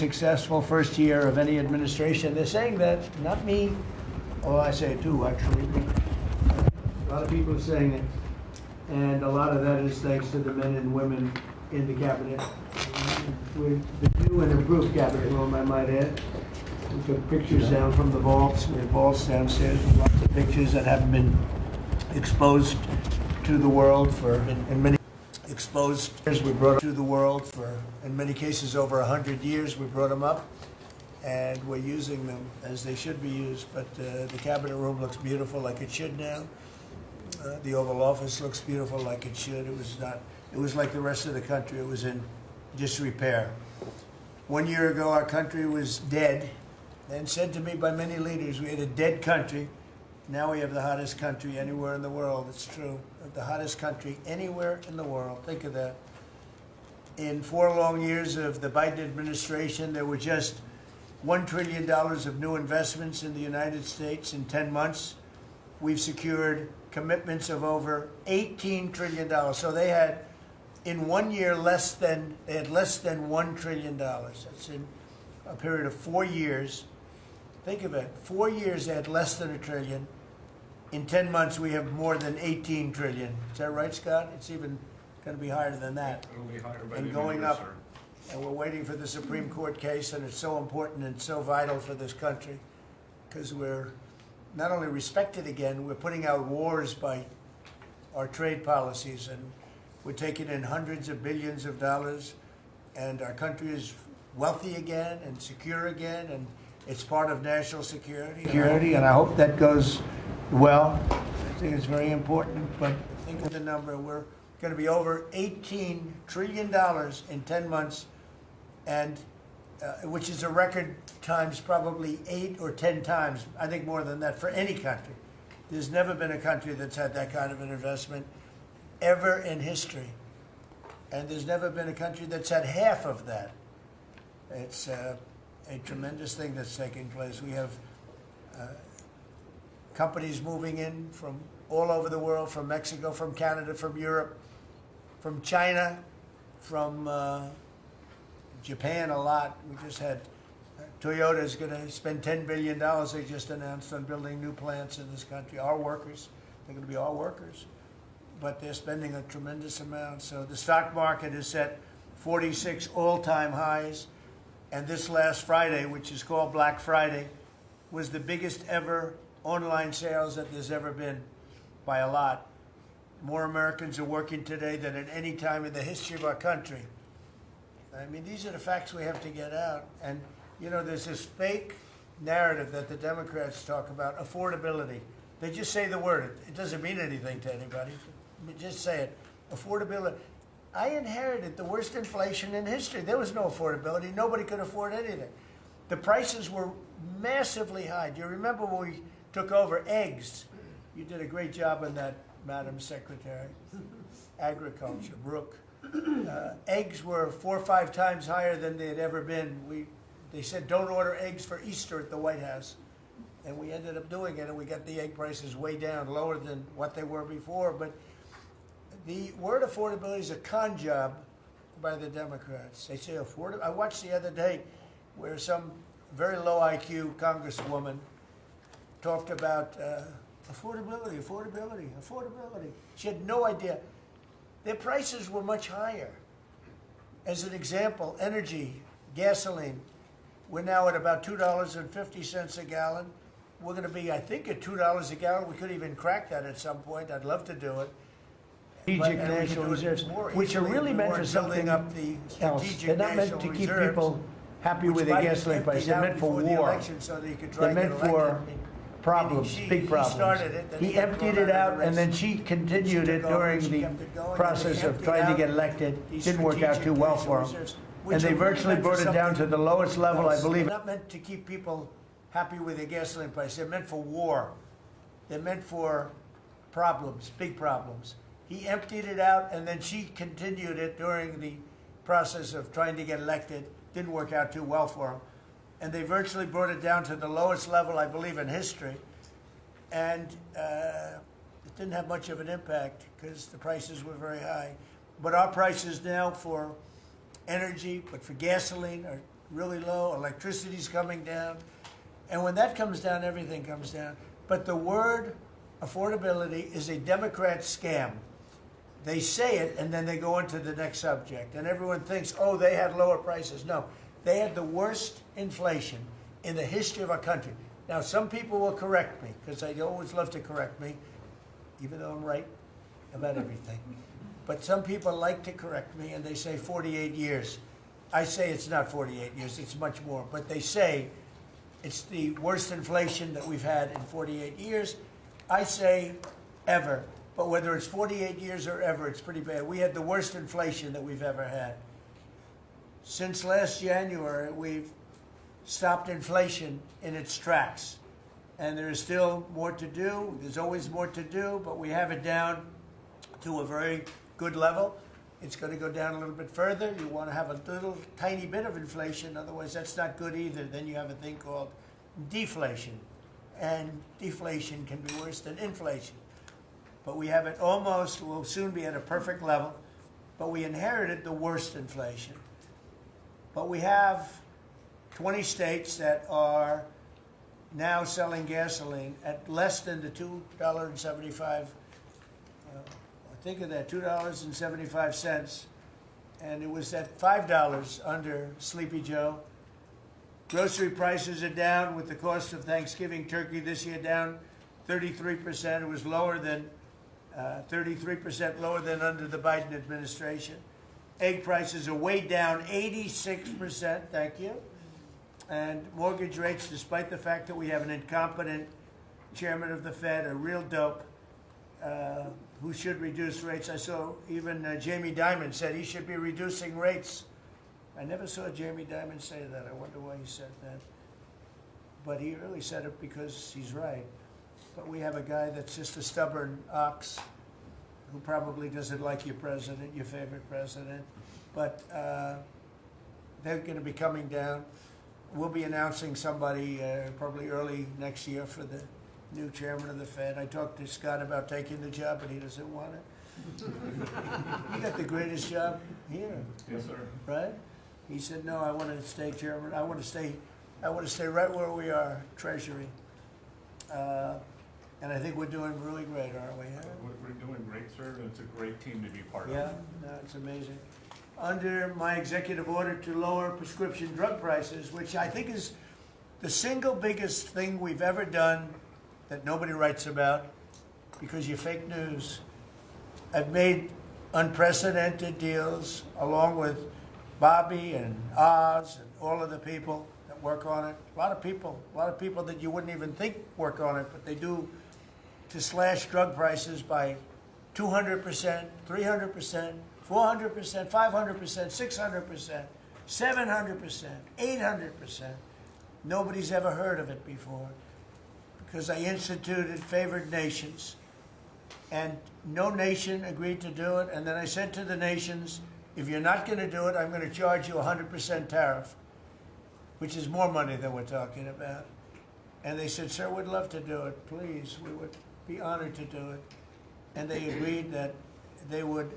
Successful first year of any administration. They're saying that, not me. Oh, I say it too, actually. A lot of people are saying it. And a lot of that is thanks to the men and women in the cabinet. With the new and improved cabinet room, I might add. We took pictures down from the vaults. We have vaults downstairs with lots of pictures that haven't been exposed to the world for, in many exposed years. We brought to the world for, in many cases, over 100 years. We brought them up, and we're using them as they should be used. But the cabinet room looks beautiful, like it should now. The Oval Office looks beautiful, like it should. It was not. It was like the rest of the country. It was in disrepair. 1 year ago, our country was dead, and said to me by many leaders, we had a dead country. Now we have the hottest country anywhere in the world. It's true. The hottest country anywhere in the world. Think of that. In 4 long years of the Biden administration, there were just $1 trillion of new investments in the United States in 10 months. We've secured commitments of over $18 trillion. So they had, in 1 year, less than $1 trillion. That's in a period of 4 years. Think of it. 4 years, they had less than $1 trillion. In 10 months, we have more than 18 trillion. Is that right, Scott? It's even going to be higher than that. It'll be higher by and going up. And we're waiting for the Supreme Court case, and it's so important and so vital for this country because we're not only respected again, we're putting out wars by our trade policies, and we're taking in hundreds of billions of dollars, and our country is wealthy again and secure again, and it's part of national security. And I hope that goes well. I think it's very important, but think of the number. We're going to be over $18 trillion in 10 months, and which is a record times probably 8 or 10 times, I think more than that, for any country. There's never been a country that's had that kind of an investment ever in history. And there's never been a country that's had half of that. It's a tremendous thing that's taking place. We have companies moving in from all over the world, from Mexico, from Canada, from Europe, from China, from Japan a lot. We just had Toyota is going to spend $10 billion, they just announced, on building new plants in this country. Our workers, they're going to be our workers, but they're spending a tremendous amount. So the stock market is set 46 all-time highs, and this last Friday, which is called Black Friday, was the biggest ever online sales that there's ever been by a lot. More Americans are working today than at any time in the history of our country. I mean, these are the facts we have to get out. And, you know, there's this fake narrative that the Democrats talk about, affordability. They just say the word. It doesn't mean anything to anybody. Just say it. Affordability. I inherited the worst inflation in history. There was no affordability. Nobody could afford anything. The prices were massively high. Do you remember when we took over eggs? You did a great job on that, Madam Secretary. Agriculture, Brooke. Eggs were 4 or 5 times higher than they had ever been. They said, don't order eggs for Easter at the White House. And we ended up doing it, and we got the egg prices way down, lower than what they were before. But the word affordability is a con job by the Democrats. They say affordable. I watched the other day where some very low IQ congresswoman talked about affordability. She had no idea. Their prices were much higher. As an example, energy, gasoline, we're now at about $2.50 a gallon. We're going to be, I think, at $2 a gallon. We could even crack that at some point. I'd love to do it. Strategic national reserves, which are really meant for something else. They're not meant to keep people happy with their gasoline price. They're meant for war. They're meant for problems, big problems. He emptied it out, and then she continued it during the process of trying to get elected. Didn't work out too well for him. And they virtually brought it down to the lowest level, I believe. They're not meant to keep people happy with their gasoline price. They're meant for war. They're meant for problems, big problems. He emptied it out, and then she continued it during the process of trying to get elected. Didn't work out too well for him. And they virtually brought it down to the lowest level, I believe, in history. And it didn't have much of an impact because the prices were very high. But our prices now for energy, but for gasoline, are really low. Electricity's coming down. And when that comes down, everything comes down. But the word affordability is a Democrat scam. They say it, and then they go into the next subject. And everyone thinks, oh, they had lower prices. No, they had the worst inflation in the history of our country. Now, some people will correct me, because I always love to correct me, even though I'm right about everything. But some people like to correct me, and they say 48 years. I say it's not 48 years, it's much more. But they say it's the worst inflation that we've had in 48 years. I say ever. But whether it's 48 years or ever, it's pretty bad. We had the worst inflation that we've ever had. Since last January, we've stopped inflation in its tracks. And there is still more to do. There's always more to do, but we have it down to a very good level. It's going to go down a little bit further. You want to have a little tiny bit of inflation. Otherwise, that's not good either. Then you have a thing called deflation. And deflation can be worse than inflation. But we have it almost, we'll soon be at a perfect level. But we inherited the worst inflation. But we have 20 states that are now selling gasoline at less than the $2.75. Think of that, $2.75. And it was at $5 under Sleepy Joe. Grocery prices are down with the cost of Thanksgiving turkey this year down 33%. It was lower than 33% lower than under the Biden administration. Egg prices are way down 86%, thank you. And mortgage rates, despite the fact that we have an incompetent chairman of the Fed, a real dope, who should reduce rates. I saw even Jamie Dimon said he should be reducing rates. I never saw Jamie Dimon say that. I wonder why he said that. But he really said it because he's right. But we have a guy that's just a stubborn ox who probably doesn't like your president, your favorite president. But they're going to be coming down. We'll be announcing somebody probably early next year for the new chairman of the Fed. I talked to Scott about taking the job, but he doesn't want it. You got the greatest job here. Yes, sir. Right? He said, no, I want to stay chairman. I want to stay right where we are, Treasury. And I think we're doing really great, aren't we? Huh? We're doing great, sir. It's a great team to be part of. Yeah, no, it's amazing. Under my executive order to lower prescription drug prices, which I think is the single biggest thing we've ever done that nobody writes about because you're fake news. I've made unprecedented deals along with Bobby and Oz and all of the people that work on it. A lot of people that you wouldn't even think work on it, but they do, to slash drug prices by 200%, 300%, 400%, 500%, 600%, 700%, 800%. Nobody's ever heard of it before because I instituted favored nations and no nation agreed to do it. And then I said to the nations, if you're not going to do it, I'm going to charge you 100% tariff, which is more money than we're talking about. And they said, sir, we'd love to do it. Please, we would be honored to do it. And they agreed that they would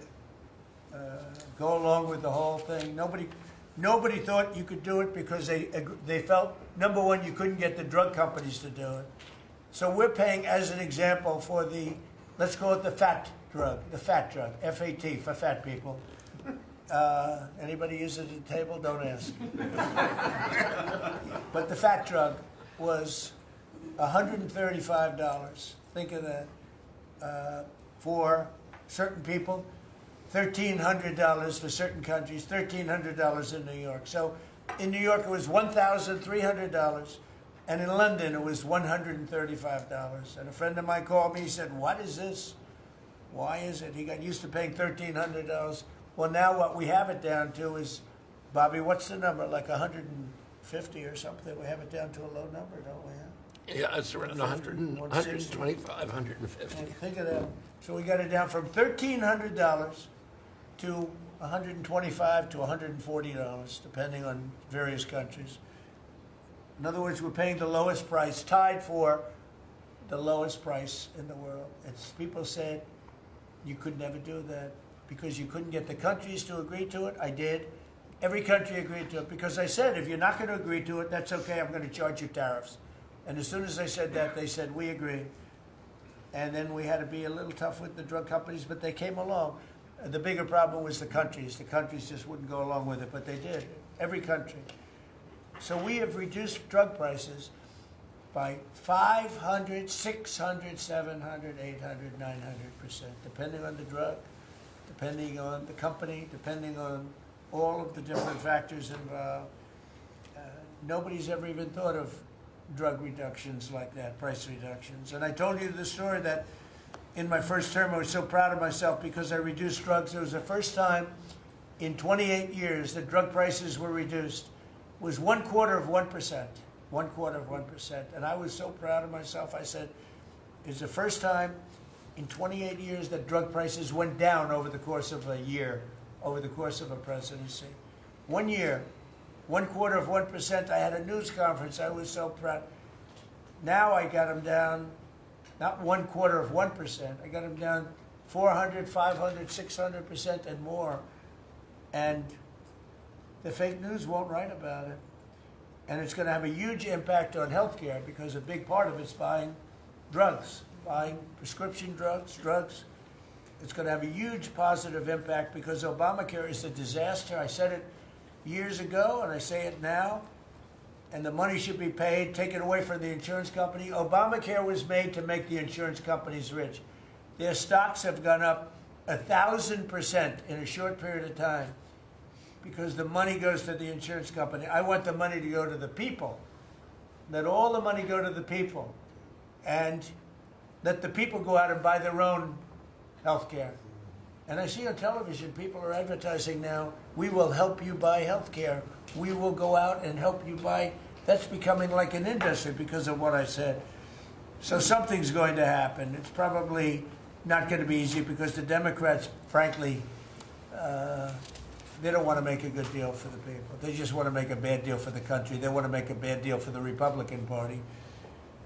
go along with the whole thing. Nobody thought you could do it because they felt, number one, you couldn't get the drug companies to do it. So we're paying, as an example, for the, let's call it the fat drug, F-A-T, for fat people. Anybody use it at the table? Don't ask. But the fat drug was $135. Think of that. For certain people, $1,300 for certain countries, $1,300 in New York. So in New York, it was $1,300. And in London, it was $135. And a friend of mine called me, he said, what is this? Why is it? He got used to paying $1,300. Well, now what we have it down to is, Bobby, what's the number? Like 150 or something? We have it down to a low number, don't we? Yeah, it's around 100, 125, 150. Think of that. So we got it down from $1,300 to $125 to $140, depending on various countries. In other words, we're paying the lowest price, tied for the lowest price in the world. People said you could never do that because you couldn't get the countries to agree to it. I did. Every country agreed to it because I said, if you're not going to agree to it, that's okay, I'm going to charge you tariffs. And as soon as I said that, they said, we agree. And then we had to be a little tough with the drug companies, but they came along. The bigger problem was the countries. The countries just wouldn't go along with it, but they did. Every country. So we have reduced drug prices by 500, 600, 700, 800, 900%, depending on the drug, depending on the company, depending on all of the different factors involved. Nobody's ever even thought of drug reductions like that, price reductions. And I told you the story that in my first term I was so proud of myself because I reduced drugs. It was the first time in 28 years that drug prices were reduced. It was 1/4%. 1/4%. And I was so proud of myself. I said, it's the first time in 28 years that drug prices went down over the course of a year, over the course of a presidency. 1 year, 1/4%. I had a news conference. I was so proud. Now I got them down, not 1/4%. I got them down 400, 500, 600% and more. And the fake news won't write about it. And it's going to have a huge impact on healthcare because a big part of it's buying drugs, buying prescription drugs. It's going to have a huge positive impact because Obamacare is a disaster. I said it years ago and I say it now. And the money should be paid, taken away from the insurance company. Obamacare was made to make the insurance companies rich. Their stocks have gone up 1,000% in a short period of time because the money goes to the insurance company. I want the money to go to the people. Let all the money go to the people. And let the people go out and buy their own health care. And I see on television, people are advertising now, we will help you buy health care. We will go out and help you buy. That's becoming like an industry because of what I said. So something's going to happen. It's probably not going to be easy because the Democrats, frankly, they don't want to make a good deal for the people. They just want to make a bad deal for the country. They want to make a bad deal for the Republican Party.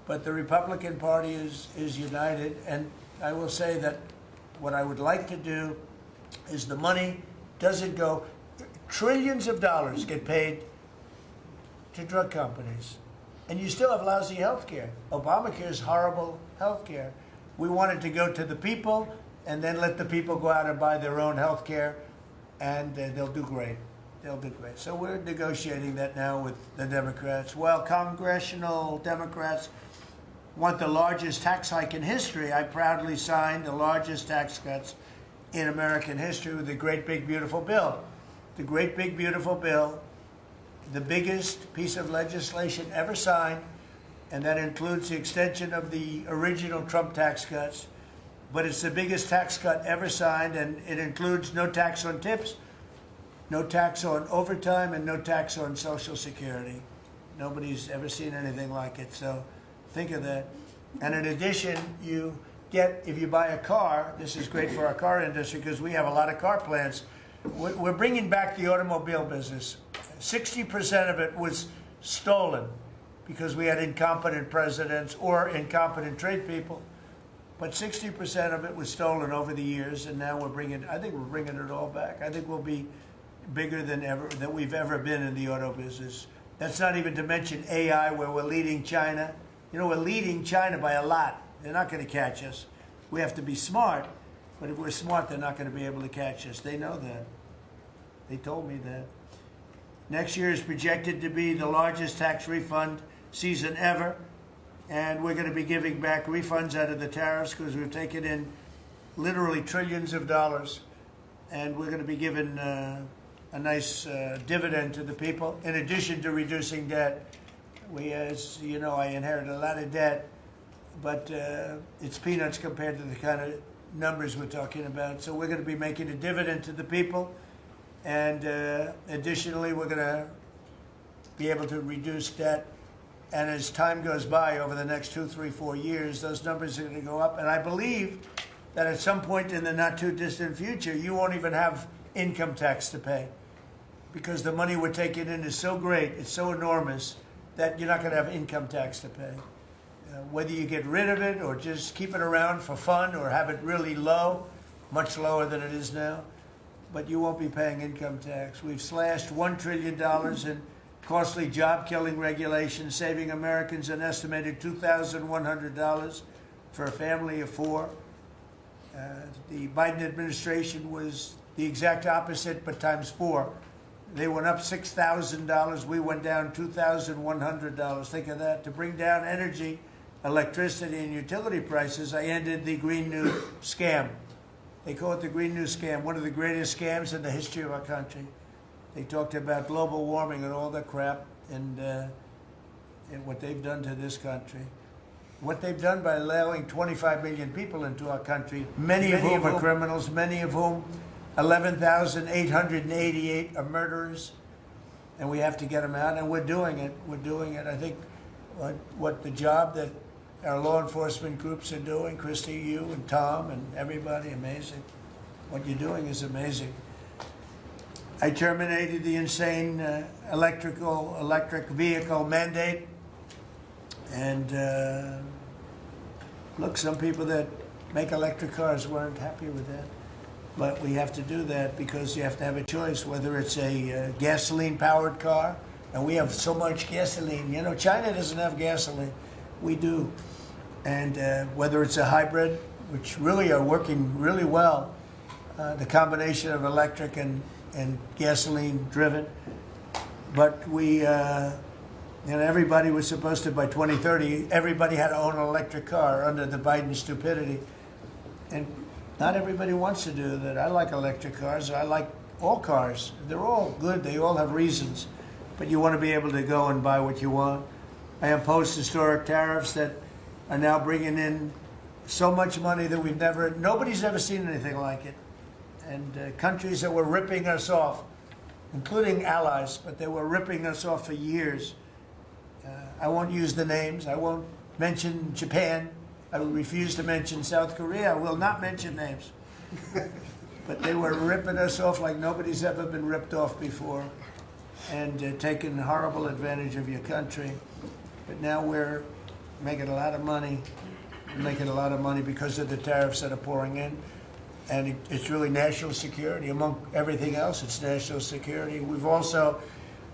But the Republican Party is united. And I will say that what I would like to do is the money doesn't go, trillions of dollars get paid to drug companies. And you still have lousy health care. Obamacare is horrible health care. We want it to go to the people and then let the people go out and buy their own health care and they'll do great. They'll do great. So we're negotiating that now with the Democrats. Well, congressional Democrats want the largest tax hike in history. I proudly signed the largest tax cuts in American history with the Great Big Beautiful Bill. The Great Big Beautiful Bill, the biggest piece of legislation ever signed, and that includes the extension of the original Trump tax cuts. But it's the biggest tax cut ever signed, and it includes no tax on tips, no tax on overtime, and no tax on Social Security. Nobody's ever seen anything like it, so think of that. And in addition, you get, if you buy a car, this is great for our car industry because we have a lot of car plants. We're bringing back the automobile business. 60% of it was stolen because we had incompetent presidents or incompetent trade people. But 60% of it was stolen over the years, and now I think we're bringing it all back. I think we'll be bigger than we've ever been in the auto business. That's not even to mention AI, where we're leading China. You know, we're leading China by a lot. They're not going to catch us. We have to be smart, but if we're smart, they're not going to be able to catch us. They know that. They told me that. Next year is projected to be the largest tax refund season ever, and we're going to be giving back refunds out of the tariffs because we've taken in literally trillions of dollars, and we're going to be giving a nice dividend to the people, in addition to reducing debt. We, as you know, I inherited a lot of debt, but it's peanuts compared to the kind of numbers we're talking about. So we're going to be making a dividend to the people, and additionally, we're going to be able to reduce debt. And as time goes by over the next 2, 3, 4 years, those numbers are going to go up. And I believe that at some point in the not too distant future, you won't even have income tax to pay because the money we're taking in is so great, it's so enormous, that you're not going to have income tax to pay. Whether you get rid of it or just keep it around for fun or have it really low, much lower than it is now, but you won't be paying income tax. We've slashed $1 trillion in costly job-killing regulations, saving Americans an estimated $2,100 for a family of four. The Biden administration was the exact opposite, but times four. They went up $6,000. We went down $2,100. Think of that. To bring down energy, electricity, and utility prices, I ended the Green New Scam. They call it the Green New Scam, one of the greatest scams in the history of our country. They talked about global warming and all that crap, and what they've done to this country. What they've done by allowing 25 million people into our country, many of whom are criminals, many of whom, 11,888 are murderers, and we have to get them out, and we're doing it. We're doing it. I think what the job that our law enforcement groups are doing, Christy, you and Tom and everybody, amazing. What you're doing is amazing. I terminated the insane electric vehicle mandate. And look, some people that make electric cars weren't happy with that. But we have to do that because you have to have a choice, whether it's a gasoline-powered car, and we have so much gasoline. You know, China doesn't have gasoline. We do. And whether it's a hybrid, which really are working really well, the combination of electric and gasoline-driven. But we... everybody was supposed to, by 2030, everybody had to own an electric car under the Biden stupidity. And not everybody wants to do that. I like electric cars. I like all cars. They're all good. They all have reasons. But you want to be able to go and buy what you want. I imposed historic tariffs that are now bringing in so much money that nobody's ever seen anything like it. And countries that were ripping us off, including allies, but they were ripping us off for years. I won't use the names. I won't mention Japan. I will refuse to mention South Korea. I will not mention names. But they were ripping us off like nobody's ever been ripped off before, and taking horrible advantage of your country. But now we're making a lot of money. We're making a lot of money because of the tariffs that are pouring in. And it's really national security. Among everything else, it's national security. We've also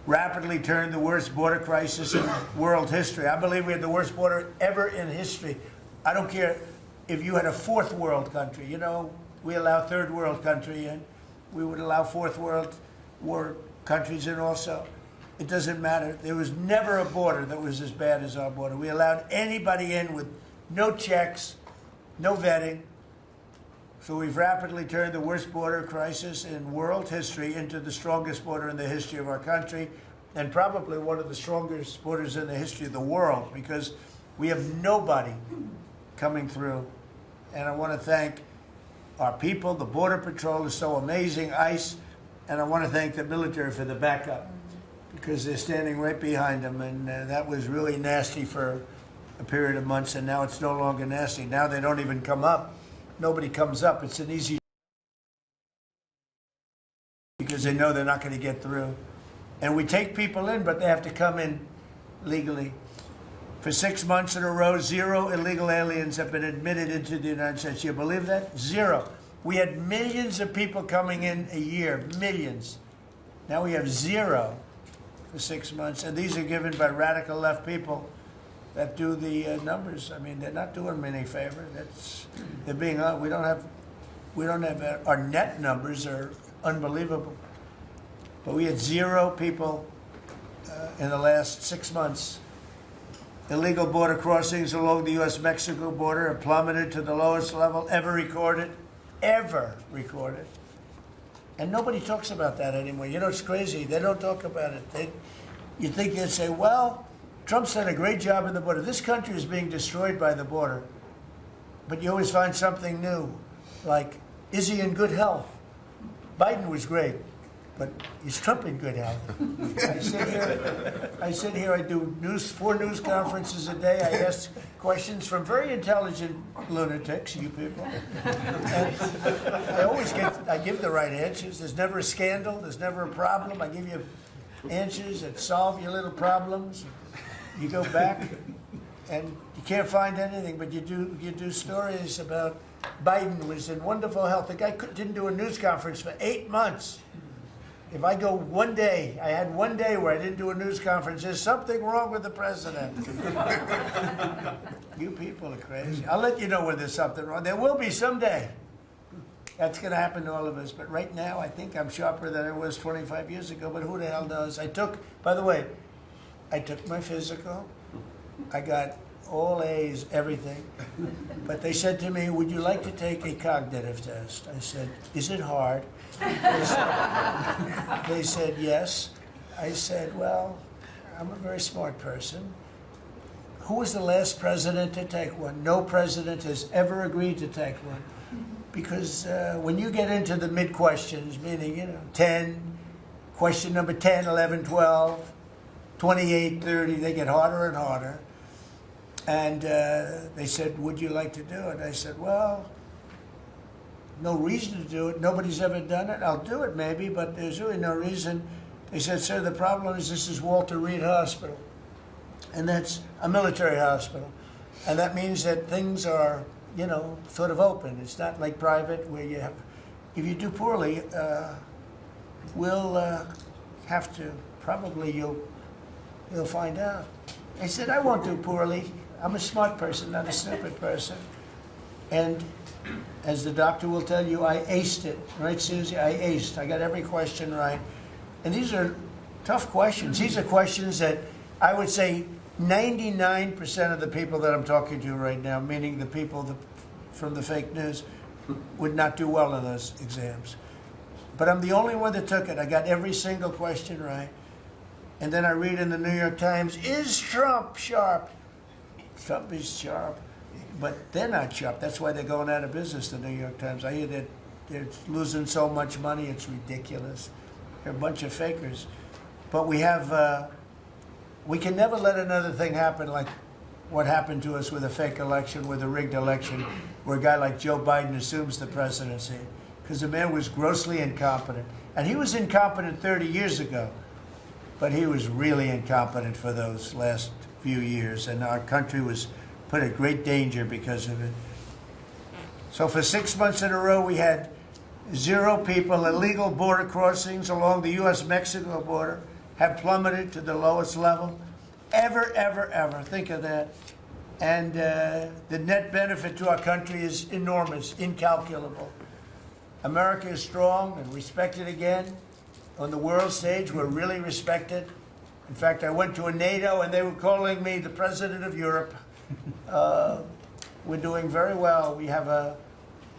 rapidly turned the worst border crisis in world history. I believe we had the worst border ever in history. I don't care if you had a fourth world country. You know, we allow third world country in. We would allow fourth world war countries in also. It doesn't matter. There was never a border that was as bad as our border. We allowed anybody in with no checks, no vetting. So we've rapidly turned the worst border crisis in world history into the strongest border in the history of our country, and probably one of the strongest borders in the history of the world, because we have nobody coming through. And I want to thank our people. The Border Patrol is so amazing, ICE, and I want to thank the military for the backup, because they're standing right behind them, and that was really nasty for a period of months, and now it's no longer nasty. Now they don't even come up. Nobody comes up. It's an easy, because they know they're not going to get through. And we take people in, but they have to come in legally. For 6 months in a row, 0 illegal aliens have been admitted into the United States. You believe that? 0. We had millions of people coming in a year, millions. Now we have 0 for 6 months. And these are given by radical left people that do the numbers. I mean, they're not doing them any favor. They're being we don't have our net numbers are unbelievable. But we had 0 people in the last 6 months. Illegal border crossings along the U.S.-Mexico border have plummeted to the lowest level ever recorded. And nobody talks about that anymore. You know, it's crazy. They don't talk about it. You think they'd say, well, Trump's done a great job in the border. This country is being destroyed by the border. But you always find something new, like, is he in good health? Biden was great, but is Trump in good health? I sit here, I do 4 news conferences a day. I ask questions from very intelligent lunatics, you people. And I give the right answers. There's never a scandal. There's never a problem. I give you answers that solve your little problems. You go back. and you can't find anything, but you do stories about Biden was in wonderful health. The guy didn't do a news conference for 8 months. If I go one day, I had one day where I didn't do a news conference, there's something wrong with the president. You people are crazy. I'll let you know when there's something wrong. There will be someday. That's going to happen to all of us. But right now, I think I'm sharper than I was 25 years ago. But who the hell knows? By the way, I took my physical. I got all A's, everything. But they said to me, would you like to take a cognitive test? I said, is it hard? They said, yes. I said, well, I'm a very smart person. Who was the last president to take one? No president has ever agreed to take one. Because when you get into the mid-questions, meaning, 10, question number 10, 11, 12, 28, 30, they get harder and harder. And they said, would you like to do it? I said, well, no reason to do it. Nobody's ever done it. I'll do it maybe, but there's really no reason. They said, sir, the problem is this is Walter Reed Hospital. And that's a military hospital. And that means that things are, sort of open. It's not like private where you have, if you do poorly, we'll have to, probably you'll find out. I said, I won't do poorly. I'm a smart person, not a stupid person. And as the doctor will tell you, I aced it. Right, Susie? I aced. I got every question right. And these are tough questions. These are questions that I would say 99% of the people that I'm talking to right now, meaning the people from the fake news, would not do well in those exams. But I'm the only one that took it. I got every single question right. And then I read in the New York Times, is Trump sharp? Trump is sharp. But they're not sharp. That's why they're going out of business, the New York Times. I hear that they're losing so much money, it's ridiculous. They're a bunch of fakers. But we can never let another thing happen like what happened to us with a fake election, with a rigged election, where a guy like Joe Biden assumes the presidency. Because the man was grossly incompetent. And he was incompetent 30 years ago. But he was really incompetent for those last few years. And our country was put at great danger because of it. So for 6 months in a row, we had 0 people. Illegal border crossings along the U.S.-Mexico border have plummeted to the lowest level ever, ever, ever. Think of that. And the net benefit to our country is enormous, incalculable. America is strong and respected again. On the world stage, we're really respected. In fact, I went to a NATO and they were calling me the president of Europe. We're doing very well. We have a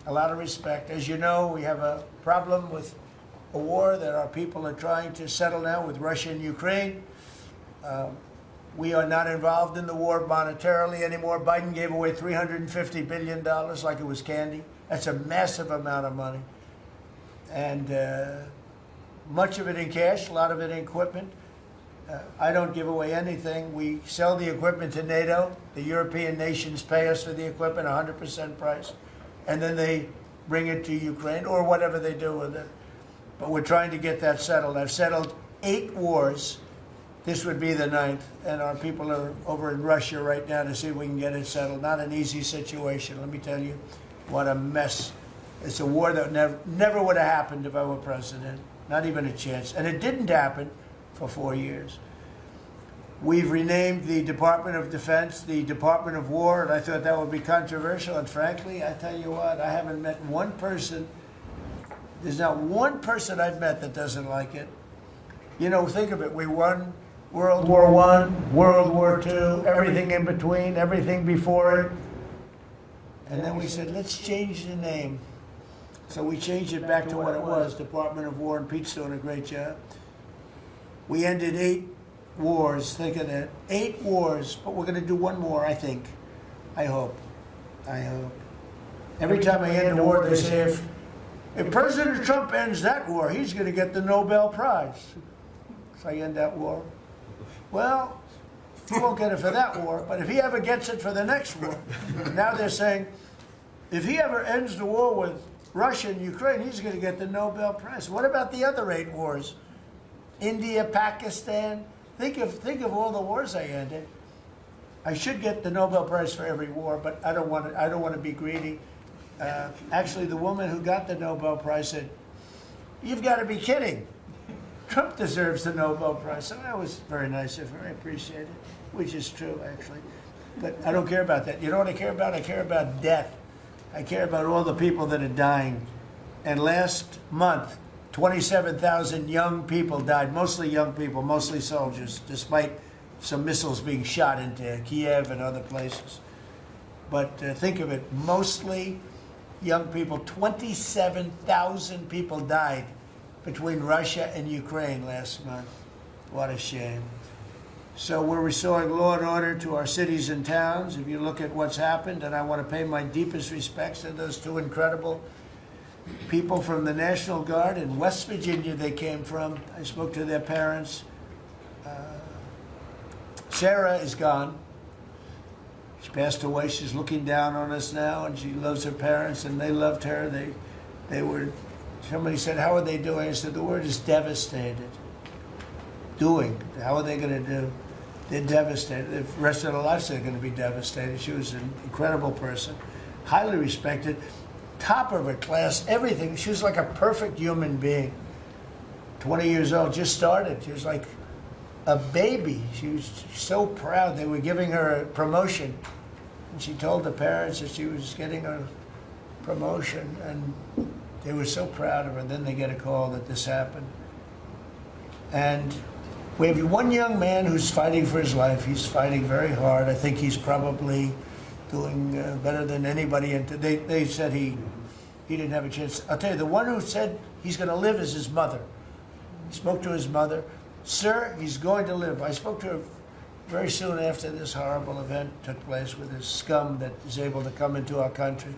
lot of respect. As you know, we have a problem with a war that our people are trying to settle now with Russia and Ukraine. We are not involved in the war monetarily anymore. Biden gave away $350 billion like it was candy. That's a massive amount of money. And much of it in cash, a lot of it in equipment. I don't give away anything. We sell the equipment to NATO. The European nations pay us for the equipment, 100% price. And then they bring it to Ukraine or whatever they do with it. But we're trying to get that settled. I've settled 8 wars. This would be the 9th. And our people are over in Russia right now to see if we can get it settled. Not an easy situation. Let me tell you what a mess. It's a war that never would have happened if I were president. Not even a chance. And it didn't happen for 4 years. We've renamed the Department of Defense the Department of War, and I thought that would be controversial. And frankly, I tell you what, I haven't met one person. There's not one person I've met that doesn't like it. Think of it. We won World War I, World War II, everything in between, everything before it. And then we said, let's change the name. So we changed it back to what it was, Department of War, and Pete's doing a great job. We ended 8 wars, think of that. 8 wars, but we're going to do one more, I think. I hope. Every time I end a war, they say, if President Trump ends that war, he's going to get the Nobel Prize. So I end that war. Well, he won't get it for that war, but if he ever gets it for the next war, now they're saying, if he ever ends the war with Russia and Ukraine, he's going to get the Nobel Prize. What about the other 8 wars? India, Pakistan. Think of all the wars I ended. I should get the Nobel Prize for every war, but I don't want to be greedy. Actually, the woman who got the Nobel Prize said, "You've got to be kidding. Trump deserves the Nobel Prize." So that was very nice of her. I appreciate it, which is true, actually. But I don't care about that. You know what I care about? I care about death. I care about all the people that are dying. And last month, 27,000 young people died, mostly young people, mostly soldiers, despite some missiles being shot into Kiev and other places. But think of it, mostly young people. 27,000 people died between Russia and Ukraine last month. What a shame. So we're restoring law and order to our cities and towns. If you look at what's happened, and I want to pay my deepest respects to those two incredible people from the National Guard in West Virginia they came from. I spoke to their parents. Sarah is gone. She passed away. She's looking down on us now, and she loves her parents, and they loved her. They were, somebody said, "How are they doing?" I said, "The word is devastated." Doing. How are they going to do? They're devastated. The rest of their lives they're going to be devastated. She was an incredible person, highly respected, top of her class, everything. She was like a perfect human being. 20 years old, just started. She was like a baby. She was so proud. They were giving her a promotion. And she told the parents that she was getting a promotion, and they were so proud of her. And then they get a call that this happened. And we have one young man who's fighting for his life. He's fighting very hard. I think he's probably doing better than anybody. And they said he didn't have a chance. I'll tell you, the one who said he's going to live is his mother. He spoke to his mother. "Sir, he's going to live." I spoke to her very soon after this horrible event took place with this scum that is able to come into our country.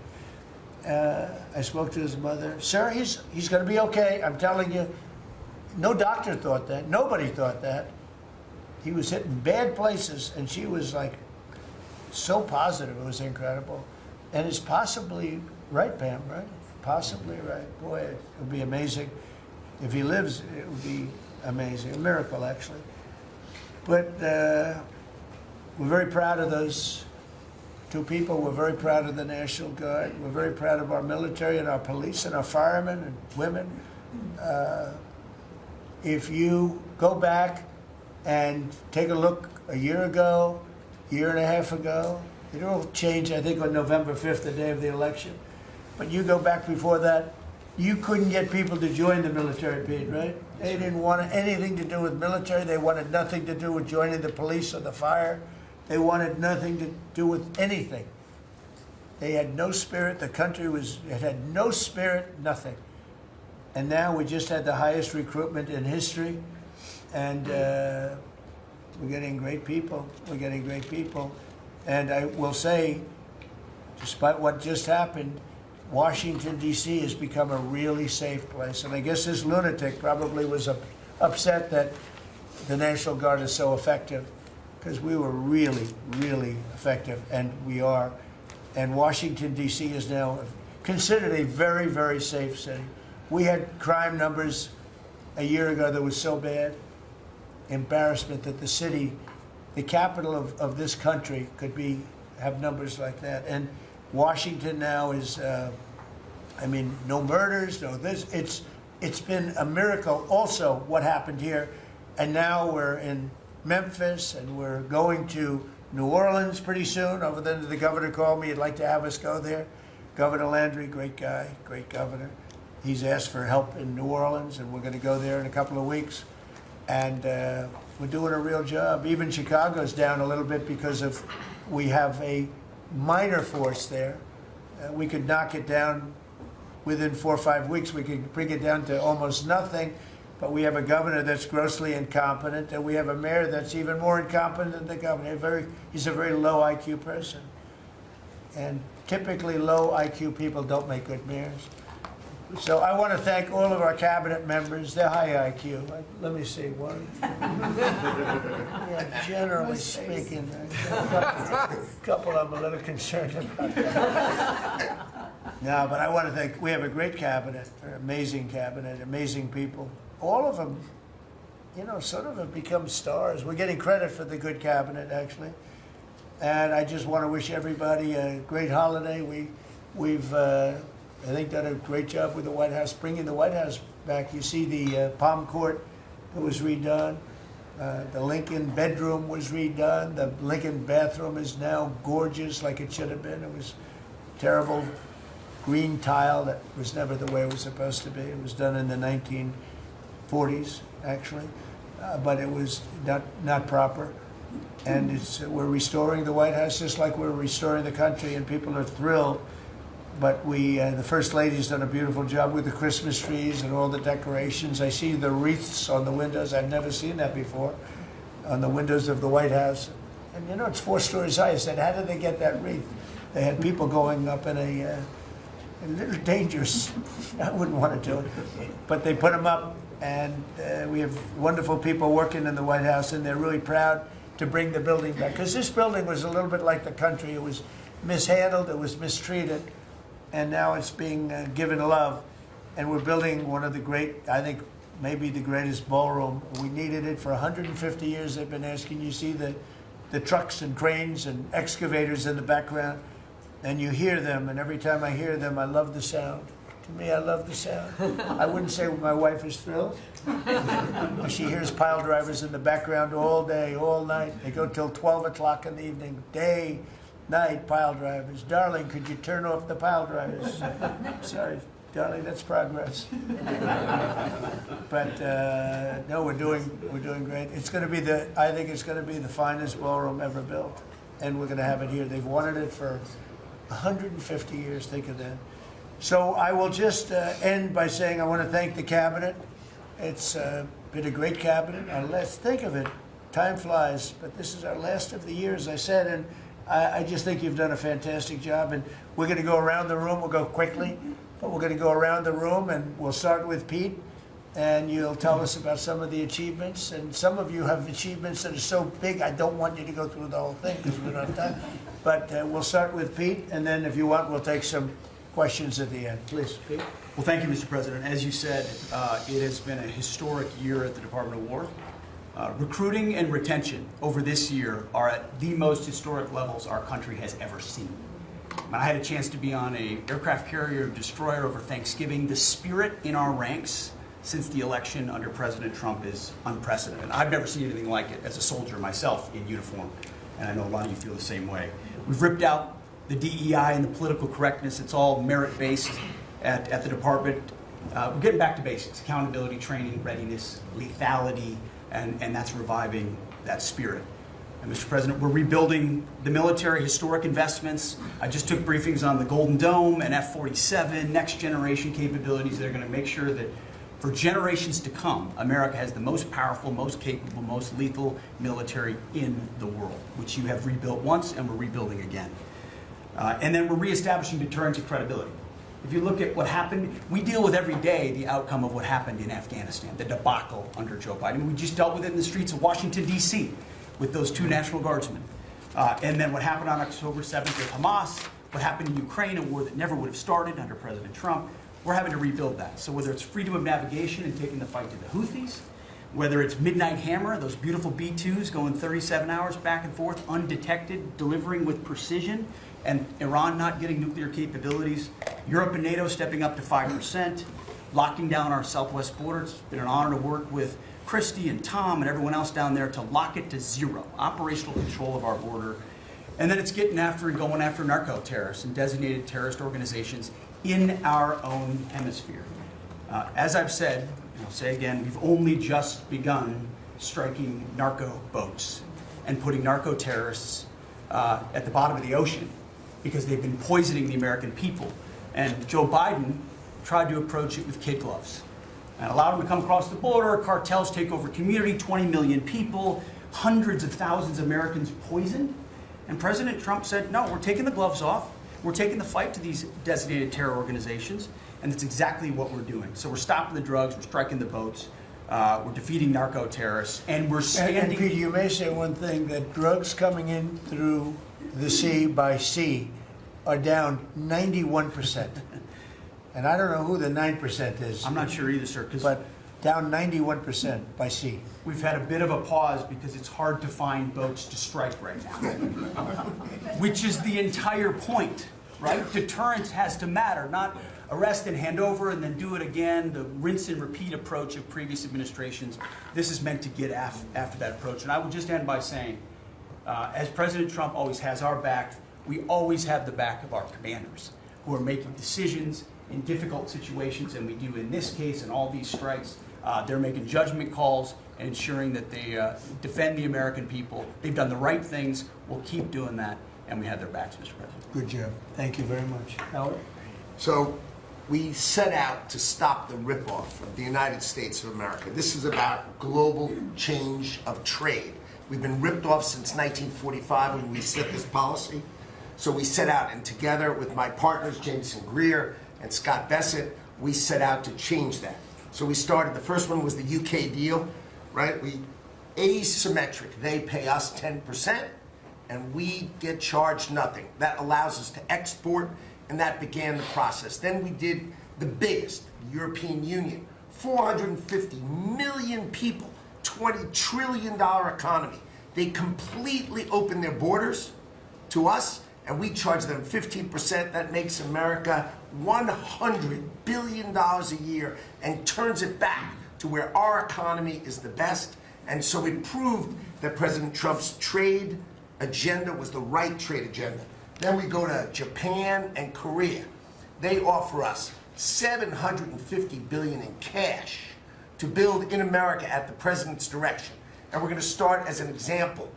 I spoke to his mother. "Sir, he's going to be okay. I'm telling you." No doctor thought that. Nobody thought that. He was hit in bad places, and she was like so positive. It was incredible. And it's possibly right, Pam, right? Possibly right. Boy, it would be amazing. If he lives, it would be amazing. A miracle, actually. But we're very proud of those two people. We're very proud of the National Guard. We're very proud of our military and our police and our firemen and women. If you go back and take a look a year ago, year and a half ago, it all changed, I think, on November 5th, the day of the election. But you go back before that, you couldn't get people to join the military, Pete, right? They didn't want anything to do with military. They wanted nothing to do with joining the police or the fire. They wanted nothing to do with anything. They had no spirit. The country it had no spirit, nothing. And now we just had the highest recruitment in history, and we're getting great people. We're getting great people. And I will say, despite what just happened, Washington, D.C. has become a really safe place. And I guess this lunatic probably was upset that the National Guard is so effective, because we were really, really effective, and we are. And Washington, D.C. is now considered a very, very safe city. We had crime numbers a year ago that was so bad, embarrassment, that the city, the capital of this country, could have numbers like that. And Washington now is, no murders, no this. It's been a miracle also what happened here. And now we're in Memphis, and we're going to New Orleans pretty soon. Over there, the governor called me. He'd like to have us go there. Governor Landry, great guy, great governor. He's asked for help in New Orleans, and we're going to go there in a couple of weeks. And we're doing a real job. Even Chicago's down a little bit because we have a minor force there. We could knock it down within 4 or 5 weeks. We could bring it down to almost nothing. But we have a governor that's grossly incompetent, and we have a mayor that's even more incompetent than the governor. He's a very low IQ person. And typically low IQ people don't make good mayors. So I want to thank all of our cabinet members. They're high IQ. Let me see, one. Yeah, generally speaking, a couple I'm a little concerned about. No, but I want to thank, we have a great cabinet, amazing people. All of them, sort of have become stars. We're getting credit for the good cabinet, actually. And I just want to wish everybody a great holiday. We've I think done a great job with the White House, bringing the White House back. You see the Palm Court that was redone. The Lincoln bedroom was redone. The Lincoln bathroom is now gorgeous, like it should have been. It was terrible green tile that was never the way it was supposed to be. It was done in the 1940s, actually, but it was not proper. And we're restoring the White House just like we're restoring the country, and people are thrilled. But the First Lady's done a beautiful job with the Christmas trees and all the decorations. I see the wreaths on the windows. I've never seen that before, on the windows of the White House. And you know, it's 4 stories high. I said, how did they get that wreath? They had people going up in a little dangerous. I wouldn't want to do it. But they put them up, and we have wonderful people working in the White House, and they're really proud to bring the building back. Because this building was a little bit like the country. It was mishandled, it was mistreated, and now it's being given love. And we're building one of the great, I think, maybe the greatest ballroom. We needed it for 150 years. They've been asking. You see the trucks and cranes and excavators in the background, and you hear them, and every time I hear them, I love the sound. To me, I love the sound. I wouldn't say my wife is thrilled. She hears pile drivers in the background all day, all night. They go till 12 o'clock in the evening, day, night, pile drivers. Darling, could you turn off the pile drivers? Sorry, darling, that's progress. But no, we're doing great. It's going to be I think it's going to be the finest ballroom ever built, and we're going to have it here. They've wanted it for 150 years. Think of that. So I will just end by saying I want to thank the cabinet. It's been a great cabinet. Let's think of it. Time flies, but this is our last of the year, as I said, and I just think you've done a fantastic job. And we're going to go around the room. We'll go quickly, but we're going to go around the room, and we'll start with Pete, and you'll tell us about some of the achievements. And some of you have achievements that are so big, I don't want you to go through the whole thing because we don't have time. But we'll start with Pete, and then if you want, we'll take some questions at the end. Please, Pete. Well, thank you, Mr. President. As you said, it has been a historic year at the Department of War. Recruiting and retention over this year are at the most historic levels our country has ever seen. I had a chance to be on an aircraft carrier destroyer over Thanksgiving. The spirit in our ranks since the election under President Trump is unprecedented. I've never seen anything like it as a soldier myself in uniform, and I know a lot of you feel the same way. We've ripped out the DEI and the political correctness. It's all merit-based at the department. We're getting back to basics: accountability, training, readiness, lethality, and that's reviving that spirit. And Mr. President, we're rebuilding the military, historic investments. I just took briefings on the Golden Dome and F-47, next generation capabilities that are going to make sure that for generations to come, America has the most powerful, most capable, most lethal military in the world, which you have rebuilt once and we're rebuilding again. And then we're reestablishing deterrence and credibility. If you look at what happened, we deal with every day the outcome of what happened in Afghanistan, the debacle under Joe Biden. We just dealt with it in the streets of Washington, D.C. with those 2 National Guardsmen. And then what happened on October 7th with Hamas, what happened in Ukraine, a war that never would have started under President Trump. We're having to rebuild that. So whether it's freedom of navigation and taking the fight to the Houthis, whether it's Midnight Hammer, those beautiful B-2s going 37 hours back and forth, undetected, delivering with precision, and Iran not getting nuclear capabilities, Europe and NATO stepping up to 5%, locking down our southwest border. It's been an honor to work with Christy and Tom and everyone else down there to lock it to 0, operational control of our border. And then it's getting after and going after narco-terrorists and designated terrorist organizations in our own hemisphere. As I've said, and I'll say again, we've only just begun striking narco boats and putting narco-terrorists at the bottom of the ocean because they've been poisoning the American people. And Joe Biden tried to approach it with kid gloves and allowed them to come across the border. Cartels take over community, 20 million people, hundreds of thousands of Americans poisoned. And President Trump said, no, we're taking the gloves off. We're taking the fight to these designated terror organizations. And that's exactly what we're doing. So we're stopping the drugs, we're striking the boats, we're defeating narco-terrorists, and we're standing... And Peter, you may say one thing, that drugs coming in through the sea by sea are down 91%. And I don't know who the 9% is. I'm not sure either, sir. But down 91% by sea. We've had a bit of a pause because it's hard to find boats to strike right now, which is the entire point, right? Deterrence has to matter, not arrest and hand over and then do it again, the rinse and repeat approach of previous administrations. This is meant to get after that approach. And I will just end by saying, as President Trump always has our back, we always have the back of our commanders who are making decisions in difficult situations, and we do in this case and all these strikes. They're making judgment calls and ensuring that they defend the American people. They've done the right things. We'll keep doing that, and we have their backs, Mr. President. Good job. Thank you very much. Howard? So we set out to stop the ripoff of the United States of America. This is about global change of trade. We've been ripped off since 1945 when we set this policy. So we set out, and together with my partners, Jameson Greer and Scott Bessett, we set out to change that. So we started, the first one was the UK deal, right? We asymmetric. They pay us 10%, and we get charged nothing. That allows us to export, and that began the process. Then we did the biggest, the European Union, 450 million people, $20 trillion economy. They completely opened their borders to us, and we charge them 15%. That makes America $100 billion a year and turns it back to where our economy is the best. And so it proved that President Trump's trade agenda was the right trade agenda. Then we go to Japan and Korea. They offer us $750 billion in cash to build in America at the president's direction. And we're going to start, as an example,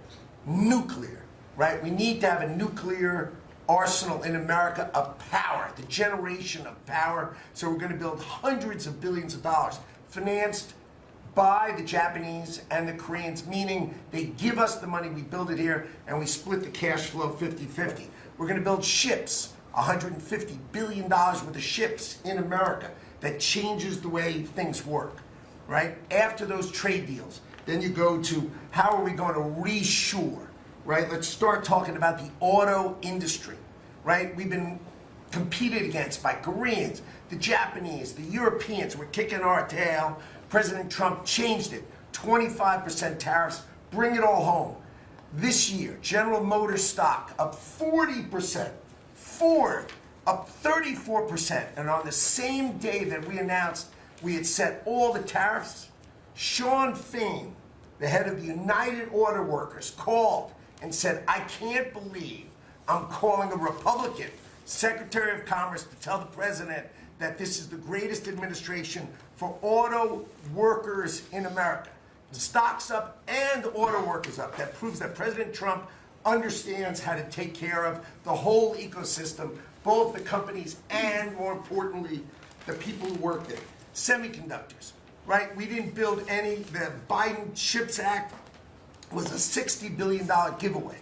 nuclear. Right? We need to have a nuclear arsenal in America of power, the generation of power. So we're going to build hundreds of billions of dollars, financed by the Japanese and the Koreans, meaning they give us the money, we build it here, and we split the cash flow 50-50. We're going to build ships, $150 billion worth of ships in America. That changes the way things work, right? After those trade deals, then you go to how are we going to reshore? Right? Let's start talking about the auto industry, right? We've been competed against by Koreans, the Japanese, the Europeans. We're kicking our tail. President Trump changed it. 25% tariffs, bring it all home. This year, General Motors stock up 40%, Ford up 34%, and on the same day that we announced we had set all the tariffs, Sean Fain, the head of the United Auto Workers, called and said, I can't believe I'm calling a Republican Secretary of Commerce to tell the president that this is the greatest administration for auto workers in America. The stock's up and the auto workers up. That proves that President Trump understands how to take care of the whole ecosystem, both the companies and, more importantly, the people who work there. Semiconductors, right? We didn't build any. The Biden CHIPS Act was a $60 billion giveaway,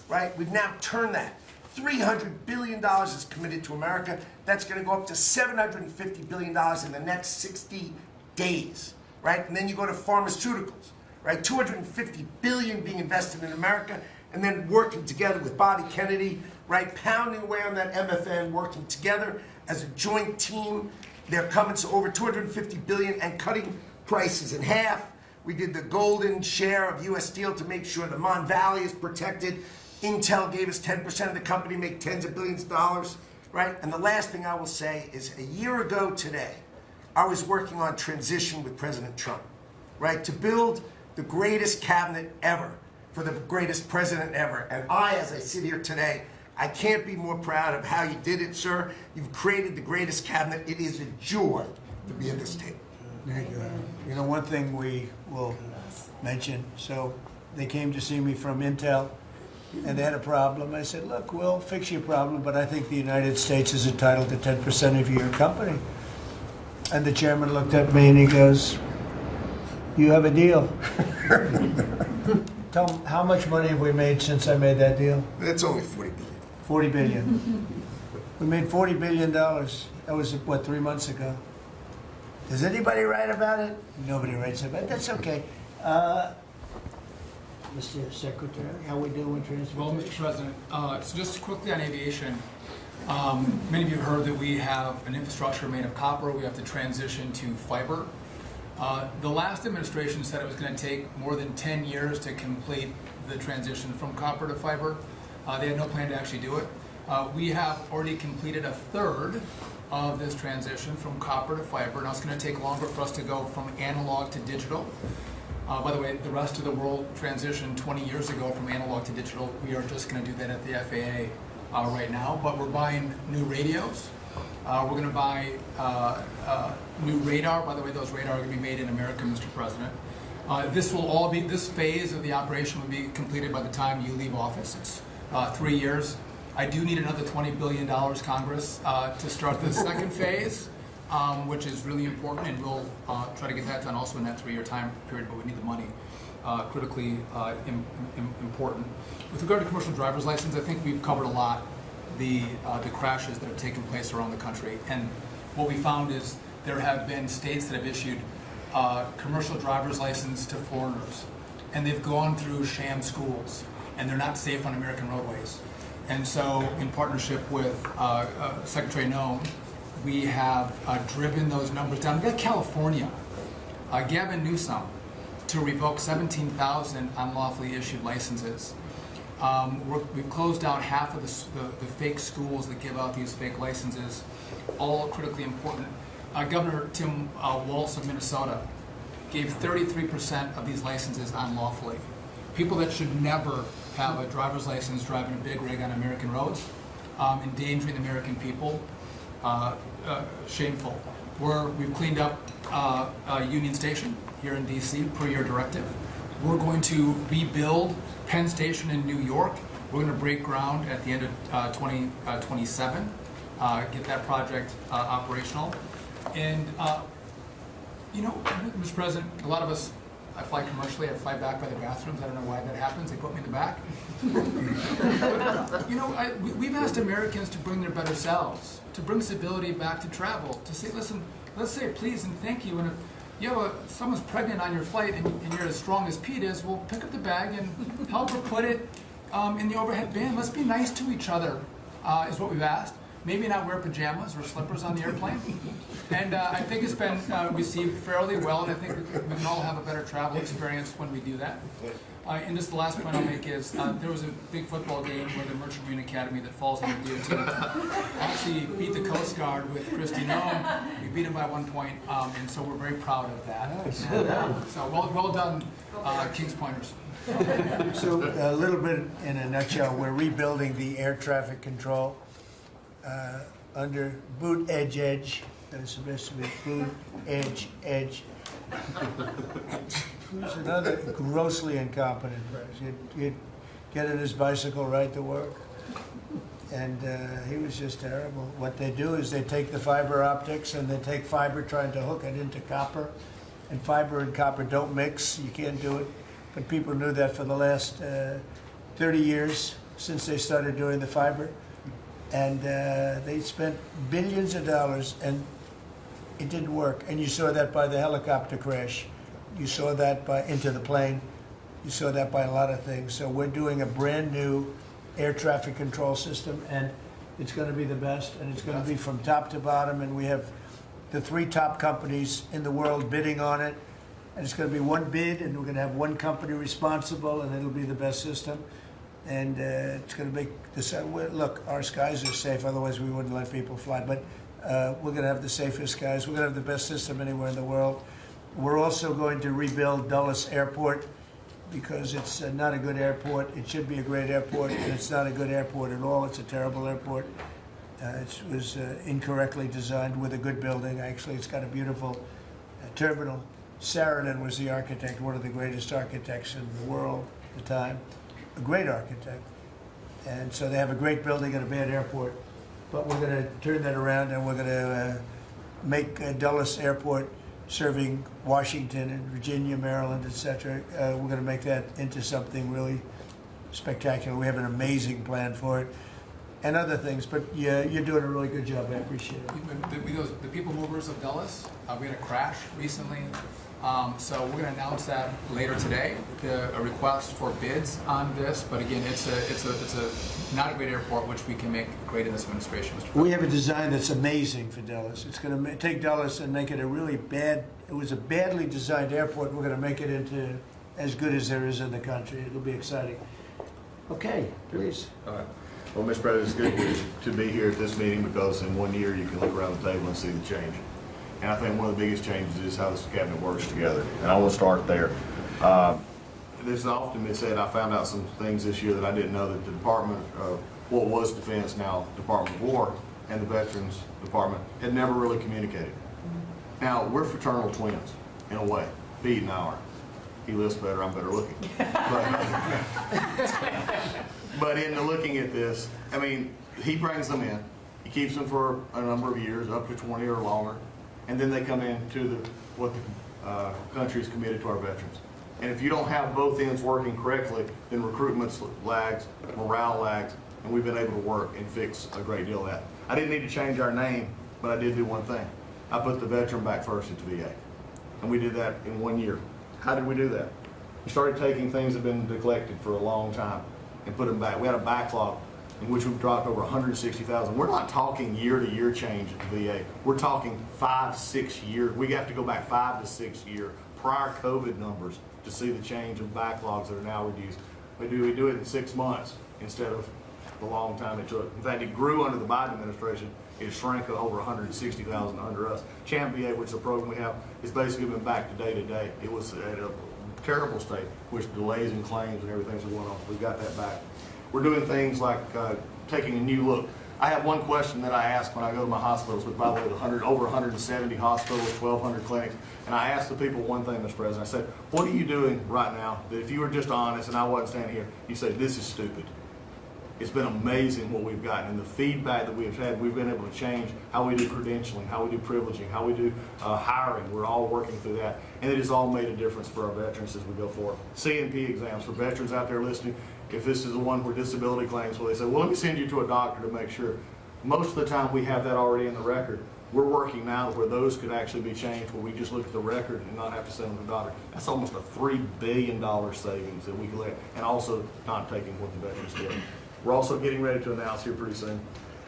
right? We've now turned that. $300 billion is committed to America. That's going to go up to $750 billion in the next 60 days, right? And then you go to pharmaceuticals, right? $250 billion being invested in America, and then working together with Bobby Kennedy, right? Pounding away on that MFN, working together as a joint team. They're coming to over $250 billion and cutting prices in half. We did the golden share of U.S. Steel to make sure the Mon Valley is protected. Intel gave us 10% of the company, make tens of billions of dollars, right? And the last thing I will say is a year ago today, I was working on transition with President Trump, right? To build the greatest cabinet ever for the greatest president ever. And I, as I sit here today, I can't be more proud of how you did it, sir. You've created the greatest cabinet. It is a joy to be at this table. Thank you. You know, one thing we will mention, so they came to see me from Intel, and they had a problem. I said, look, we'll fix your problem, but I think the United States is entitled to 10% of your company. And the chairman looked at me and he goes, you have a deal. Tell them, how much money have we made since I made that deal? It's only $40 billion. 40 billion. We made $40 billion. That was, what, 3 months ago? Does anybody write about it? Nobody writes about it. That's okay. Mr. Secretary, how we doing with transportation? Well, Mr. President, so just quickly on aviation, many of you have heard that we have an infrastructure made of copper. We have to transition to fiber. The last administration said it was going to take more than 10 years to complete the transition from copper to fiber. They had no plan to actually do it. We have already completed a third of this transition from copper to fiber. Now it's going to take longer for us to go from analog to digital. By the way, the rest of the world transitioned 20 years ago from analog to digital. We are just going to do that at the FAA right now, but we're buying new radios. We're going to buy new radar. By the way, those radar are going to be made in America, Mr. President. This phase of the operation will be completed by the time you leave office. It's 3 years. I do need another $20 billion, Congress, to start the second phase, which is really important, and we'll try to get that done also in that 3-year time period, but we need the money. Critically important. With regard to commercial driver's license, I think we've covered a lot the crashes that have taken place around the country, and what we found is there have been states that have issued commercial driver's license to foreigners, and they've gone through sham schools, and they're not safe on American roadways. And so, in partnership with Secretary Noem, we have driven those numbers down. We got California, Gavin Newsom, to revoke 17,000 unlawfully issued licenses. We've closed down half of the fake schools that give out these fake licenses, all critically important. Governor Tim Walz of Minnesota gave 33% of these licenses unlawfully. People that should never have a driver's license driving a big rig on American roads, endangering the American people, shameful. We've cleaned up Union Station here in DC per your directive. We're going to rebuild Penn Station in New York. We're going to break ground at the end of 2027, get that project operational. And, you know, Mr. President, a lot of us, I fly commercially, I fly back by the bathrooms. I don't know why that happens. They put me in the back. But, you know, we've asked Americans to bring their better selves, to bring civility back to travel, to say, listen, let's say please and thank you. And if you have someone's pregnant on your flight and you're as strong as Pete is, well, pick up the bag and help her put it in the overhead bin. Let's be nice to each other, is what we've asked. Maybe not wear pajamas or slippers on the airplane. And I think it's been received fairly well, and I think we can all have a better travel experience when we do that. And just the last point I'll make is there was a big football game where the Merchant Marine Academy that falls under DOT actually beat the Coast Guard with Christy Noem. We beat them by 1 point, and so we're very proud of that. And, so well done, Kings Pointers. So a little bit in a nutshell, we're rebuilding the air traffic control under boot edge. That is supposed to be boot edge. Who's another grossly incompetent person. He'd get in his bicycle, ride to work, and he was just terrible. What they do is they take the fiber optics and they take fiber trying to hook it into copper, and fiber and copper don't mix. You can't do it. But people knew that for the last 30 years since they started doing the fiber. And they spent billions of dollars, and it didn't work. And you saw that by the helicopter crash. You saw that by into the plane. You saw that by a lot of things. So we're doing a brand new air traffic control system, and it's going to be the best, and it's going to be from top to bottom. And we have the 3 top companies in the world bidding on it. And it's going to be one bid, and we're going to have one company responsible, and it'll be the best system. And it's going to make this. Look, our skies are safe. Otherwise, we wouldn't let people fly. But we're going to have the safest skies. We're going to have the best system anywhere in the world. We're also going to rebuild Dulles Airport because it's not a good airport. It should be a great airport, and it's not a good airport at all. It's a terrible airport. It was incorrectly designed with a good building. Actually, it's got a beautiful terminal. Saarinen was the architect, one of the greatest architects in the world at the time. A great architect. And so they have a great building and a bad airport. But we're going to turn that around, and we're going to make Dulles Airport serving Washington and Virginia, Maryland, etc. We're going to make that into something really spectacular. We have an amazing plan for it and other things. But yeah, you're doing a really good job. I appreciate it. The people movers of Dulles, we had a crash recently. So we're going to announce that later today, a request for bids on this. But again, it's a not a great airport, which we can make great in this administration, Mr. President. We have a design that's amazing for Dulles. It's going to take Dulles and make it a really bad, it was a badly designed airport. We're going to make it into as good as there is in the country. It'll be exciting. Okay, please. All right. Well, Mr. President, it's good to be here at this meeting because in 1 year you can look around the table and see the change. And I think one of the biggest changes is how this cabinet works together. And I will start there. This has often been said, I found out some things this year that I didn't know, that the Department of what was Defense, now Department of War, and the Veterans Department had never really communicated. Now, we're fraternal twins, in a way. Pete and I are. He looks better, I'm better looking. But in looking at this, I mean, he brings them in. He keeps them for a number of years, up to 20 or longer. And then they come into what the country is committed to our veterans. And if you don't have both ends working correctly, then recruitment lags, morale lags, and we've been able to work and fix a great deal of that. I didn't need to change our name, but I did do one thing. I put the veteran back first at the VA. And we did that in 1 year. How did we do that? We started taking things that have been neglected for a long time and put them back. We had a backlog in which we've dropped over 160,000. We're not talking year-to-year change at the VA. We're talking 5-6 years. We have to go back 5 to 6 years prior COVID numbers to see the change of backlogs that are now reduced. We do it in 6 months instead of the long time it took. In fact, it grew under the Biden administration. It shrank over 160,000 under us. Champ VA, which is a program we have, has basically been back to day to day. It was at a terrible state, which delays and claims and everything's going on. We've got that back. We're doing things like taking a new look. I have one question that I ask when I go to my hospitals, which by the way, over 170 hospitals, 1,200 clinics, and I ask the people one thing, Mr. President. I said, what are you doing right now that if you were just honest and I wasn't standing here, you say, this is stupid. It's been amazing what we've gotten, and the feedback that we've had. We've been able to change how we do credentialing, how we do privileging, how we do hiring. We're all working through that, and it has all made a difference for our veterans as we go forward. CNP exams for veterans out there listening. If this is the one where disability claims, well, they say, well, let me send you to a doctor to make sure. Most of the time we have that already in the record. We're working now where those could actually be changed, where we just look at the record and not have to send them to the doctor. That's almost a $3 billion savings that we can let, and also not taking what the veterans get. We're also getting ready to announce here pretty soon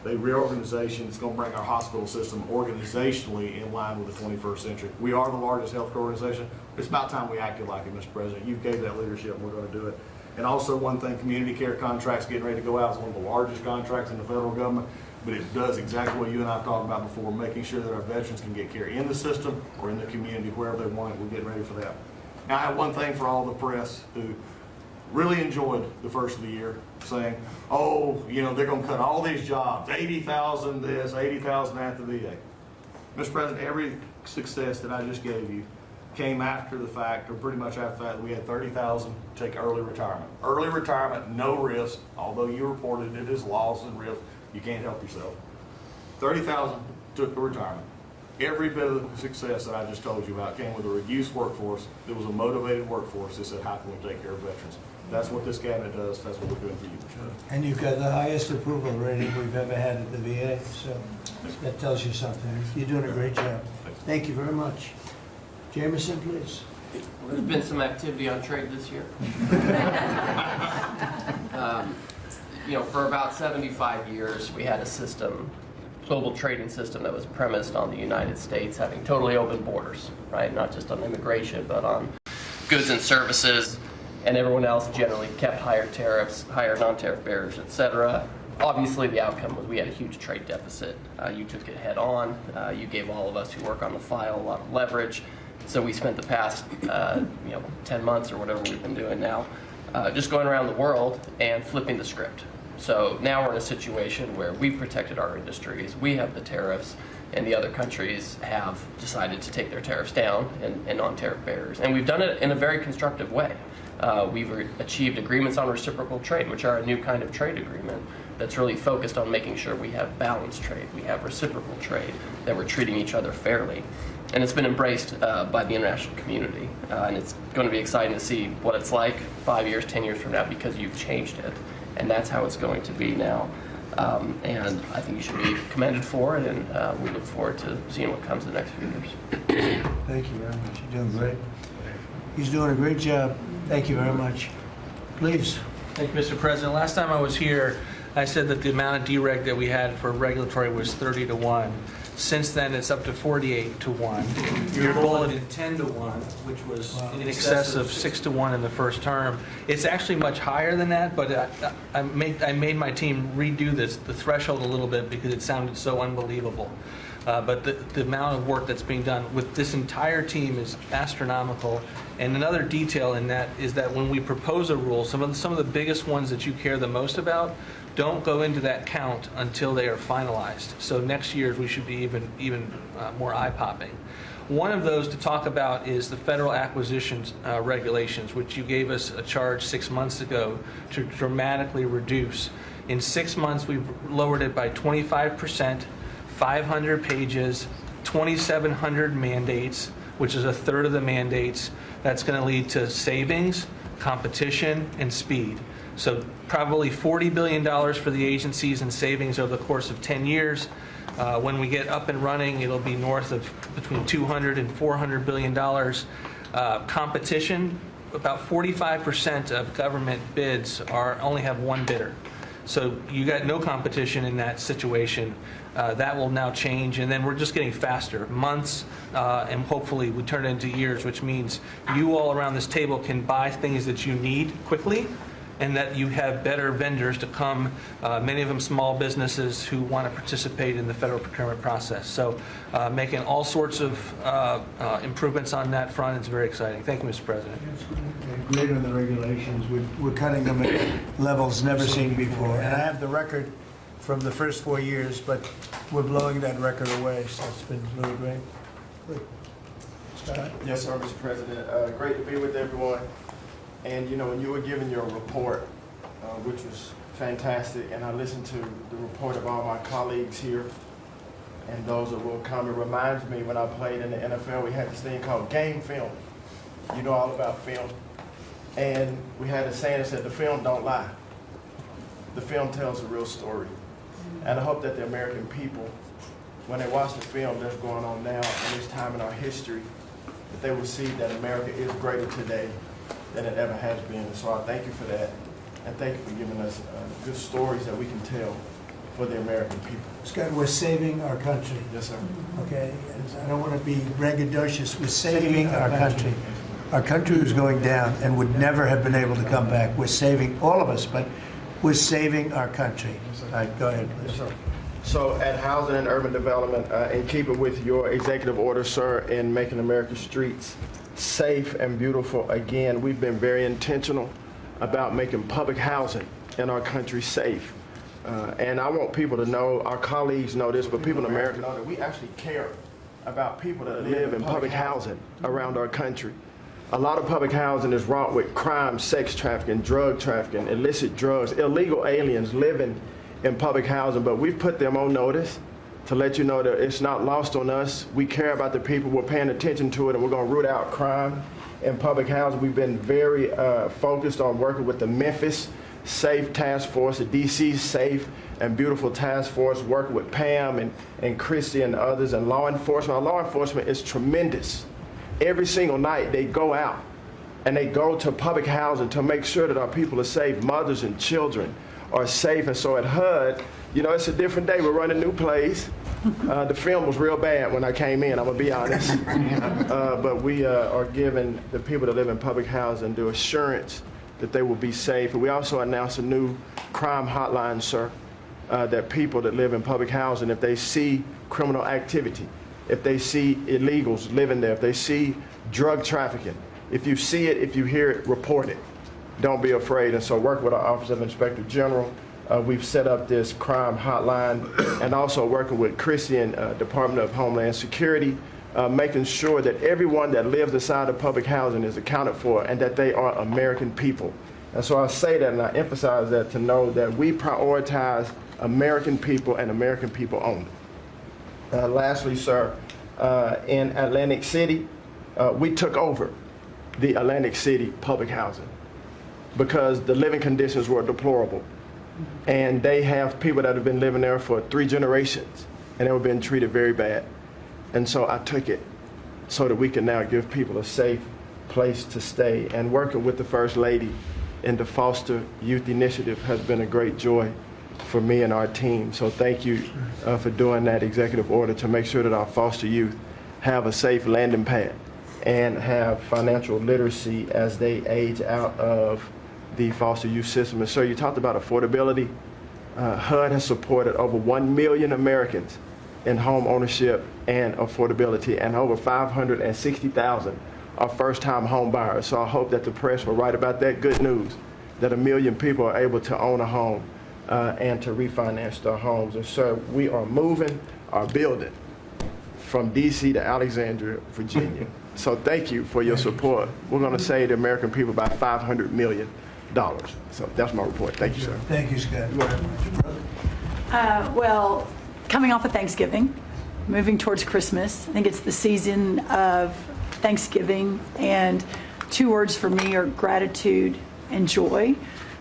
a reorganization that's going to bring our hospital system organizationally in line with the 21st century. We are the largest healthcare organization. It's about time we acted like it, Mr. President. You gave that leadership, and we're going to do it. And also one thing, community care contracts getting ready to go out. It's one of the largest contracts in the federal government, but it does exactly what you and I have talked about before, making sure that our veterans can get care in the system or in the community, wherever they want it. We're getting ready for that. Now, I have one thing for all the press who really enjoyed the first of the year, saying, oh, you know, they're going to cut all these jobs, 80,000 this, 80,000 at the VA. Mr. President, every success that I just gave you came after the fact, or pretty much after the fact, that we had 30,000 take early retirement. Early retirement, no risk, although you reported it as loss and risk, you can't help yourself. 30,000 took the retirement. Every bit of the success that I just told you about came with a reduced workforce. It was a motivated workforce that said, how can we take care of veterans? That's what this cabinet does. That's what we're doing for you, Mr. President. And you've got the highest approval rating we've ever had at the VA, so that tells you something. You're doing a great job. Thank you very much. Jameson, please. There's been some activity on trade this year. You know, for about 75 years, we had a system, global trading system, that was premised on the United States having totally open borders, right? Not just on immigration, but on goods and services, and everyone else generally kept higher tariffs, higher non-tariff barriers, etc. Obviously, the outcome was we had a huge trade deficit. You took it head on. You gave all of us who work on the file a lot of leverage. So we spent the past 10 months or whatever we've been doing now just going around the world and flipping the script. So now we're in a situation where we've protected our industries, we have the tariffs, and the other countries have decided to take their tariffs down and non-tariff barriers. And we've done it in a very constructive way. We've achieved agreements on reciprocal trade, which are a new kind of trade agreement that's really focused on making sure we have balanced trade, we have reciprocal trade, that we're treating each other fairly. And it's been embraced by the international community. And it's going to be exciting to see what it's like 5 years, 10 years from now, because you've changed it. And that's how it's going to be now. And I think you should be commended for it, and we look forward to seeing what comes in the next few years. Thank you very much. You're doing great. He's doing a great job. Thank you very much. Please. Thank you, Mr. President. Last time I was here, I said that the amount of dereg that we had for regulatory was 30-1. Since then, it's up to 48-1. Your bulleted 10-1, which was in excess of 6-1 in the first term. It's actually much higher than that, but I made my team redo the threshold a little bit because it sounded so unbelievable. But the amount of work that's being done with this entire team is astronomical. And another detail in that is that when we propose a rule, some of the biggest ones that you care the most about don't go into that count until they are finalized. So next year we should be even more eye-popping. One of those to talk about is the federal acquisitions regulations, which you gave us a charge 6 months ago to dramatically reduce. In 6 months, we've lowered it by 25%, 500 pages, 2,700 mandates, which is a third of the mandates. That's going to lead to savings, competition, and speed. So probably $40 billion for the agencies in savings over the course of 10 years. When we get up and running, it'll be north of between $200 and $400 billion. Competition, about 45% of government bids only have one bidder. So you got no competition in that situation. That will now change, and then we're just getting faster, months, and hopefully we turn it into years, which means you all around this table can buy things that you need quickly, and that you have better vendors to come, many of them small businesses who want to participate in the federal procurement process. So making all sorts of improvements on that front. It's very exciting. Thank you, Mr. President. Great on the regulations. We're cutting them at levels never seen before. And I have the record from the first 4 years, but we're blowing that record away, so it's been really great. Good. Scott? Yes, sir, Mr. President. Great to be with everyone. And, you know, when you were giving your report, which was fantastic, and I listened to the report of all my colleagues here and those that will come, it reminds me when I played in the NFL, we had this thing called game film. You know all about film. And we had a saying that said, the film don't lie. The film tells a real story. And I hope that the American people, when they watch the film that's going on now in this time in our history, that they will see that America is greater today than it ever has been. And so I thank you for that. And thank you for giving us good stories that we can tell for the American people. Scott, we're saving our country. Yes, sir. Okay? And I don't want to be braggadocious. We're saving our country. Our country was going down and would never have been able to come back. We're saving all of us, but we're saving our country. All right, go ahead, please. Yes, sir. So at Housing and Urban Development, in keeping with your executive order, sir, in making America's streets safe and beautiful, again, we've been very intentional about making public housing in our country safe. And I want people to know, our colleagues know this, but people in America know that we actually care about people that live in public housing around our country. A lot of public housing is wrought with crime, sex trafficking, drug trafficking, illicit drugs, illegal aliens living in public housing, but we've put them on notice to let you know that it's not lost on us. We care about the people, we're paying attention to it, and we're going to root out crime in public housing. We've been very focused on working with the Memphis Safe Task Force, the DC Safe and Beautiful Task Force, working with Pam and Christy and others, and law enforcement. Our law enforcement is tremendous. Every single night they go out and they go to public housing to make sure that our people are safe, mothers and children are safe. And so at HUD, you know, it's a different day. We're running new plays. The film was real bad when I came in, I'm gonna be honest. But we are giving the people that live in public housing the assurance that they will be safe. And we also announced a new crime hotline, sir, that people that live in public housing, if they see criminal activity, if they see illegals living there, if they see drug trafficking, if you see it, if you hear it, report it. Don't be afraid. And so work with our Office of Inspector General. We've set up this crime hotline, and also working with Christy and Department of Homeland Security, making sure that everyone that lives inside of public housing is accounted for and that they are American people. And so I say that and I emphasize that to know that we prioritize American people and American people only. Lastly, sir, in Atlantic City, we took over the Atlantic City public housing because the living conditions were deplorable. And they have people that have been living there for 3 generations, and they were being treated very bad. And so I took it so that we can now give people a safe place to stay. And working with the First Lady in the Foster Youth Initiative has been a great joy for me and our team. So thank you for doing that executive order to make sure that our foster youth have a safe landing pad and have financial literacy as they age out of the foster youth system. And sir, you talked about affordability. HUD has supported over 1 million Americans in home ownership and affordability, and over 560,000 are first-time home buyers. So I hope that the press will write about that good news, that 1 million people are able to own a home and to refinance their homes. And sir, we are moving our building from DC to Alexandria, Virginia. So thank you for your support. We're going to save the American people about $500 million. So that's my report. Thank you, sir. Thank you, Scott. Well, coming off of Thanksgiving, moving towards Christmas, I think it's the season of Thanksgiving, and 2 words for me are gratitude and joy.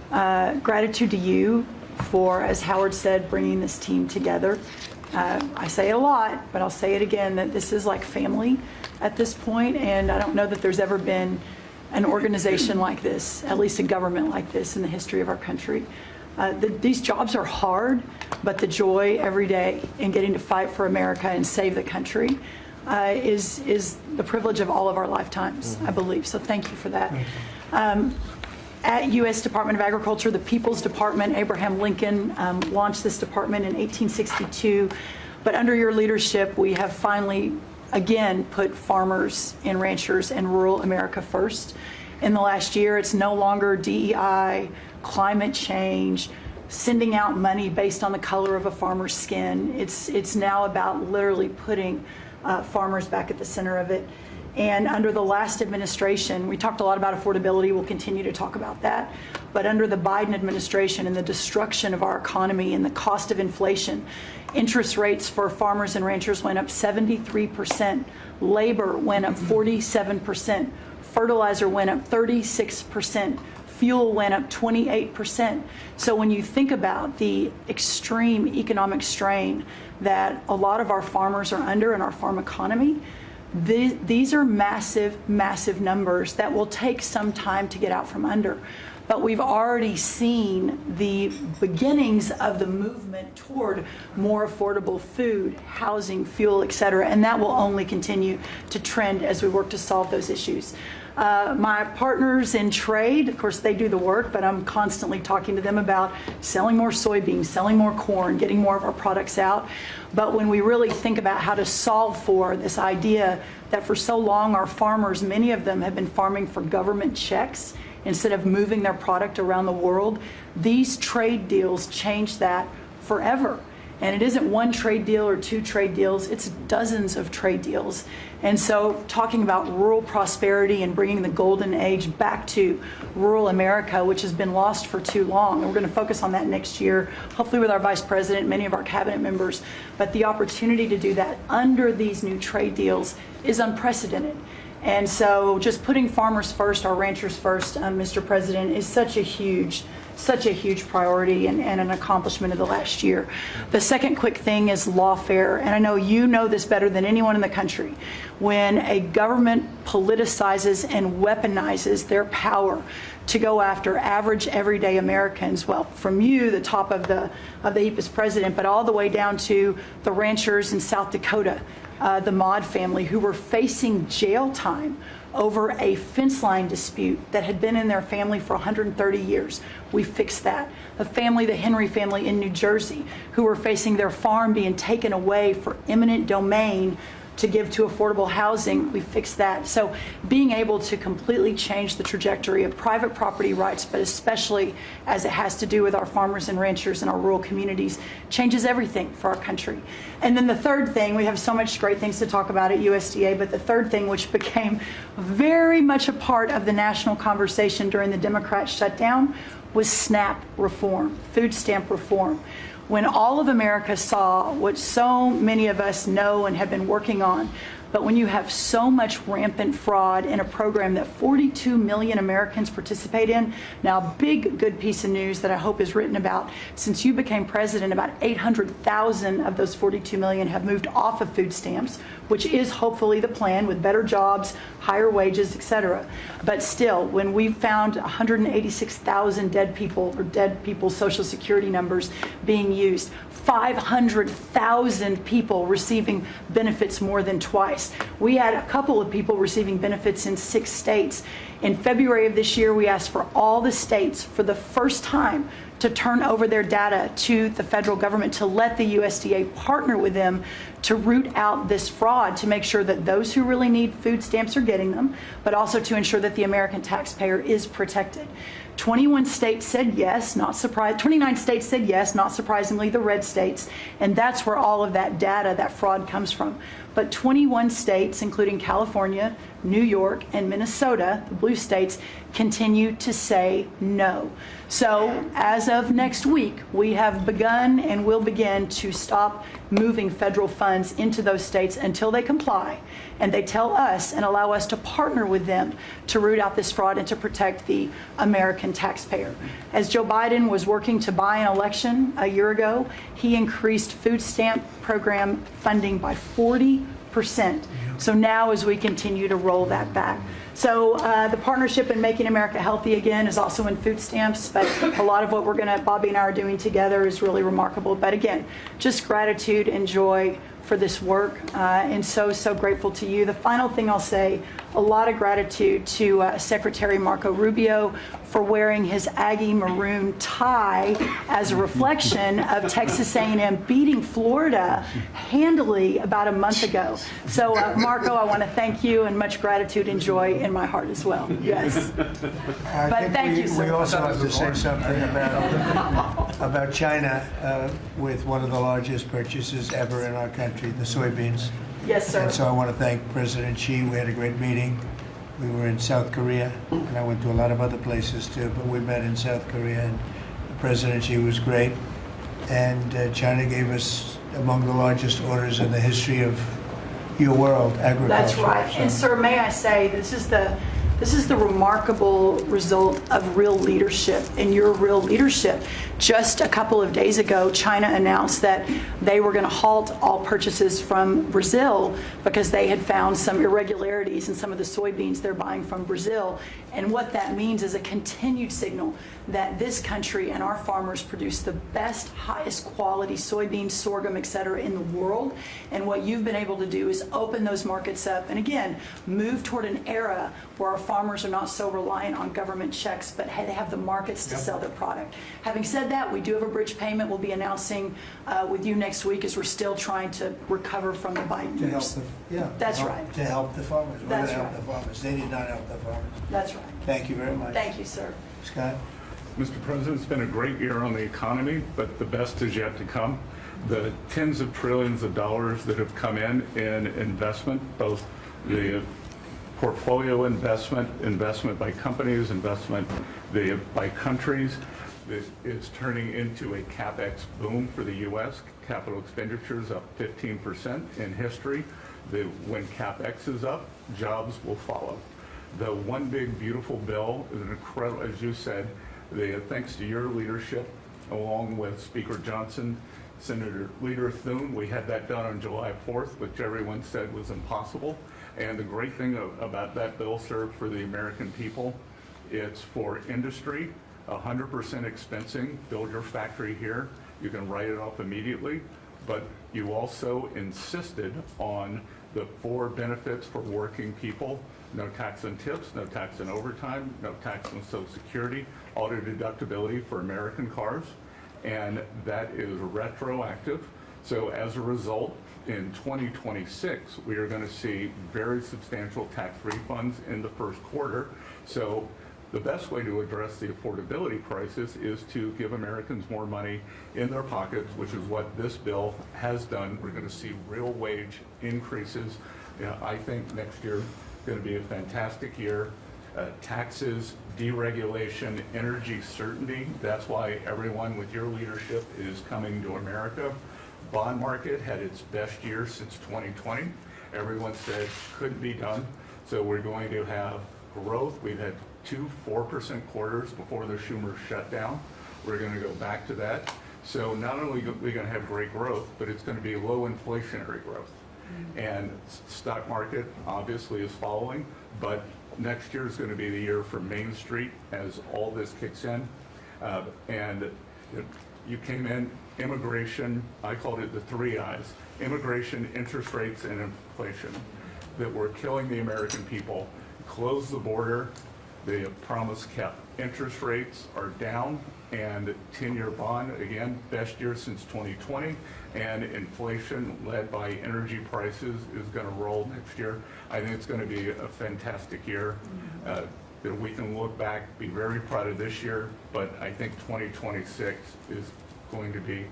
Gratitude to you for, as Howard said, bringing this team together. I say it a lot, but I'll say it again, that this is like family at this point, and I don't know that there's ever been an organization like this, at least a government like this, in the history of our country. These jobs are hard, but the joy every day in getting to fight for America and save the country is the privilege of all of our lifetimes, I believe. So thank you for that. At U.S. Department of Agriculture, the People's Department, Abraham Lincoln launched this department in 1862. But under your leadership, we have finally, again, put farmers and ranchers and rural America first. In the last year, it's no longer DEI, climate change, sending out money based on the color of a farmer's skin. It's now about literally putting farmers back at the center of it. And under the last administration, we talked a lot about affordability. We'll continue to talk about that. But under the Biden administration and the destruction of our economy and the cost of inflation, interest rates for farmers and ranchers went up 73%. Labor went up 47%. Fertilizer went up 36%. Fuel went up 28%. So when you think about the extreme economic strain that a lot of our farmers are under in our farm economy, these are massive, massive numbers that will take some time to get out from under. But we've already seen the beginnings of the movement toward more affordable food, housing, fuel, et cetera, and that will only continue to trend as we work to solve those issues. My partners in trade, of course, they do the work, but I'm constantly talking to them about selling more soybeans, selling more corn, getting more of our products out. But when we really think about how to solve for this idea that for so long our farmers, many of them have been farming for government checks instead of moving their product around the world, these trade deals change that forever. And it isn't one trade deal or 2 trade deals, it's dozens of trade deals. And so talking about rural prosperity and bringing the golden age back to rural America, which has been lost for too long. And we're going to focus on that next year, hopefully with our Vice President, many of our cabinet members. But the opportunity to do that under these new trade deals is unprecedented. And so just putting farmers first, our ranchers first, Mr. President, is such a huge priority and an accomplishment of the last year. The second quick thing is lawfare, and I know you know this better than anyone in the country. When a government politicizes and weaponizes their power to go after average, everyday Americans, well, from you, the top of the heap as president, but all the way down to the ranchers in South Dakota, the Maud family, who were facing jail time over a fence line dispute that had been in their family for 130 years. We fixed that. The family, the Henry family in New Jersey, who were facing their farm being taken away for eminent domain to give to affordable housing, we fixed that. So being able to completely change the trajectory of private property rights, but especially as it has to do with our farmers and ranchers and our rural communities, changes everything for our country. And then the third thing, we have so much great things to talk about at USDA, but the third thing, which became very much a part of the national conversation during the Democrat shutdown, was SNAP reform, food stamp reform. When all of America saw what so many of us know and have been working on, But when you have so much rampant fraud in a program that 42 million Americans participate in, now big good piece of news that I hope is written about, since you became president, about 800,000 of those 42 million have moved off of food stamps, which is hopefully the plan with better jobs, higher wages, etc. But still, when we found 186,000 dead people or dead people's Social Security numbers being used, 500,000 people receiving benefits more than twice. We had a couple of people receiving benefits in 6 states. In February of this year, we asked for all the states for the first time to turn over their data to the federal government, to let the USDA partner with them to root out this fraud, to make sure that those who really need food stamps are getting them, but also to ensure that the American taxpayer is protected. 21 states said yes, not surprised. 29 states said yes, not surprisingly, the red states, and that's where all of that data, that fraud comes from. But 21 states, including California, New York, and Minnesota, the blue states, continue to say no. So as of next week, we have begun and will begin to stop moving federal funds into those states until they comply and they tell us and allow us to partner with them to root out this fraud and to protect the American taxpayer. As Joe Biden was working to buy an election a year ago, he increased food stamp program funding by 40%. So now as we continue to roll that back. So the partnership in Making America Healthy Again is also in food stamps, but a lot of what Bobby and I are doing together is really remarkable. But again, just gratitude and joy for this work, and so grateful to you. The final thing I'll say, a lot of gratitude to Secretary Marco Rubio for wearing his Aggie maroon tie as a reflection of Texas A&M beating Florida handily about a month ago. So Marco, I want to thank you, and much gratitude and joy in my heart as well. Yes. But thank you, sir. We also have to say something about China with one of the largest purchases ever in our country, the soybeans. Yes, sir. And so I want to thank President Xi. We had a great meeting. We were in South Korea, and I went to a lot of other places too, but we met in South Korea, and President Xi was great. And China gave us among the largest orders in the history of your world, agriculture. That's right. And sir, may I say, this is the remarkable result of real leadership, and your real leadership. Just a couple of days ago, China announced that they were going to halt all purchases from Brazil because they had found some irregularities in some of the soybeans they're buying from Brazil. And what that means is a continued signal that this country and our farmers produce the best, highest quality soybeans, sorghum, et cetera, in the world. And what you've been able to do is open those markets up and again, move toward an era where our farmers are not so reliant on government checks, but they have the markets to sell their product. Having said that, we do have a bridge payment we'll be announcing with you next week as we're still trying to recover from the Biden To help years. That's right. To help the farmers. We're going That's to help right. the farmers. They did not help the farmers. That's right. Thank you very much. Thank you, sir. Scott? Mr. President, it's been a great year on the economy, but the best is yet to come. The tens of trillions of dollars that have come in investment, both the portfolio investment by companies, investment by countries, that is turning into a CapEx boom for the U.S. Capital expenditures up 15% in history. When CapEx is up, jobs will follow. The One Big Beautiful Bill is an incredible, as you said, thanks to your leadership, along with Speaker Johnson, Senator Leader Thune, we had that done on July 4th, which everyone said was impossible. And the great thing about that bill, sir, for the American people, it's for industry, 100% expensing, build your factory here, you can write it off immediately, but you also insisted on the 4 benefits for working people: no tax on tips, no tax on overtime, no tax on Social Security, auto deductibility for American cars, and that is retroactive. So as a result, in 2026, we are going to see very substantial tax refunds in the first quarter. So the best way to address the affordability crisis is to give Americans more money in their pockets, which is what this bill has done. We're going to see real wage increases. I think next year is going to be a fantastic year. Taxes, deregulation, energy certainty. That's why everyone with your leadership is coming to America. Bond market had its best year since 2020. everyone said couldn't be done. So we're going to have growth. We've had 2 4% quarters before the Schumer shutdown. We're going to go back to that. So not only are we going to have great growth, but it's going to be low inflationary growth. And stock market obviously is following, but next year is going to be the year for Main Street as all this kicks in. And you came in, immigration, I called it the 3 I's, immigration, interest rates, and inflation, that were killing the American people. Close the border, the promise kept. Interest rates are down, and 10-year bond, again, best year since 2020, and inflation led by energy prices is going to roll next year. I think it's going to be a fantastic year. That we can look back, be very proud of this year, but I think 2026 is going to be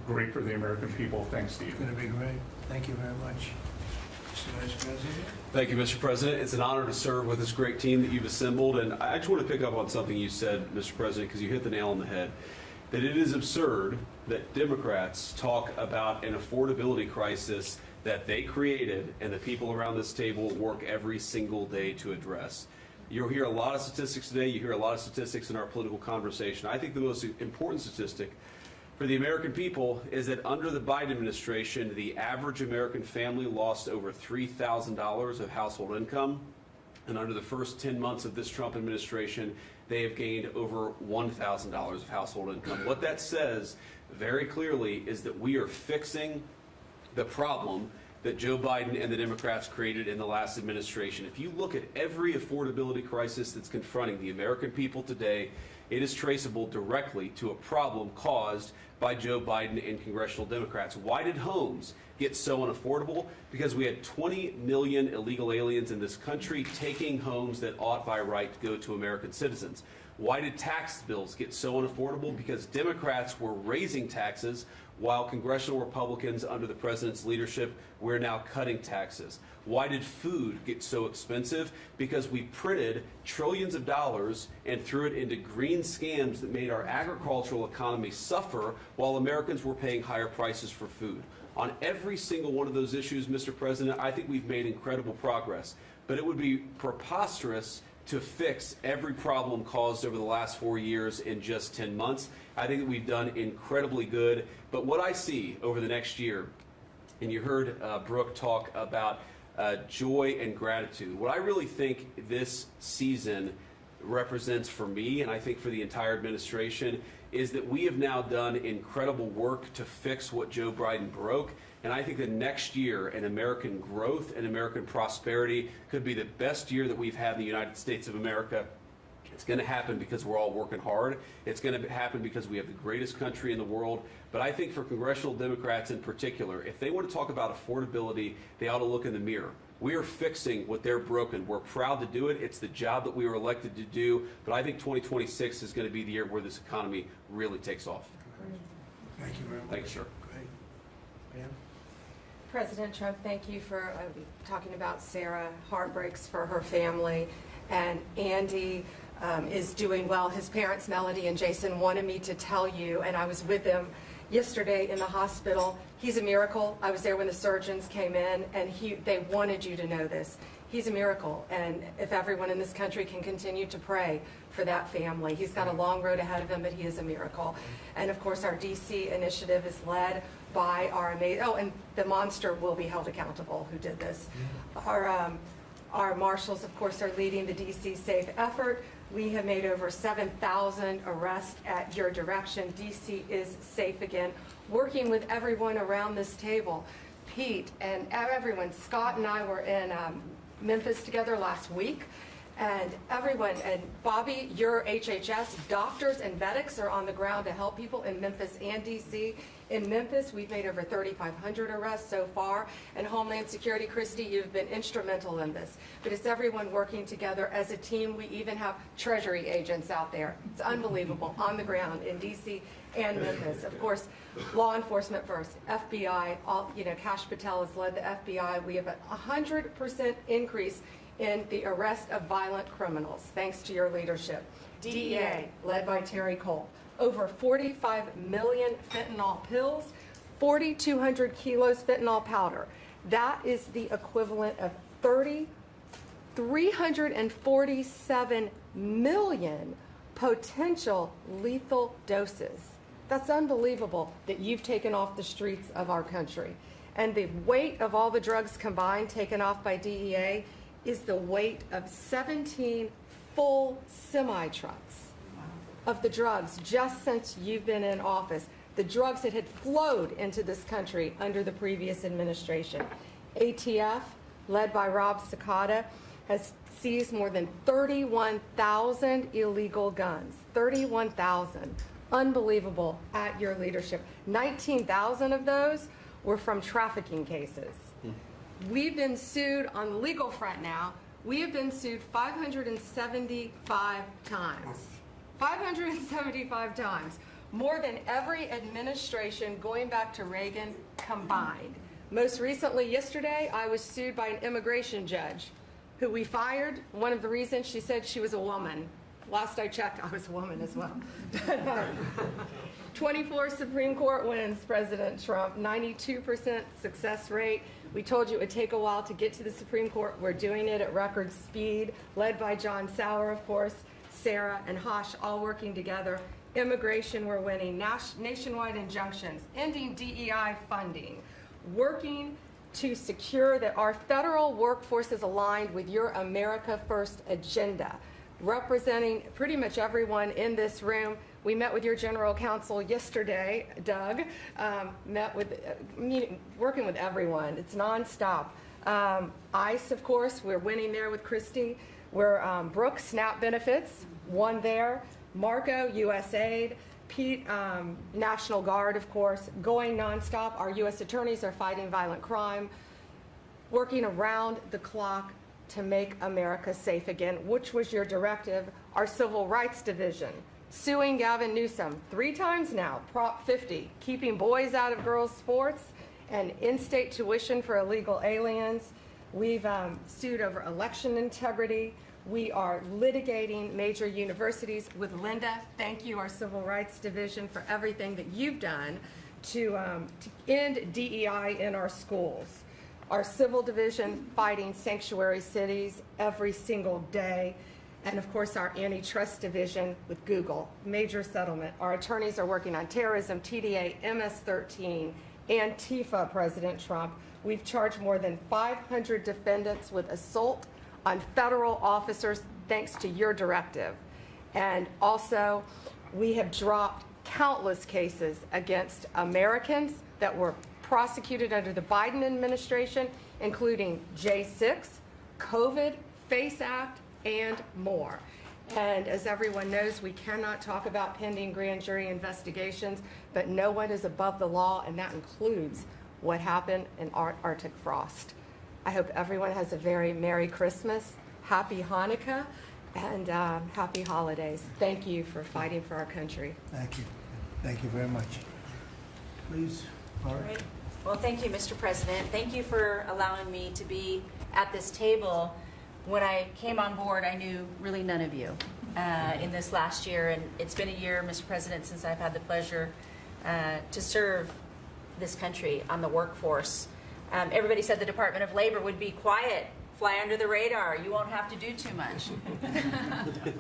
great for the American people. Thanks, Steve. It's going to be great. Thank you very much. Mr. Vice President. Thank you, Mr. President. It's an honor to serve with this great team that you've assembled. And I just want to pick up on something you said, Mr. President, because you hit the nail on the head, that it is absurd that Democrats talk about an affordability crisis that they created and the people around this table work every single day to address. You'll hear a lot of statistics today. You hear a lot of statistics in our political conversation. I think the most important statistic for the American people is that under the Biden administration, the average American family lost over $3,000 of household income. And under the first 10 months of this Trump administration, they have gained over $1,000 of household income. What that says very clearly is that we are fixing the problem that Joe Biden and the Democrats created in the last administration. If you look at every affordability crisis that's confronting the American people today, it is traceable directly to a problem caused by Joe Biden and congressional Democrats. Why did homes get so unaffordable? Because we had 20 million illegal aliens in this country taking homes that ought by right to go to American citizens. Why did tax bills get so unaffordable? Because Democrats were raising taxes while congressional Republicans under the president's leadership, we're now cutting taxes. Why did food get so expensive? Because we printed trillions of dollars and threw it into green scams that made our agricultural economy suffer while Americans were paying higher prices for food. On every single one of those issues, Mr. President, I think we've made incredible progress. But it would be preposterous to fix every problem caused over the last 4 years in just 10 months. I think that we've done incredibly good. But what I see over the next year, and you heard Brooke talk about joy and gratitude, what I really think this season represents for me, and I think for the entire administration, is that we have now done incredible work to fix what Joe Biden broke. And I think that next year, in American growth and American prosperity, could be the best year that we've had in the United States of America. It's going to happen because we're all working hard. It's going to happen because we have the greatest country in the world. But I think for congressional Democrats in particular, if they want to talk about affordability, they ought to look in the mirror. We are fixing what they're broken. We're proud to do it. It's the job that we were elected to do. But I think 2026 is going to be the year where this economy really takes off. Thank you very much. Thank you, sir. Great. Pam? President Trump, thank you for talking about Sarah. Heartbreaks for her family. And Andy is doing well. His parents, Melody and Jason, wanted me to tell you, and I was with them yesterday in the hospital. He's a miracle. I was there when the surgeons came in, and they wanted you to know this. He's a miracle, and if everyone in this country can continue to pray for that family. He's got a long road ahead of him, but he is a miracle. And of course, our DC initiative is led by our amazing, and the monster will be held accountable who did this. Our marshals, of course, are leading the DC Safe effort. We have made over 7,000 arrests at your direction. DC is safe again. Working with everyone around this table, Pete and everyone. Scott and I were in Memphis together last week. And everyone, and Bobby, your HHS, doctors and medics are on the ground to help people in Memphis and DC. In Memphis, we've made over 3,500 arrests so far. And Homeland Security, Christy, you've been instrumental in this. But it's everyone working together as a team. We even have Treasury agents out there. It's unbelievable, on the ground in DC and Memphis. Of course, law enforcement first, FBI, Kash Patel has led the FBI. We have a 100% increase in the arrest of violent criminals, thanks to your leadership. DEA, led by Terry Cole. Over 45 million fentanyl pills, 4,200 kilos fentanyl powder. That is the equivalent of 347 million potential lethal doses. That's unbelievable that you've taken off the streets of our country. And the weight of all the drugs combined taken off by DEA is the weight of 17 full semi-trucks of the drugs just since you've been in office. The drugs that had flowed into this country under the previous administration. ATF, led by Rob Sakata, has seized more than 31,000 illegal guns. 31,000. Unbelievable at your leadership. 19,000 of those were from trafficking cases. We've been sued on the legal front now. We have been sued 575 times. 575 times. More than every administration going back to Reagan combined. Most recently, yesterday, I was sued by an immigration judge who we fired. One of the reasons, she said she was a woman. Last I checked, I was a woman as well. 24 Supreme Court wins, President Trump, 92% success rate. We told you it would take a while to get to the Supreme Court. We're doing it at record speed, led by John Sauer, of course, Sarah and Hosh, all working together. Immigration, we're winning. Nationwide injunctions, ending DEI funding, working to secure that our federal workforce is aligned with your America First agenda, representing pretty much everyone in this room. We met with your general counsel yesterday, Doug, working with everyone. It's nonstop. ICE, of course, we're winning there with Christie. We're Brooke, SNAP benefits, won there. Marco, USAID. Pete, National Guard, of course, going nonstop. Our U.S. attorneys are fighting violent crime, working around the clock to make America safe again, which was your directive. Our Civil Rights Division, suing Gavin Newsom 3 times now, Prop 50, keeping boys out of girls' sports, and in-state tuition for illegal aliens. We've sued over election integrity. We are litigating major universities with Linda. Thank you, our Civil Rights Division, for everything that you've done to end DEI in our schools. Our Civil Division fighting sanctuary cities every single day. And of course, our Antitrust Division with Google, major settlement. Our attorneys are working on terrorism, TDA, MS-13, Antifa, President Trump. We've charged more than 500 defendants with assault on federal officers thanks to your directive. And also, we have dropped countless cases against Americans that were prosecuted under the Biden administration, including J6, COVID, FACE Act, and more. And as everyone knows, we cannot talk about pending grand jury investigations, but no one is above the law, and that includes what happened in Arctic frost. I hope everyone has a very Merry Christmas, Happy Hanukkah, and Happy Holidays. Thank you for fighting for our country. Thank you. Thank you very much. Please, Laura. Great. Well, thank you, Mr. President. Thank you for allowing me to be at this table. When I came on board, I knew really none of you in this last year, and it's been a year, Mr. President, since I've had the pleasure to serve this country on the workforce. Everybody said the Department of Labor would be quiet, fly under the radar. You won't have to do too much.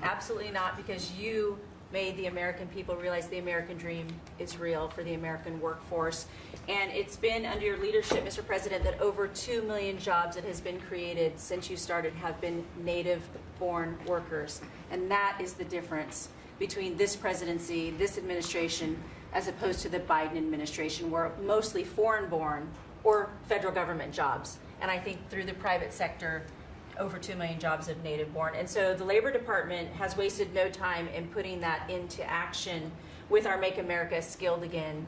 Absolutely not, because you made the American people realize the American dream is real for the American workforce. And it's been under your leadership, Mr. President, that over 2 million jobs that has been created since you started have been native-born workers. And that is the difference between this presidency, this administration, as opposed to the Biden administration, where mostly foreign-born or federal government jobs. And I think through the private sector, over 2 million jobs of native-born. And so the Labor Department has wasted no time in putting that into action with our Make America Skilled Again,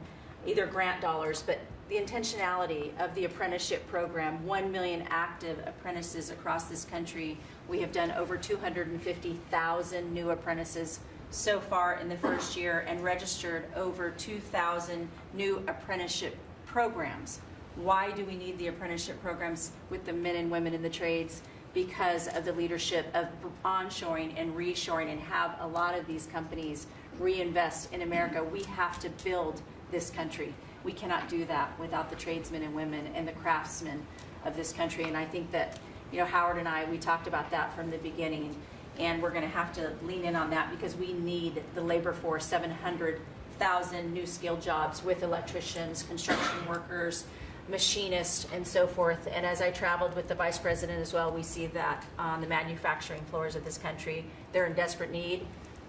either grant dollars, but the intentionality of the apprenticeship program, 1 million active apprentices across this country. We have done over 250,000 new apprentices so far in the first year and registered over 2,000 new apprenticeship programs. Why do we need the apprenticeship programs with the men and women in the trades? Because of the leadership of onshoring and reshoring, and have a lot of these companies reinvest in America. We have to build this country. We cannot do that without the tradesmen and women and the craftsmen of this country. And I think that, Howard and I, we talked about that from the beginning, and we're going to have to lean in on that because we need the labor force, 700,000 new skilled jobs with electricians, construction workers, machinists, and so forth. And as I traveled with the vice president as well, we see that on the manufacturing floors of this country, they're in desperate need.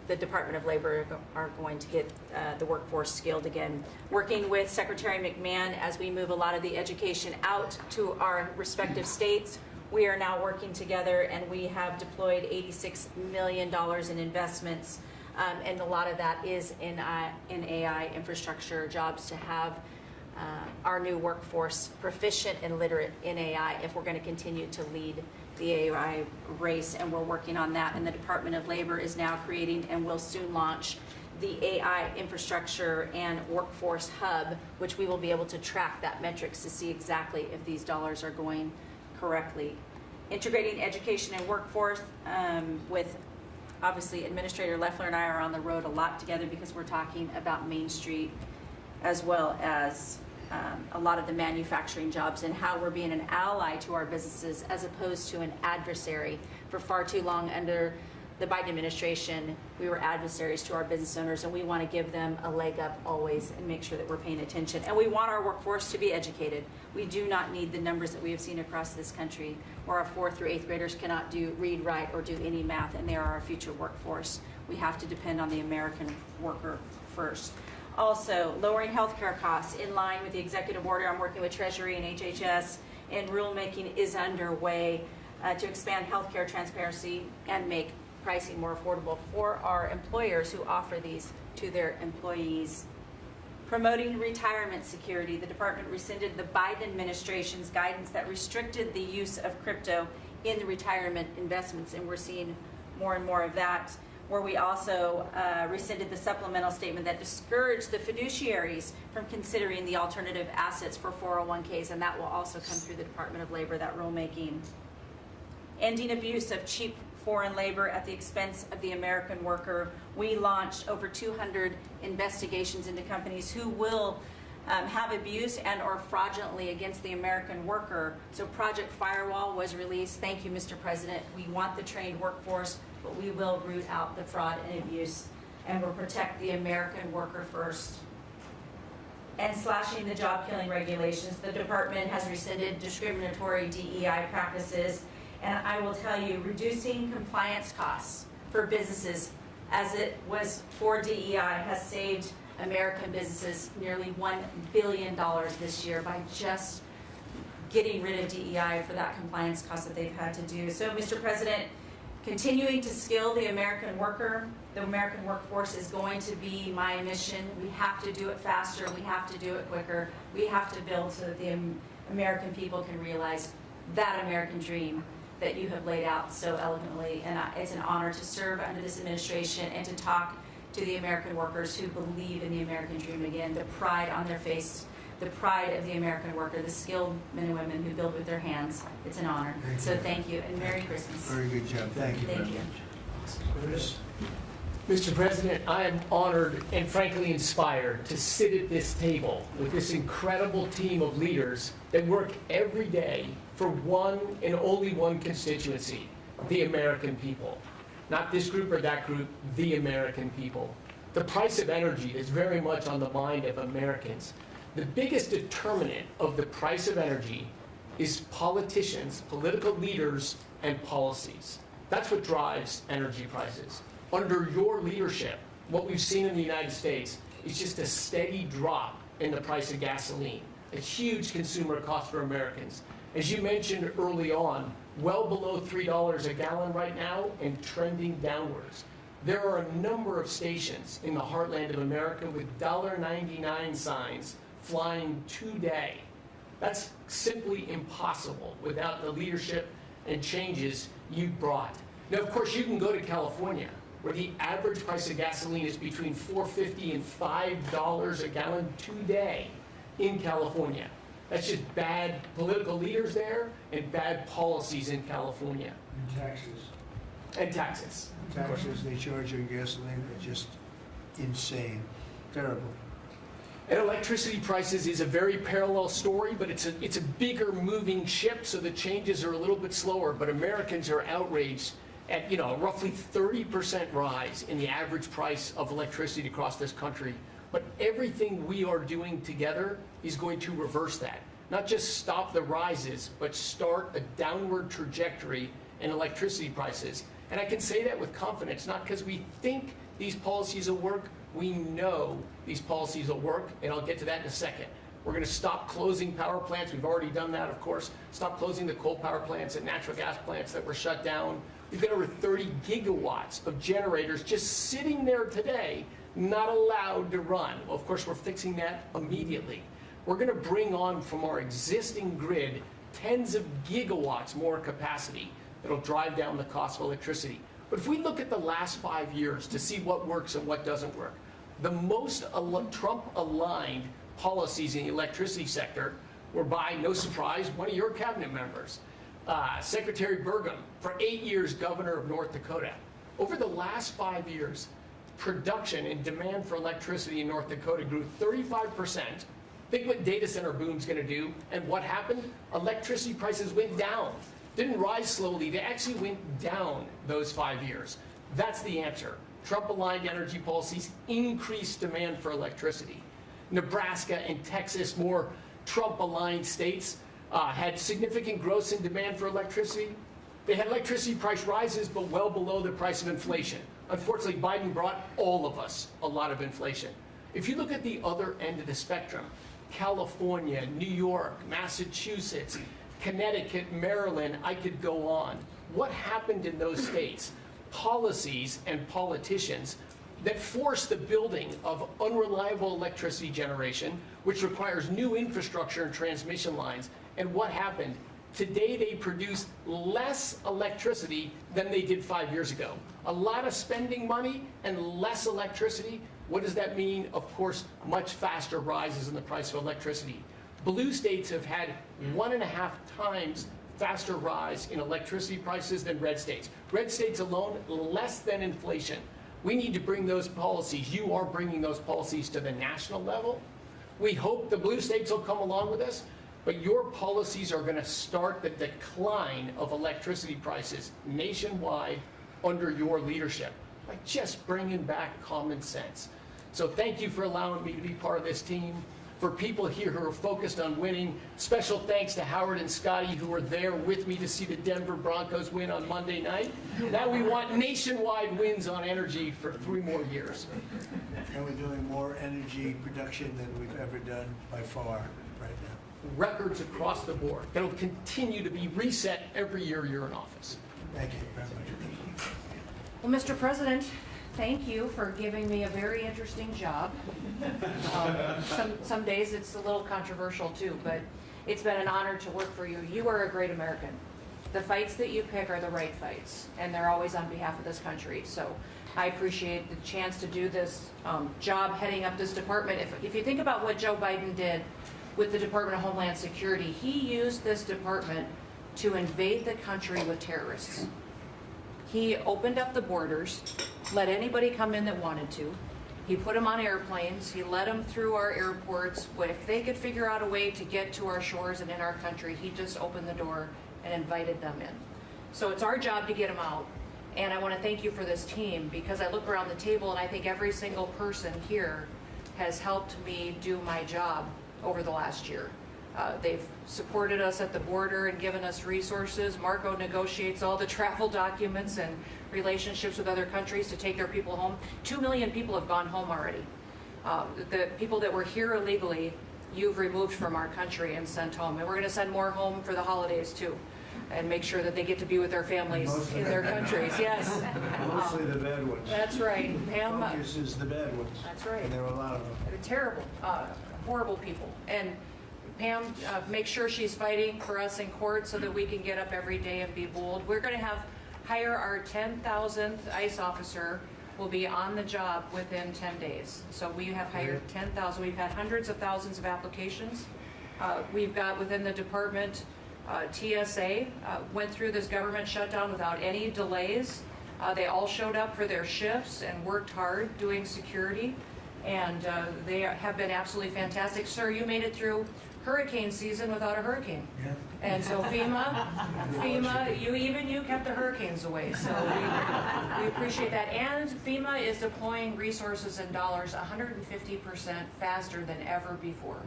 The Department of Labor are going to get the workforce skilled again. Working with Secretary McMahon as we move a lot of the education out to our respective states, we are now working together, and we have deployed $86 million in investments, and a lot of that is in AI infrastructure jobs to have our new workforce proficient and literate in AI if we're going to continue to lead the AI race, and we're working on that. And the Department of Labor is now creating and will soon launch the AI infrastructure and workforce hub, which we will be able to track that metrics to see exactly if these dollars are going correctly. Integrating education and workforce with, obviously, Administrator Loeffler and I are on the road a lot together because we're talking about Main Street as well as a lot of the manufacturing jobs and how we're being an ally to our businesses as opposed to an adversary. For far too long under the Biden administration, we were adversaries to our business owners, and we want to give them a leg up always and make sure that we're paying attention. And we want our workforce to be educated. We do not need the numbers that we have seen across this country where our 4th through 8th graders cannot read, write, or do any math, and they are our future workforce. We have to depend on the American worker first. Also, lowering healthcare costs in line with the executive order. I'm working with Treasury and HHS, and rulemaking is underway to expand healthcare transparency and make pricing more affordable for our employers who offer these to their employees. Promoting retirement security. The department rescinded the Biden administration's guidance that restricted the use of crypto in the retirement investments, and we're seeing more and more of that. Where we also rescinded the supplemental statement that discouraged the fiduciaries from considering the alternative assets for 401ks, and that will also come through the Department of Labor, that rulemaking. Ending abuse of cheap foreign labor at the expense of the American worker. We launched over 200 investigations into companies who will have abused and or fraudulently against the American worker. So Project Firewall was released. Thank you, Mr. President. We want the trained workforce, but we will root out the fraud and abuse, and we'll protect the American worker first. And slashing the job-killing regulations. The department has rescinded discriminatory DEI practices, and I will tell you, reducing compliance costs for businesses as it was for DEI has saved American businesses nearly $1 billion this year by just getting rid of DEI for that compliance cost that they've had to do. So, Mr. President, continuing to skill the American worker, the American workforce is going to be my mission. We have to do it faster. We have to do it quicker. We have to build so that the American people can realize that American dream that you have laid out so eloquently. And it's an honor to serve under this administration and to talk to the American workers who believe in the American dream again, the pride on their face, the pride of the American worker, the skilled men and women who build with their hands. It's an honor. Thank you, and Merry Christmas. Very good job. Thank you. Thank you. Chris? Mr. President, I am honored and frankly inspired to sit at this table with this incredible team of leaders that work every day for one and only one constituency, the American people. Not this group or that group, the American people. The price of energy is very much on the mind of Americans. The biggest determinant of the price of energy is politicians, political leaders, and policies. That's what drives energy prices. Under your leadership, what we've seen in the United States is just a steady drop in the price of gasoline, a huge consumer cost for Americans. As you mentioned early on, well below $3 a gallon right now and trending downwards. There are a number of stations in the heartland of America with $1.99 signs flying today. That's simply impossible without the leadership and changes you've brought. Now, of course, you can go to California, where the average price of gasoline is between $4.50 and $5 a gallon today in California. That's just bad political leaders there and bad policies in California. And taxes. And taxes. Taxes they charge on gasoline are just insane. Terrible. And electricity prices is a very parallel story, but it's a bigger moving ship, so the changes are a little bit slower. But Americans are outraged at roughly 30% rise in the average price of electricity across this country. But everything we are doing together is going to reverse that. Not just stop the rises, but start a downward trajectory in electricity prices. And I can say that with confidence, not because we think these policies will work. We know these policies will work, and I'll get to that in a second. We're going to stop closing power plants. We've already done that, of course. Stop closing the coal power plants and natural gas plants that were shut down. We've got over 30 gigawatts of generators just sitting there today, not allowed to run. Well, of course, we're fixing that immediately. We're going to bring on from our existing grid tens of gigawatts more capacity that'll drive down the cost of electricity. But if we look at the last 5 years to see what works and what doesn't work, the most Trump-aligned policies in the electricity sector were by, no surprise, one of your cabinet members, Secretary Burgum, for 8 years governor of North Dakota. Over the last 5 years, production and demand for electricity in North Dakota grew 35%. Think what data center boom's going to do, and what happened? Electricity prices went down. Didn't rise slowly, they actually went down those 5 years. That's the answer. Trump-aligned energy policies increased demand for electricity. Nebraska and Texas, more Trump-aligned states, had significant growth in demand for electricity. They had electricity price rises, but well below the price of inflation. Unfortunately, Biden brought all of us a lot of inflation. If you look at the other end of the spectrum, California, New York, Massachusetts, Connecticut, Maryland, I could go on. What happened in those states? Policies and politicians that force the building of unreliable electricity generation, which requires new infrastructure and transmission lines. And what happened? Today they produce less electricity than they did 5 years ago. A lot of spending money and less electricity. What does that mean? Of course, much faster rises in the price of electricity. Blue states have had 1.5 times faster rise in electricity prices than red states. Red states alone, less than inflation. We need to bring those policies. You are bringing those policies to the national level. We hope the blue states will come along with us, but your policies are going to start the decline of electricity prices nationwide under your leadership by just bringing back common sense. So thank you for allowing me to be part of this team. For people here who are focused on winning, special thanks to Howard and Scotty who were there with me to see the Denver Broncos win on Monday night. Now we want nationwide wins on energy for 3 more years. And we're doing more energy production than we've ever done by far right now. Records across the board that'll continue to be reset every year you're in office. Thank you very much. Well, Mr. President, thank you for giving me a very interesting job. Some days it's a little controversial too, but it's been an honor to work for you. You are a great American. The fights that you pick are the right fights, and they're always on behalf of this country. So I appreciate the chance to do this job heading up this department. If you think about what Joe Biden did with the Department of Homeland Security, he used this department to invade the country with terrorists. He opened up the borders, let anybody come in that wanted to. He put them on airplanes. He let them through our airports. If they could figure out a way to get to our shores and in our country, he just opened the door and invited them in. So it's our job to get them out. And I want to thank you for this team, because I look around the table and I think every single person here has helped me do my job over the last year. They've supported us at the border and given us resources. Marco negotiates all the travel documents and relationships with other countries to take their people home. 2 million people have gone home already. The people that were here illegally, you've removed from our country and sent home. And we're going to send more home for the holidays too, and make sure that they get to be with their families in their countries. Yes. Mostly the bad ones. That's right. Pam. Focus is the bad ones. That's right. And there are a lot of them. They're terrible, horrible people. And Pam, make sure she's fighting for us in court so that we can get up every day and be bold. We're going to hire our 10,000th ICE officer. Will be on the job within 10 days. So we have hired 10,000. We've had hundreds of thousands of applications. We've got within the department, TSA went through this government shutdown without any delays. They all showed up for their shifts and worked hard doing security. and they have been absolutely fantastic. Sir, you made it through hurricane season without a hurricane. Yeah. And so FEMA, you kept the hurricanes away, so we appreciate that. And FEMA is deploying resources and dollars 150% faster than ever before.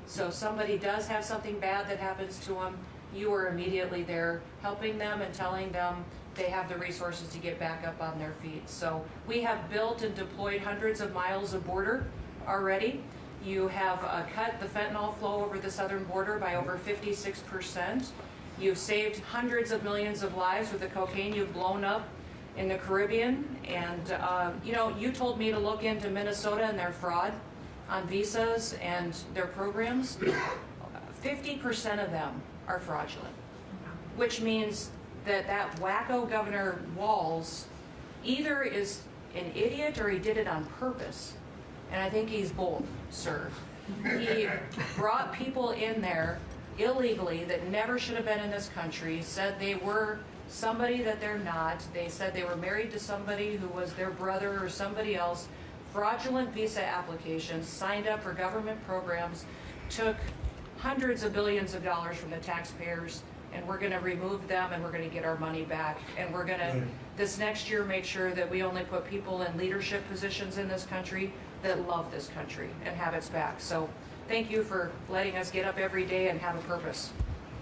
So somebody does have something bad that happens to them, you are immediately there helping them and telling them they have the resources to get back up on their feet. So we have built and deployed hundreds of miles of border already. You have cut the fentanyl flow over the southern border by over 56%. You've saved hundreds of millions of lives with the cocaine you've blown up in the Caribbean. And, you told me to look into Minnesota and their fraud on visas and their programs. 50% of them are fraudulent, which means that wacko Governor Walz either is an idiot or he did it on purpose. And I think he's both, sir. He brought people in there illegally that never should have been in this country, said they were somebody that they're not. They said they were married to somebody who was their brother or somebody else. Fraudulent visa applications, signed up for government programs, took hundreds of billions of dollars from the taxpayers, and we're going to remove them and we're going to get our money back. And we're going to, this next year, make sure that we only put people in leadership positions in this country that love this country and have its back. So thank you for letting us get up every day and have a purpose.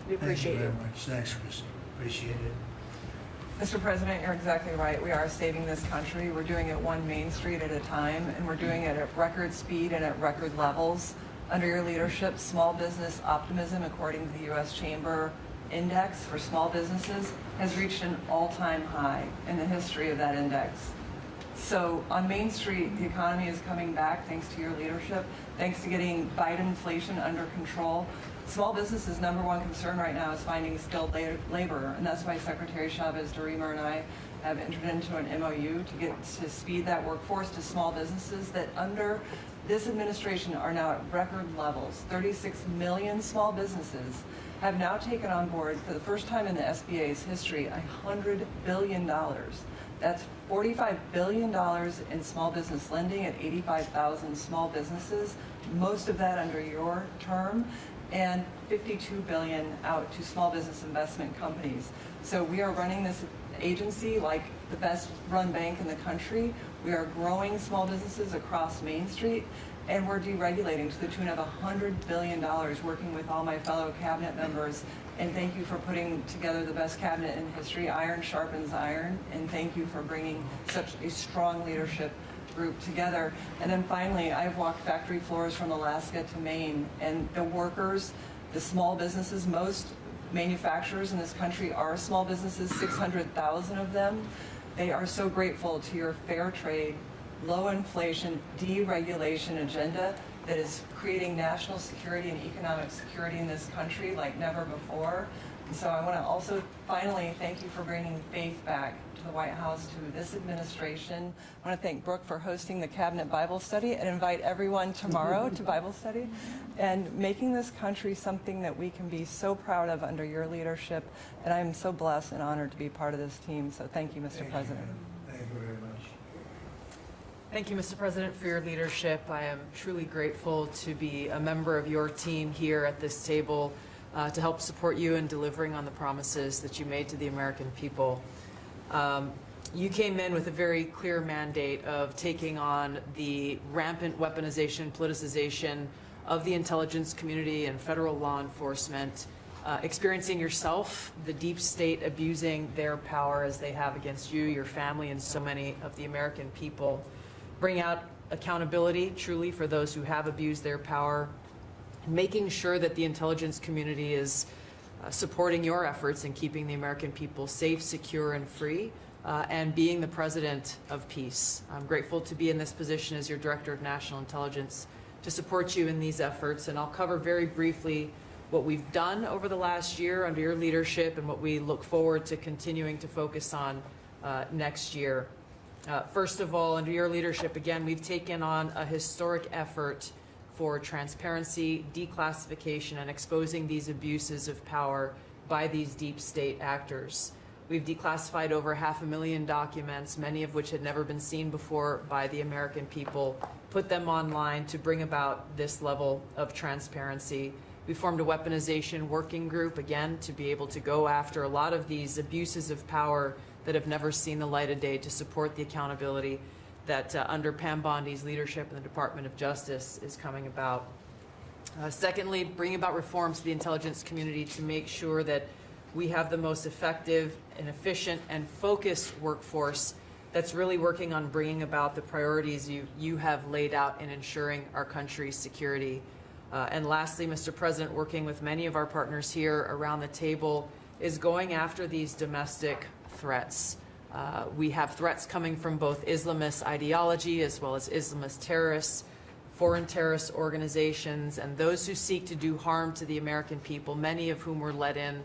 We appreciate Thank you very much. Thanks, Chrissy. Appreciate it. Mr. President, you're exactly right. We are saving this country. We're doing it one Main Street at a time, and we're doing it at record speed and at record levels. Under your leadership, small business optimism, according to the U.S. Chamber Index for small businesses, has reached an all-time high in the history of that index. So on Main Street, the economy is coming back thanks to your leadership, thanks to getting Biden inflation under control. Small businesses' number one concern right now is finding skilled labor, and that's why Secretary Chavez DeRemer and I have entered into an MOU to speed that workforce to small businesses that under this administration are now at record levels. 36 million small businesses have now taken on board, for the first time in the SBA's history, $100 billion. That's $45 billion in small business lending at 85,000 small businesses, most of that under your term, and $52 billion out to small business investment companies. So we are running this agency like the best run bank in the country. We are growing small businesses across Main Street, and we're deregulating to the tune of $100 billion, working with all my fellow cabinet members. And thank you for putting together the best cabinet in history. Iron sharpens iron, and thank you for bringing such a strong leadership group together. And then finally, I've walked factory floors from Alaska to Maine, and the workers, the small businesses, most manufacturers in this country are small businesses, 600,000 of them. They are so grateful to your fair trade, low inflation, deregulation agenda that is creating national security and economic security in this country like never before. And so I want to also finally thank you for bringing faith back to the White House, to this administration. I want to thank Brooke for hosting the Cabinet Bible Study and invite everyone tomorrow to Bible study and making this country something that we can be so proud of under your leadership. And I'm so blessed and honored to be part of this team. So thank you, Mr. President. Thank you very much. Thank you, Mr. President, for your leadership. I am truly grateful to be a member of your team here at this table to help support you in delivering on the promises that you made to the American people. You came in with a very clear mandate of taking on the rampant weaponization, politicization of the intelligence community and federal law enforcement, experiencing yourself, the deep state abusing their power as they have against you, your family, and so many of the American people. Bring out accountability truly for those who have abused their power, making sure that the intelligence community is supporting your efforts in keeping the American people safe, secure, and free, and being the president of peace. I'm grateful to be in this position as your Director of National Intelligence to support you in these efforts, and I'll cover very briefly what we've done over the last year under your leadership and what we look forward to continuing to focus on next year. First of all, under your leadership, again, we've taken on a historic effort for transparency, declassification, and exposing these abuses of power by these deep state actors. We've declassified over 500,000 documents, many of which had never been seen before by the American people, put them online to bring about this level of transparency. We formed a weaponization working group, again, to be able to go after a lot of these abuses of power that have never seen the light of day, to support the accountability that under Pam Bondi's leadership in the Department of Justice is coming about. Secondly, bringing about reforms to the intelligence community to make sure that we have the most effective and efficient and focused workforce that's really working on bringing about the priorities you have laid out in ensuring our country's security. And lastly, Mr. President, working with many of our partners here around the table is going after these domestic threats. We have threats coming from both Islamist ideology as well as Islamist terrorists, foreign terrorist organizations, and those who seek to do harm to the American people, many of whom were let in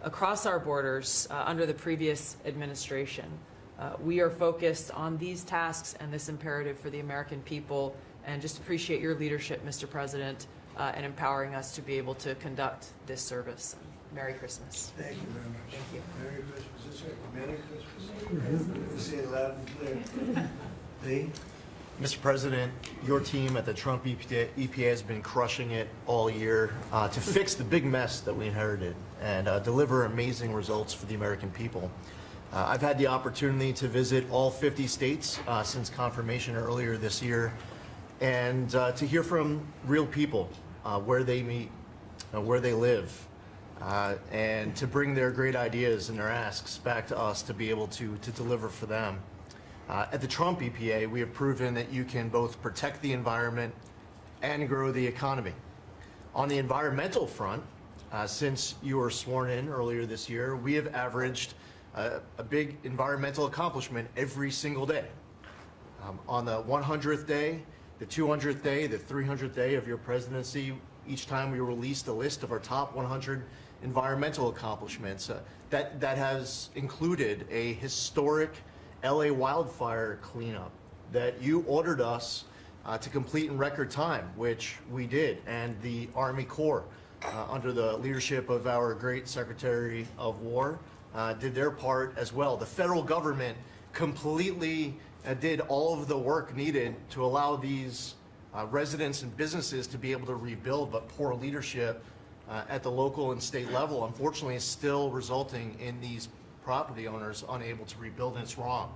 across our borders under the previous administration. We are focused on these tasks and this imperative for the American people, and just appreciate your leadership, Mr. President, in empowering us to be able to conduct this service. Merry Christmas. Thank you very much. Thank you. Merry Christmas. Is it Merry Christmas? Say it loud and clear. Lee? Mr. President, your team at the Trump EPA has been crushing it all year to fix the big mess that we inherited and deliver amazing results for the American people. I've had the opportunity to visit all 50 states since confirmation earlier this year, and to hear from real people where they meet, where they live, and to bring their great ideas and their asks back to us to be able to deliver for them. At the Trump EPA, we have proven that you can both protect the environment and grow the economy. On the environmental front, since you were sworn in earlier this year, we have averaged a big environmental accomplishment every single day. On the 100th day, the 200th day, the 300th day of your presidency, each time we released a list of our top 100 environmental accomplishments. That has included a historic LA wildfire cleanup that you ordered us to complete in record time, which we did, and the Army Corps, under the leadership of our great Secretary of War, did their part as well. The federal government completely did all of the work needed to allow these residents and businesses to be able to rebuild, but poor leadership at the local and state level, unfortunately, is still resulting in these property owners unable to rebuild, and it's wrong.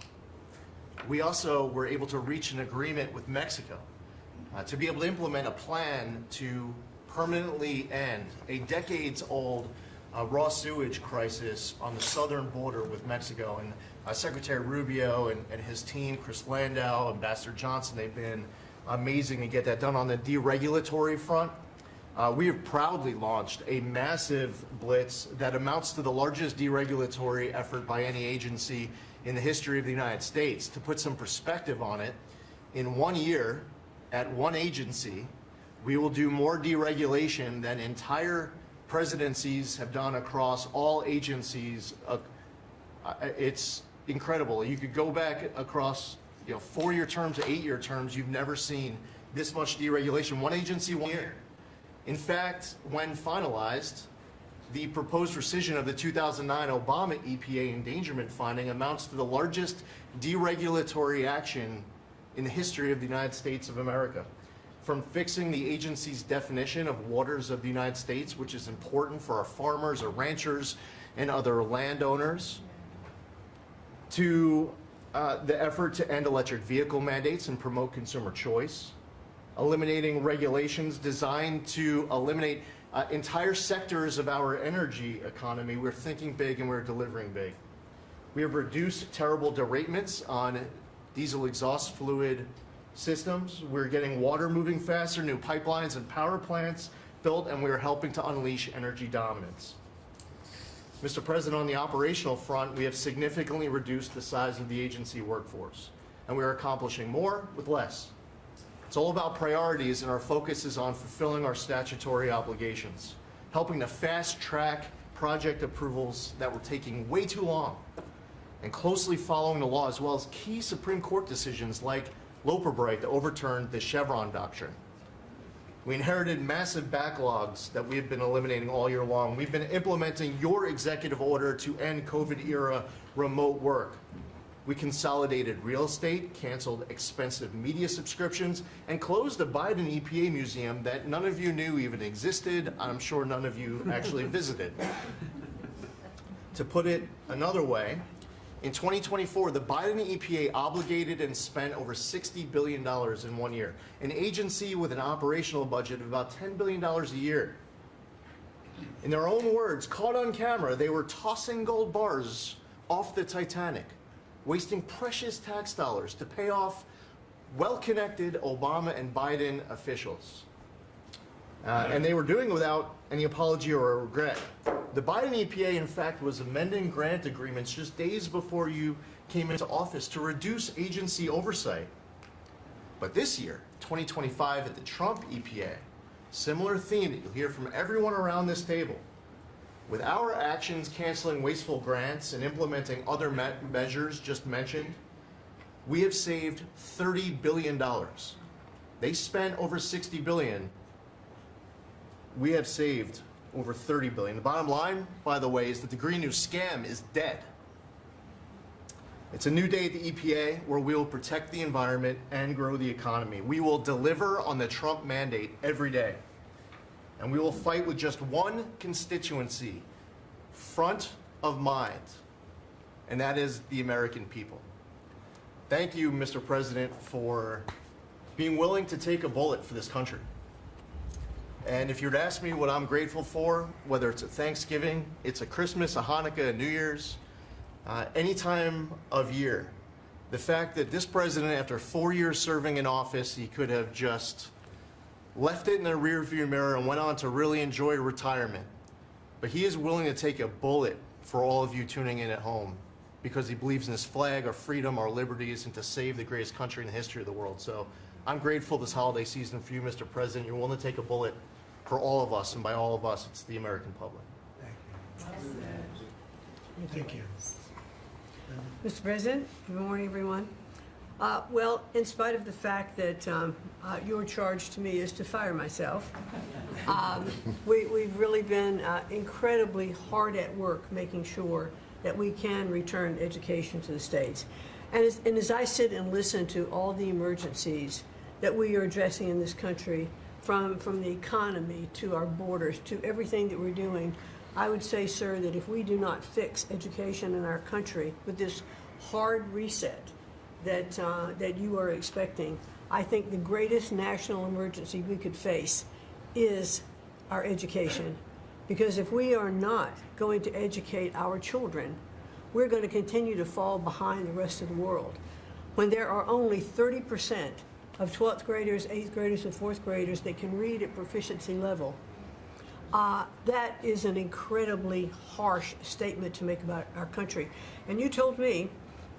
We also were able to reach an agreement with Mexico to be able to implement a plan to permanently end a decades-old raw sewage crisis on the southern border with Mexico. And Secretary Rubio and his team, Chris Landau, Ambassador Johnson, they've been amazing to get that done. On the deregulatory front, we have proudly launched a massive blitz that amounts to the largest deregulatory effort by any agency in the history of the United States. To put some perspective on it, in 1 year, at one agency, we will do more deregulation than entire presidencies have done across all agencies. It's incredible. You could go back across 4-year terms to 8-year terms. You've never seen this much deregulation. One agency, 1 year. In fact, when finalized, the proposed rescission of the 2009 Obama EPA endangerment finding amounts to the largest deregulatory action in the history of the United States of America. From fixing the agency's definition of waters of the United States, which is important for our farmers, our ranchers, and other landowners, to the effort to end electric vehicle mandates and promote consumer choice, eliminating regulations designed to eliminate entire sectors of our energy economy. We're thinking big and we're delivering big. We have reduced terrible derailments on diesel exhaust fluid systems. We're getting water moving faster, new pipelines and power plants built, and we're helping to unleash energy dominance. Mr. President, on the operational front, we have significantly reduced the size of the agency workforce, and we are accomplishing more with less. It's all about priorities, and our focus is on fulfilling our statutory obligations, helping to fast-track project approvals that were taking way too long, and closely following the law, as well as key Supreme Court decisions like Loper-Bright that overturned the Chevron doctrine. We inherited massive backlogs that we have been eliminating all year long. We've been implementing your executive order to end COVID-era remote work. We consolidated real estate, canceled expensive media subscriptions, and closed a Biden EPA museum that none of you knew even existed. I'm sure none of you actually visited. To put it another way, in 2024, the Biden EPA obligated and spent over $60 billion in 1 year, an agency with an operational budget of about $10 billion a year. In their own words, caught on camera, they were tossing gold bars off the Titanic, wasting precious tax dollars to pay off well-connected Obama and Biden officials. And they were doing it without any apology or regret. The Biden EPA, in fact, was amending grant agreements just days before you came into office to reduce agency oversight. But this year, 2025, at the Trump EPA, similar theme that you'll hear from everyone around this table. With our actions canceling wasteful grants and implementing other measures just mentioned, we have saved $30 billion. They spent over $60 billion. We have saved over $30 billion. The bottom line, by the way, is that the Green New scam is dead. It's a new day at the EPA where we will protect the environment and grow the economy. We will deliver on the Trump mandate every day. And we will fight with just one constituency front of mind, and that is the American people. Thank you, Mr. President, for being willing to take a bullet for this country. And if you were to ask me what I'm grateful for, whether it's a Thanksgiving, it's a Christmas, a Hanukkah, a New Year's, any time of year, the fact that this president, after 4 years serving in office, he could have just left it in the rearview mirror and went on to really enjoy retirement. But he is willing to take a bullet for all of you tuning in at home because he believes in his flag, our freedom, our liberties, and to save the greatest country in the history of the world. So I'm grateful this holiday season for you, Mr. President. You're willing to take a bullet for all of us, and by all of us, it's the American public. Thank you. Mr. President, good morning, everyone. Well, in spite of the fact that your charge to me is to fire myself, we've really been incredibly hard at work making sure that we can return education to the states. And as I sit and listen to all the emergencies that we are addressing in this country, from the economy to our borders to everything that we're doing, I would say, sir, that if we do not fix education in our country with this hard reset that you are expecting, I think the greatest national emergency we could face is our education. Because if we are not going to educate our children, we're going to continue to fall behind the rest of the world. When there are only 30% of 12th graders, 8th graders, and 4th graders that can read at proficiency level, that is an incredibly harsh statement to make about our country. And you told me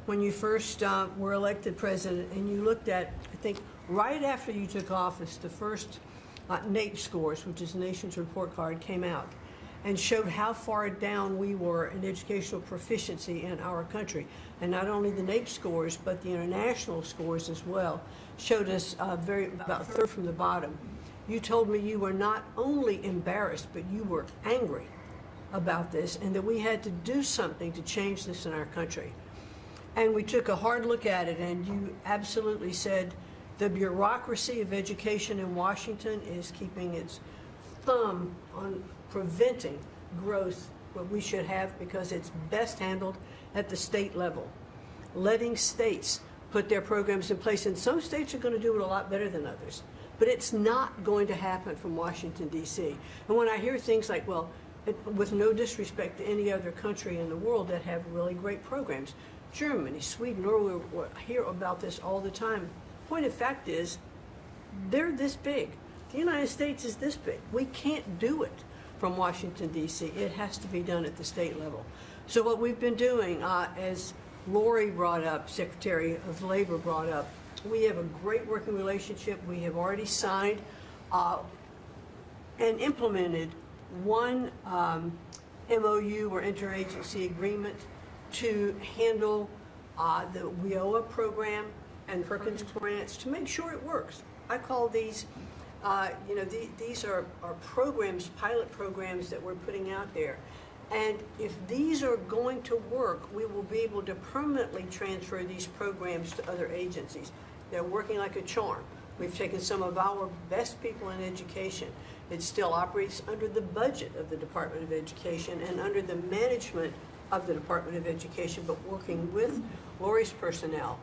when you first were elected president, and you looked at, I think, right after you took office, the first NAEP scores, which is the Nation's Report Card, came out and showed how far down we were in educational proficiency in our country. And not only the NAEP scores, but the international scores as well, showed us about a third from the bottom. You told me you were not only embarrassed, but you were angry about this, and that we had to do something to change this in our country. And we took a hard look at it, and you absolutely said the bureaucracy of education in Washington is keeping its thumb on preventing growth, what we should have, because it's best handled at the state level. Letting states put their programs in place, and some states are going to do it a lot better than others. But it's not going to happen from Washington, D.C. And when I hear things like, well, with no disrespect to any other country in the world that have really great programs, Germany, Sweden, Norway, I hear about this all the time. Point of fact is, they're this big. The United States is this big. We can't do it from Washington, D.C. It has to be done at the state level. So what we've been doing, as Lori brought up, Secretary of Labor brought up, we have a great working relationship. We have already signed and implemented one MOU or interagency agreement to handle the WIOA program and Perkins grants to make sure it works. I call these, these are programs, pilot programs that we're putting out there. And if these are going to work, we will be able to permanently transfer these programs to other agencies. They're working like a charm. We've taken some of our best people in education. It still operates under the budget of the Department of Education and under the management of the Department of Education, but working with Lori's personnel.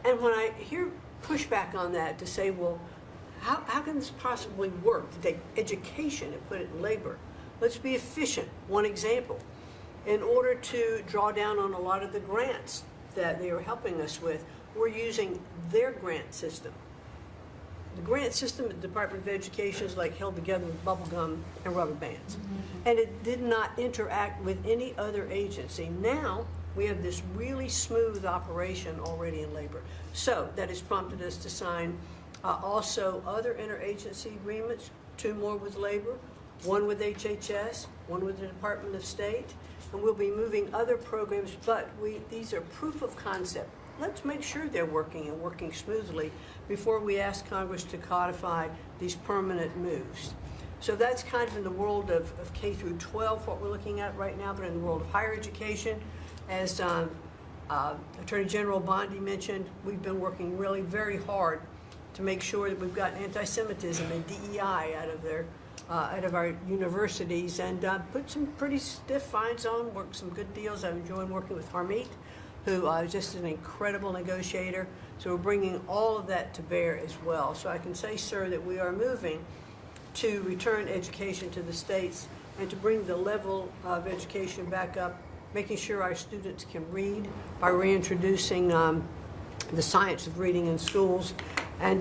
And when I hear pushback on that to say, well, how can this possibly work? To take education and put it in labor. Let's be efficient. One example, in order to draw down on a lot of the grants that they are helping us with, we're using their grant system. The grant system at the Department of Education is like held together with bubble gum and rubber bands. And it did not interact with any other agency. Now, we have this really smooth operation already in labor. So that has prompted us to sign also other interagency agreements, 2 more with labor, 1 with HHS, 1 with the Department of State, and we'll be moving other programs, but these are proof of concept. Let's make sure they're working and working smoothly before we ask Congress to codify these permanent moves. So that's kind of in the world of K through 12, what we're looking at right now, but in the world of higher education, as Attorney General Bondi mentioned, we've been working really very hard to make sure that we've got anti-Semitism and DEI out of our universities, and put some pretty stiff fines on, worked some good deals. I've enjoyed working with Harmeet, who is just an incredible negotiator. So we're bringing all of that to bear as well. So I can say, sir, that we are moving to return education to the states and to bring the level of education back up, making sure our students can read by reintroducing the science of reading in schools. And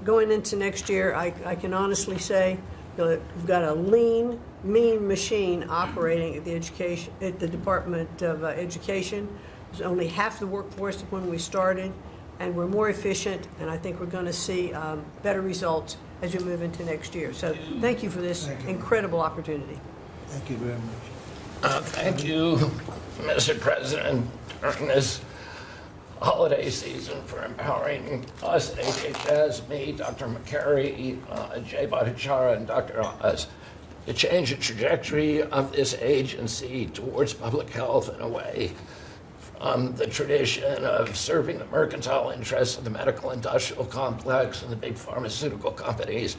going into next year, I can honestly say that we've got a lean, mean machine operating at the Department of Education. There's only half the workforce when we started, and we're more efficient, and I think we're going to see better results as we move into next year. So thank you for this incredible opportunity. Thank you very much. Thank you, Mr. President, during this holiday season for empowering us at HHS, me, Dr. McCary, Jay Bhattacharya, and Dr. Oz, to change the trajectory of this agency towards public health in a way from the tradition of serving the mercantile interests of the medical industrial complex and the big pharmaceutical companies.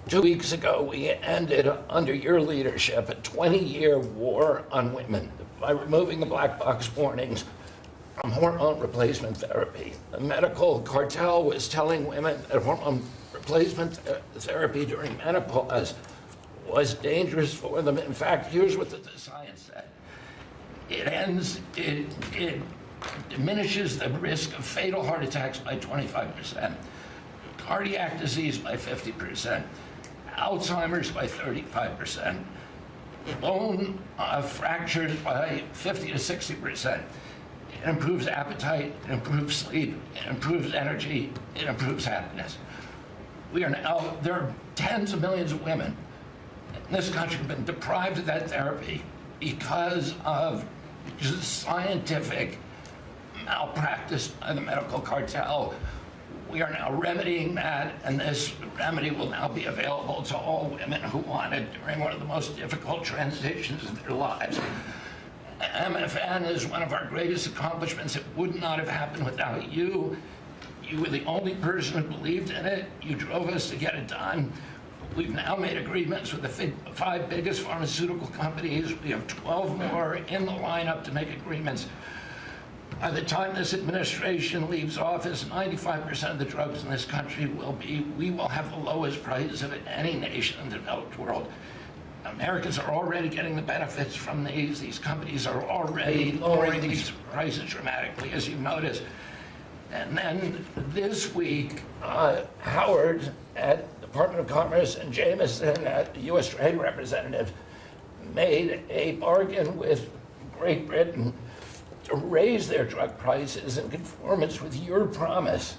2 weeks ago, we ended, under your leadership, a 20-year war on women by removing the black box warnings from hormone replacement therapy. The medical cartel was telling women that hormone replacement therapy during menopause was dangerous for them. In fact, here's what the science said. It diminishes the risk of fatal heart attacks by 25%, cardiac disease by 50%, Alzheimer's by 35%, bone fractures by 50 to 60%. It improves appetite, it improves sleep, it improves energy, it improves happiness. There are tens of millions of women in this country who have been deprived of that therapy because of just scientific malpractice by the medical cartel. We are now remedying that, and this remedy will now be available to all women who want it during one of the most difficult transitions of their lives. MFN is one of our greatest accomplishments. It would not have happened without you. You were the only person who believed in it. You drove us to get it done. We've now made agreements with the 5 biggest pharmaceutical companies. We have 12 more in the lineup to make agreements. By the time this administration leaves office, 95% of the drugs in this country we will have the lowest prices of any nation in the developed world. Americans are already getting the benefits from these. These companies are already lowering these prices dramatically, as you've noticed. And then this week, Howard at Department of Commerce and Jameson at the U.S. Trade Representative made a bargain with Great Britain to raise their drug prices in conformance with your promise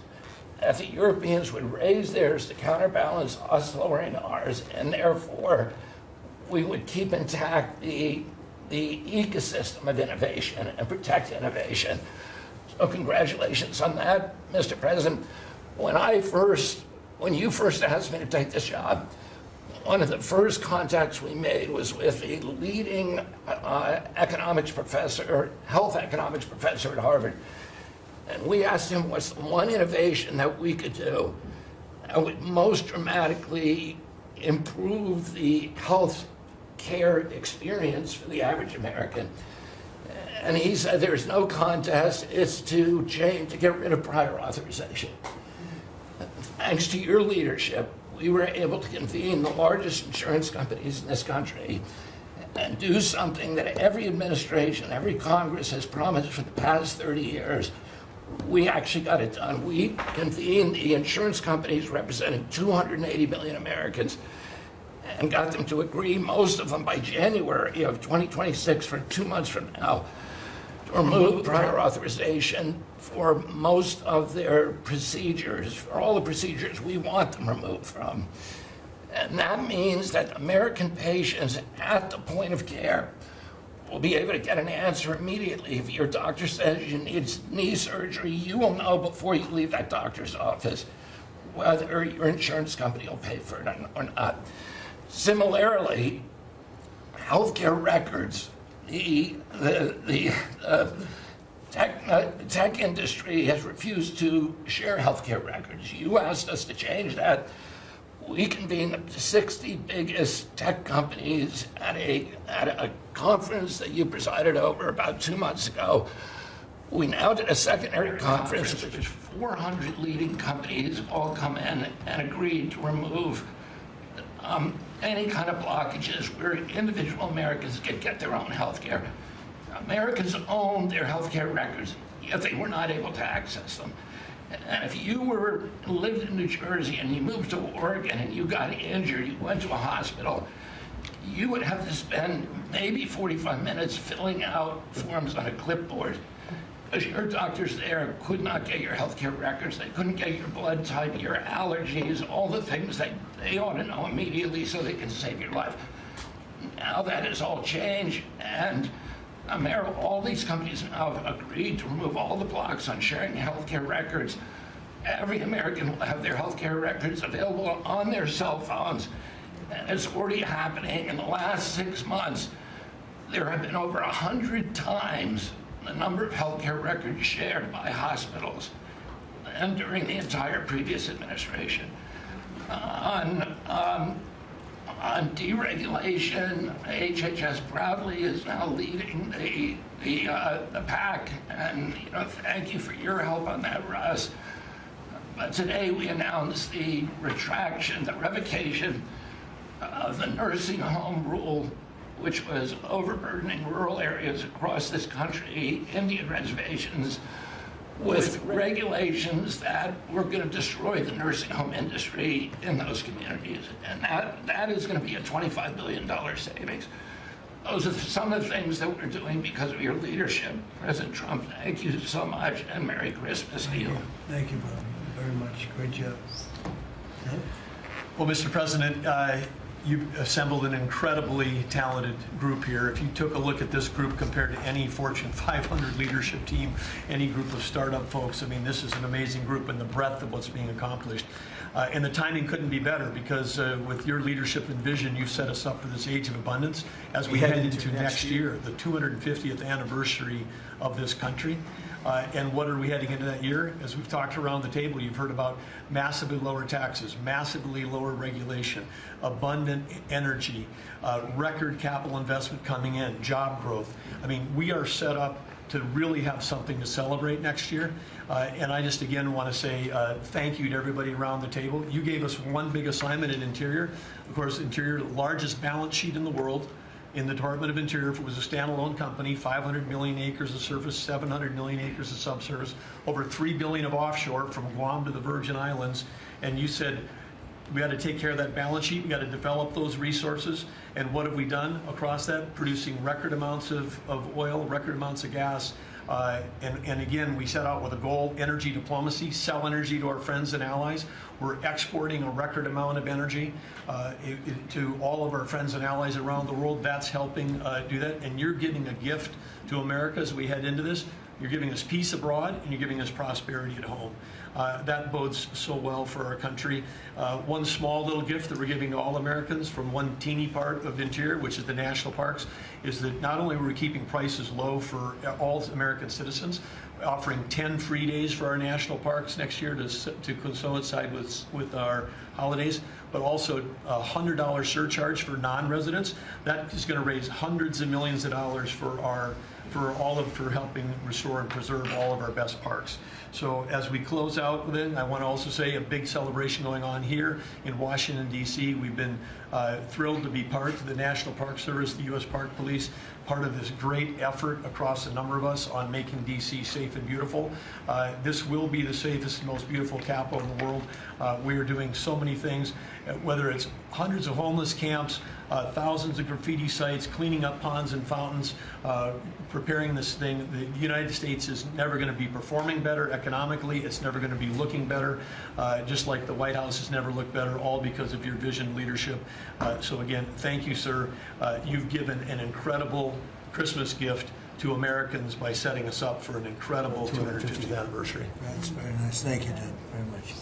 that the Europeans would raise theirs to counterbalance us lowering ours, and therefore we would keep intact the ecosystem of innovation and protect innovation. So congratulations on that, Mr. President. When you first asked me to take this job, one of the first contacts we made was with a leading economics professor, health economics professor at Harvard. And we asked him what's the one innovation that we could do that would most dramatically improve the health care experience for the average American. And he said there's no contest, it's to get rid of prior authorization. Thanks to your leadership, we were able to convene the largest insurance companies in this country and do something that every administration, every Congress has promised for the past 30 years. We actually got it done. We convened the insurance companies representing 280 million Americans and got them to agree, most of them by January of 2026, for 2 months from now, to remove prior authorization for most of their procedures, for all the procedures we want them removed from. And that means that American patients at the point of care will be able to get an answer immediately. If your doctor says you need knee surgery, you will know before you leave that doctor's office whether your insurance company will pay for it or not. Similarly, healthcare records, the tech industry has refused to share healthcare records. You asked us to change that. We convened the 60 biggest tech companies at a conference that you presided over about 2 months ago. We now did a secondary conference, which 400 leading companies all come in and agreed to remove any kind of blockages where individual Americans could get their own health care. Americans own their health care records, yet they were not able to access them. And if you lived in New Jersey and you moved to Oregon and you got injured, you went to a hospital, you would have to spend maybe 45 minutes filling out forms on a clipboard because your doctors there could not get your healthcare records. They couldn't get your blood type, your allergies, all the things that they ought to know immediately so they can save your life. Now that has all changed, and all these companies now have agreed to remove all the blocks on sharing healthcare records. Every American will have their healthcare records available on their cell phones, and it's already happening. In the last 6 months, there have been over 100 times the number of healthcare records shared by hospitals and during the entire previous administration. On deregulation, HHS proudly is now leading the pack, and thank you for your help on that, Russ. But today we announced the revocation of the nursing home rule, which was overburdening rural areas across this country, Indian reservations, with regulations that were going to destroy the nursing home industry in those communities. And that is going to be a $25 billion savings. Those are some of the things that we're doing because of your leadership. President Trump, thank you so much, and Merry Christmas to you. Thank you, Bobby, very much. Great job. Well, Mr. President, you've assembled an incredibly talented group here. If you took a look at this group compared to any Fortune 500 leadership team, any group of startup folks, I mean, this is an amazing group in the breadth of what's being accomplished. And the timing couldn't be better because with your leadership and vision, you've set us up for this age of abundance as we head into next year, the 250th anniversary of this country. And what are we heading into that year? As we've talked around the table, you've heard about massively lower taxes, massively lower regulation, abundant energy, record capital investment coming in, job growth. I mean, we are set up to really have something to celebrate next year. And I just again want to say thank you to everybody around the table. You gave us one big assignment in Interior. Of course, Interior, the largest balance sheet in the world. In the Department of Interior, if it was a standalone company, 500 million acres of surface, 700 million acres of subsurface, over 3 billion of offshore from Guam to the Virgin Islands. And you said, we got to take care of that balance sheet, we got to develop those resources. And what have we done across that? Producing record amounts of oil, record amounts of gas. And again, we set out with a goal, energy diplomacy, sell energy to our friends and allies. We're exporting a record amount of energy to all of our friends and allies around the world. That's helping do that. And you're giving a gift to America as we head into this. You're giving us peace abroad, and you're giving us prosperity at home. That bodes so well for our country. One small little gift that we're giving to all Americans from one teeny part of Interior, which is the national parks, is that not only are we keeping prices low for all American citizens, offering 10 free days for our national parks next year to coincide with our holidays, but also a $100 surcharge for non-residents. That is going to raise hundreds of millions of dollars for helping restore and preserve all of our best parks. So as we close out then, I want to also say a big celebration going on here in Washington, D.C. We've been thrilled to be part of the National Park Service, the U.S. Park Police, part of this great effort across a number of us on making D.C. safe and beautiful. This will be the safest and most beautiful capital in the world. We are doing so many things, whether it's hundreds of homeless camps, thousands of graffiti sites, cleaning up ponds and fountains, preparing this thing. The United States is never going to be performing better economically. It's never going to be looking better, just like the White House has never looked better, all because of your vision leadership. So again, thank you, sir. You've given an incredible Christmas gift to Americans by setting us up for an incredible 250th anniversary. That's very nice. Thank you, Ted, very much.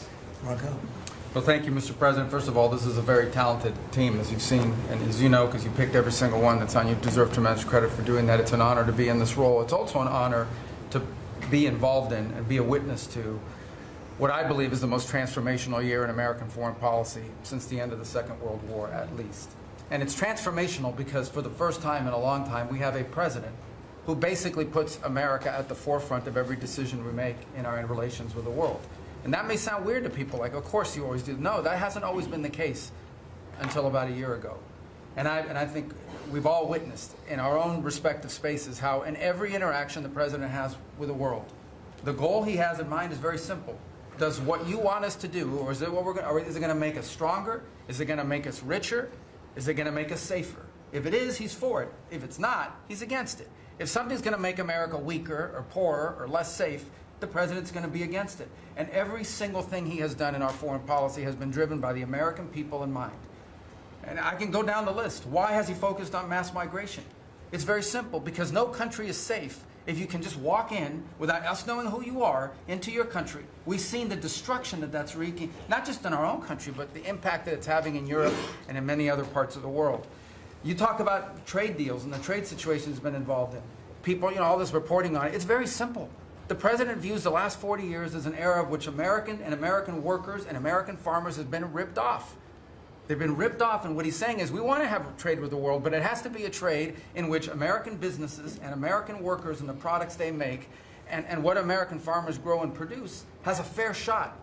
Rocco? Well, thank you, Mr. President. First of all, this is a very talented team, as you've seen, and as you know, because you picked every single one that's on. You deserve tremendous credit for doing that. It's an honor to be in this role. It's also an honor to be involved in and be a witness to what I believe is the most transformational year in American foreign policy since the end of the Second World War, at least. And it's transformational because for the first time in a long time, we have a president who basically puts America at the forefront of every decision we make in our relations with the world. And that may sound weird to people, like, of course you always do. No, that hasn't always been the case until about a year ago. And I think we've all witnessed in our own respective spaces how in every interaction the president has with the world, the goal he has in mind is very simple. Does what you want us to do, or is it what or is it going to make us stronger? Is it going to make us richer? Is it going to make us safer? If it is, he's for it. If it's not, he's against it. If something's going to make America weaker or poorer or less safe, the president's going to be against it. And every single thing he has done in our foreign policy has been driven by the American people in mind. And I can go down the list. Why has he focused on mass migration? It's very simple, because no country is safe if you can just walk in without us knowing who you are into your country. We've seen the destruction that that's wreaking, not just in our own country, but the impact that it's having in Europe and in many other parts of the world. You talk about trade deals and the trade situation has been involved in. People, all this reporting on it. It's very simple. The president views the last 40 years as an era of which American workers and American farmers have been ripped off. They've been ripped off, and what he's saying is we want to have trade with the world, but it has to be a trade in which American businesses and American workers and the products they make and what American farmers grow and produce has a fair shot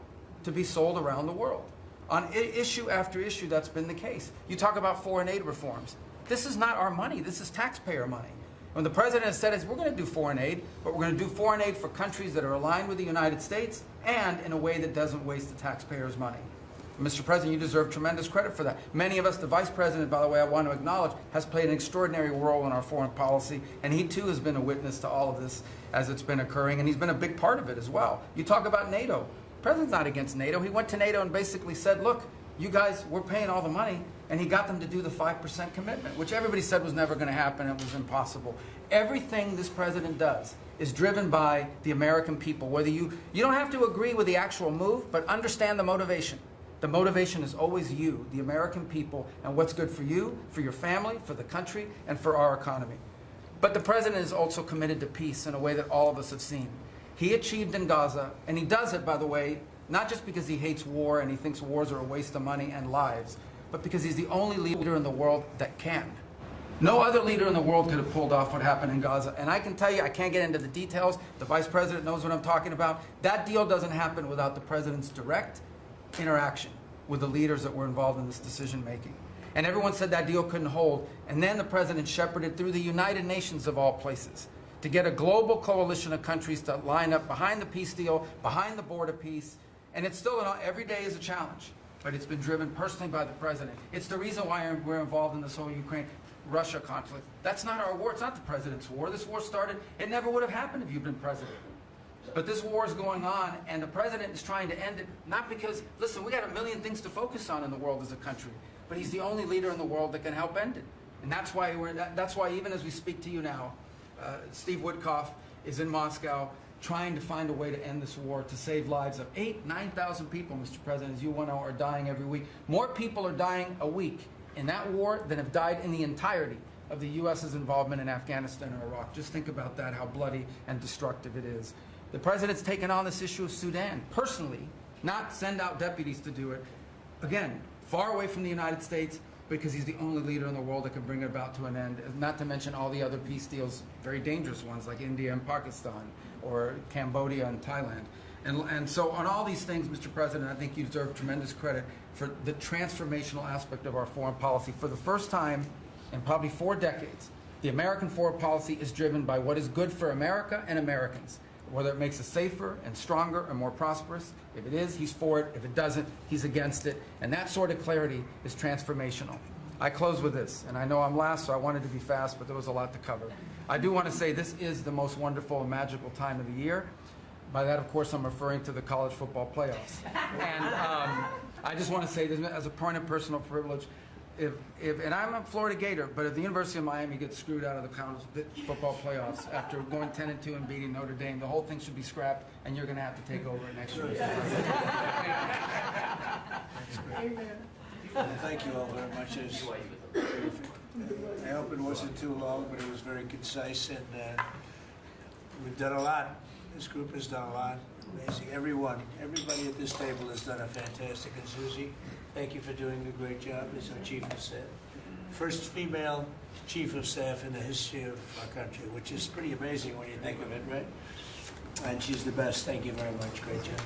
to be sold around the world. On issue after issue, that's been the case. You talk about foreign aid reforms. This is not our money. This is taxpayer money. When the president has said we're going to do foreign aid, but we're going to do foreign aid for countries that are aligned with the United States and in a way that doesn't waste the taxpayers' money. Mr. President, you deserve tremendous credit for that. Many of us, the Vice President, by the way, I want to acknowledge, has played an extraordinary role in our foreign policy, and he too has been a witness to all of this as it's been occurring, and he's been a big part of it as well. You talk about NATO. The president's not against NATO. He went to NATO and basically said, look, you guys, we're paying all the money, and he got them to do the 5% commitment, which everybody said was never going to happen. It was impossible. Everything this president does is driven by the American people. Whether you don't have to agree with the actual move, but understand the motivation. The motivation is always you, the American people, and what's good for you, for your family, for the country, and for our economy. But the president is also committed to peace in a way that all of us have seen. He achieved in Gaza, and he does it, by the way, not just because he hates war and he thinks wars are a waste of money and lives, but because he's the only leader in the world that can. No other leader in the world could have pulled off what happened in Gaza. And I can tell you, I can't get into the details. The Vice President knows what I'm talking about. That deal doesn't happen without the President's direct interaction with the leaders that were involved in this decision making. And everyone said that deal couldn't hold. And then the President shepherded through the United Nations of all places to get a global coalition of countries to line up behind the peace deal, behind the border peace. And it's still, every day is a challenge. But it's been driven personally by the President. It's the reason why we're involved in this whole Ukraine-Russia conflict. That's not our war. It's not the President's war. This war started, it never would have happened if you'd been President. But this war is going on, and the President is trying to end it, not because, listen, we got a million things to focus on in the world as a country, but he's the only leader in the world that can help end it. And that's why even as we speak to you now, Steve Witkoff is in Moscow trying to find a way to end this war, to save lives of 9,000 people, Mr. President, as you well know, are dying every week. More people are dying a week in that war than have died in the entirety of the U.S.'s involvement in Afghanistan and Iraq. Just think about that, how bloody and destructive it is. The President's taken on this issue of Sudan personally, not send out deputies to do it. Again, far away from the United States, because he's the only leader in the world that can bring it about to an end, not to mention all the other peace deals, very dangerous ones like India and Pakistan, or Cambodia and Thailand. And so on all these things, Mr. President, I think you deserve tremendous credit for the transformational aspect of our foreign policy. For the first time in probably 4 decades, the American foreign policy is driven by what is good for America and Americans. Whether it makes us safer and stronger and more prosperous. If it is, he's for it. If it doesn't, he's against it. And that sort of clarity is transformational. I close with this, and I know I'm last, so I wanted to be fast, but there was a lot to cover. I do want to say this is the most wonderful and magical time of the year. By that, of course, I'm referring to the college football playoffs. And I just want to say this as a point of personal privilege. And I'm a Florida Gator, but if the University of Miami gets screwed out of the college football playoffs after going 10-2 and beating Notre Dame, the whole thing should be scrapped, and you're going to have to take over next year. Well, thank you all very much. It's terrific. I hope it wasn't too long, but it was very concise, and we've done a lot. This group has done a lot. Amazing. Everybody at this table has done a fantastic. And Susie, thank you for doing a great job as our Chief of Staff. First female Chief of Staff in the history of our country, which is pretty amazing when you think of it, right? And she's the best. Thank you very much. Great job.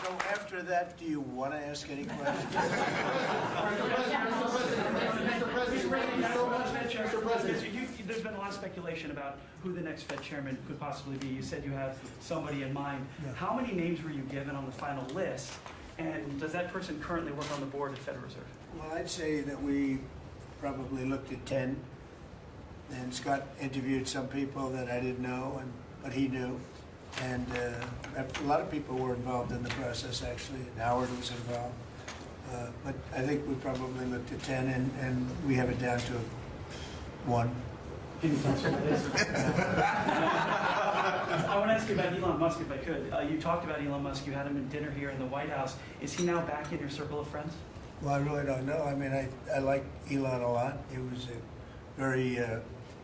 So after that, do you want to ask any questions? Mr. President, there's been a lot of speculation about who the next Fed chairman could possibly be. You said you have somebody in mind. Yeah. How many names were you given on the final list? And does that person currently work on the board at Federal Reserve? Well, I'd say that we probably looked at 10. And Scott interviewed some people that I didn't know, but he knew. And a lot of people were involved in the process, actually. And Howard was involved. But I think we probably looked at 10, and we have it down to 1. Can you answer that? I want to ask you about Elon Musk, if I could. You talked about Elon Musk. You had him in dinner here in the White House. Is he now back in your circle of friends? Well, I really don't know. I mean, I like Elon a lot. He was a very,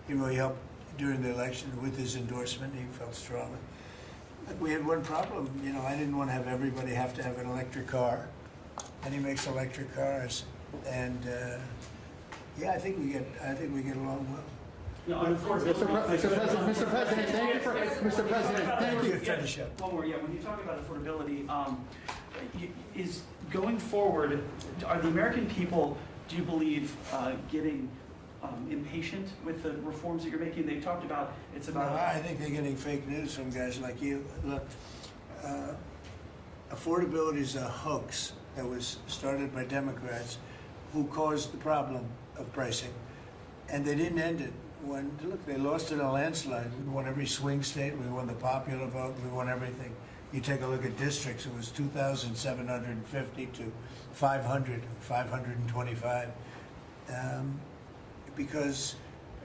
he really helped during the election with his endorsement. He felt strongly. But we had one problem. You know, I didn't want to have everybody have to have an electric car. And he makes electric cars. And yeah, I think we get along well. No, Mr. President, thank you for Mr. President. Thank you. Finish up. One more. Yeah, when you talk about affordability, is going forward, are the American people, do you believe, getting impatient with the reforms that you're making? They've talked about it's about. No, I think they're getting fake news from guys like you. Look, affordability is a hoax that was started by Democrats who caused the problem of pricing, and they didn't end it. Look, they lost in a landslide. We won every swing state. We won the popular vote. We won everything. You take a look at districts. It was 2,750 to 525, because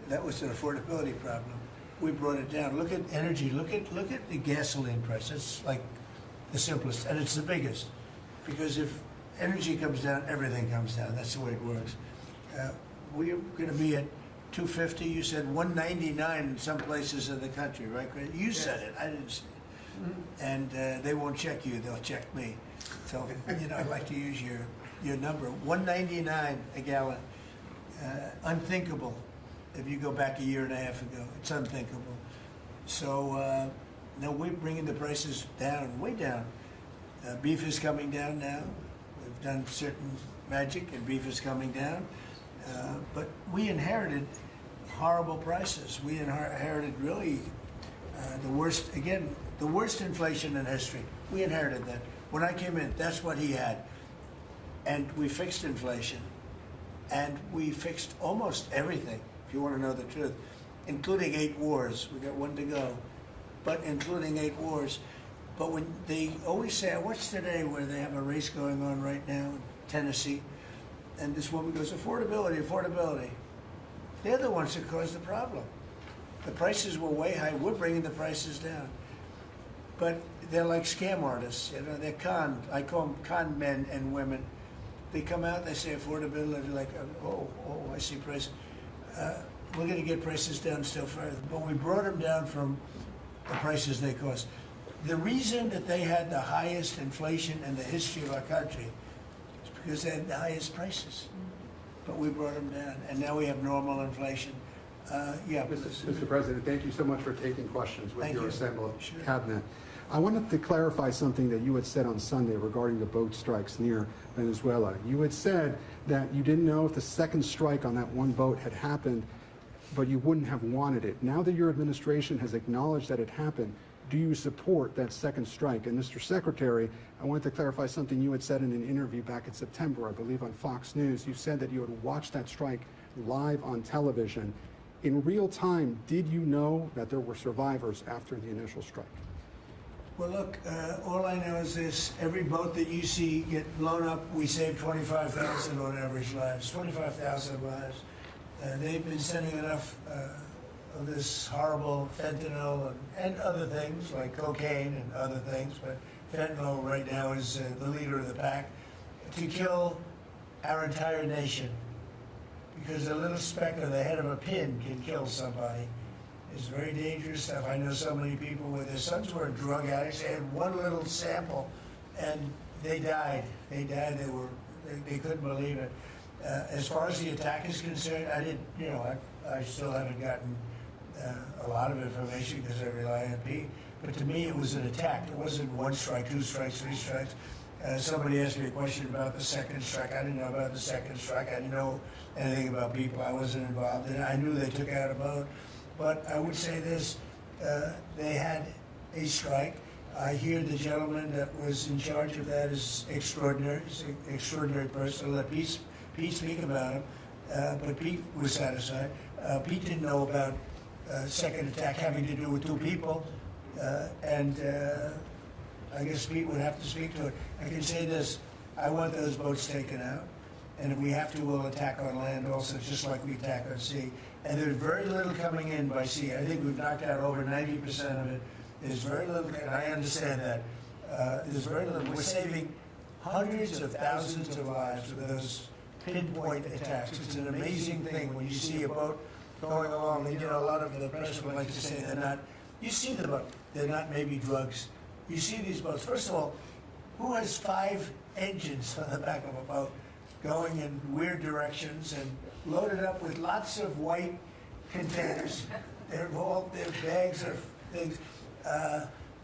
that was an affordability problem. We brought it down. Look at energy. Look at the gasoline price. It's like the simplest, and it's the biggest, because if energy comes down, everything comes down. That's the way it works. We're going to be at 250. You said 199 in some places in the country, right? You said it. I didn't say it. And they won't check you. They'll check me. So, I'd like to use your number. 199 a gallon. Unthinkable. If you go back a year and a half ago, it's unthinkable. So, no, we're bringing the prices down, way down. Beef is coming down now. We've done certain magic, and beef is coming down. But we inherited horrible prices. We inherited really the worst inflation in history. We inherited that. When I came in, that's what he had. And we fixed inflation. And we fixed almost everything, if you want to know the truth, including 8 wars. We got 1 to go, but including 8 wars. But when they always say, I watched today where they have a race going on right now, Tennessee. And this woman goes, affordability, affordability. They're the ones that caused the problem. The prices were way high. We're bringing the prices down. But they're like scam artists. You know, they're I call them con men and women. They come out, they say affordability, like, oh, I see price. We're going to get prices down still further. But we brought them down from the prices they cost. The reason that they had the highest inflation in the history of our country is because they had the highest prices. But we brought them down, and now we have normal inflation. Mr. President, thank you so much for taking questions with your assembled Sure. cabinet. I wanted to clarify something that you had said on Sunday regarding the boat strikes near Venezuela. You had said that you didn't know if the second strike on that one boat had happened, but you wouldn't have wanted it. Now that your administration has acknowledged that it happened, do you support that second strike? And Mr. Secretary, I wanted to clarify something you had said in an interview back in September, I believe on Fox News. You said that you had watched that strike live on television. In real time, did you know that there were survivors after the initial strike? Well, look, all I know is this. Every boat that you see get blown up, we save 25,000 on average lives, 25,000 lives. They've been sending enough of this horrible fentanyl and other things like cocaine and other things, but fentanyl right now is the leader of the pack, to kill our entire nation. Because a little speck on the head of a pin can kill somebody. It's very dangerous stuff. I know so many people where their sons were drug addicts. They had one little sample, and they died. They died. They couldn't believe it. As far as the attack is concerned, I still haven't gotten a lot of information because I rely on Pete. But to me, it was an attack. It wasn't one strike, two strikes, three strikes. Somebody asked me a question about the second strike. I didn't know about the second strike. I didn't know anything about people. I wasn't involved in it. I knew they took out a boat. But I would say this, they had a strike. I hear the gentleman that was in charge of that is extraordinary. He's an extraordinary person. I'll let Pete speak about him. But Pete was satisfied. Pete didn't know about second attack having to do with two people. I guess Pete would have to speak to it. I can say this, I want those boats taken out. And if we have to, we'll attack on land also, just like we attack on sea. And there's very little coming in by sea. I think we've knocked out over 90% of it. There's very little, and I understand that. There's very little. We're saving hundreds of thousands of lives with those pinpoint attacks. It's an amazing thing when you see a boat going along. And, a lot of the press would like to say they're not. You see the boat. They're not maybe drugs. You see these boats. First of all, who has 5 engines on the back of a boat going in weird directions and loaded up with lots of white containers? They're bags of things.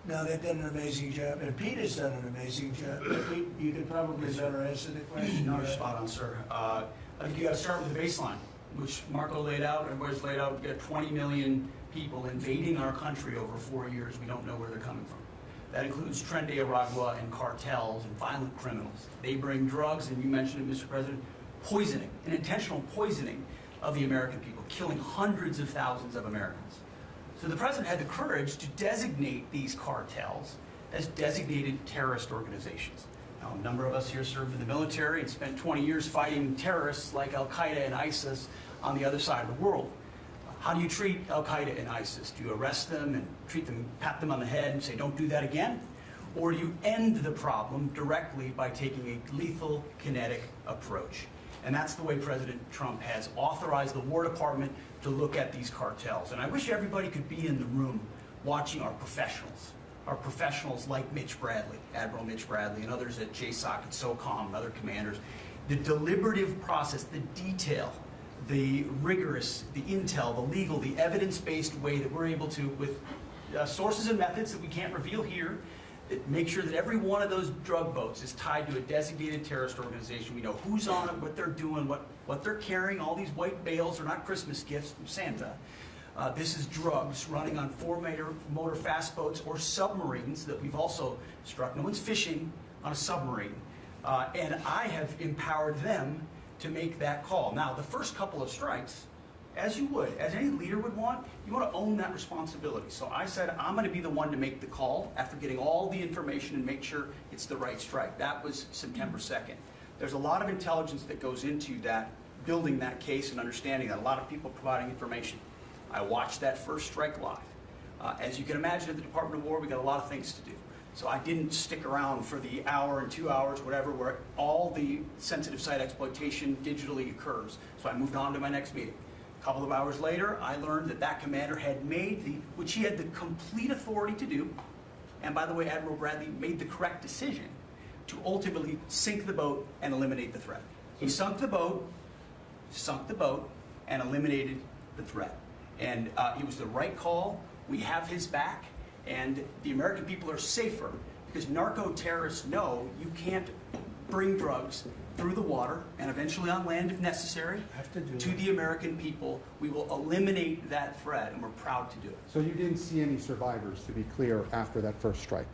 No, they've done an amazing job, and Pete has done an amazing job. Pete, you could probably better answer the question. No, you're spot on, sir. I think you got to start with the baseline, which Marco laid out, everybody's laid out. We've got 20 million people invading our country over 4 years. We don't know where they're coming from. That includes Tren de Aragua and cartels and violent criminals. They bring drugs, and you mentioned it, Mr. President, poisoning, an intentional poisoning of the American people, killing hundreds of thousands of Americans. So the President had the courage to designate these cartels as designated terrorist organizations. Now, a number of us here served in the military and spent 20 years fighting terrorists like Al-Qaeda and ISIS on the other side of the world. How do you treat Al-Qaeda and ISIS? Do you arrest them and treat them, pat them on the head and say, don't do that again? Or do you end the problem directly by taking a lethal, kinetic approach? And that's the way President Trump has authorized the War Department to look at these cartels. And I wish everybody could be in the room watching our professionals like Mitch Bradley, Admiral Mitch Bradley, and others at JSOC and SOCOM and other commanders. The deliberative process, the detail, the rigorous, the intel, the legal, the evidence-based way that we're able to, with sources and methods that we can't reveal here, that make sure that every one of those drug boats is tied to a designated terrorist organization. We know who's on it, what they're doing, what they're carrying. All these white bales are not Christmas gifts from Santa. This is drugs running on 4-motor fast boats or submarines that we've also struck. No one's fishing on a submarine. And I have empowered them to make that call. Now, the first couple of strikes, as you would, as any leader would want, you want to own that responsibility. So I said, I'm going to be the one to make the call after getting all the information and make sure it's the right strike. That was September 2nd. There's a lot of intelligence that goes into that, building that case and understanding that, a lot of people providing information. I watched that first strike live. As you can imagine, at the Department of War, we got a lot of things to do. So I didn't stick around for the hour and 2 hours, whatever, where all the sensitive site exploitation digitally occurs. So I moved on to my next meeting. A couple of hours later, I learned that that commander had made which he had the complete authority to do, and by the way, Admiral Bradley made the correct decision to ultimately sink the boat and eliminate the threat. He sunk the boat, and eliminated the threat. And it was the right call. We have his back, and the American people are safer because narco-terrorists know you can't bring drugs through the water and eventually on land if necessary to the American people. We will eliminate that threat, and we're proud to do it. So you didn't see any survivors, to be clear, after that first strike?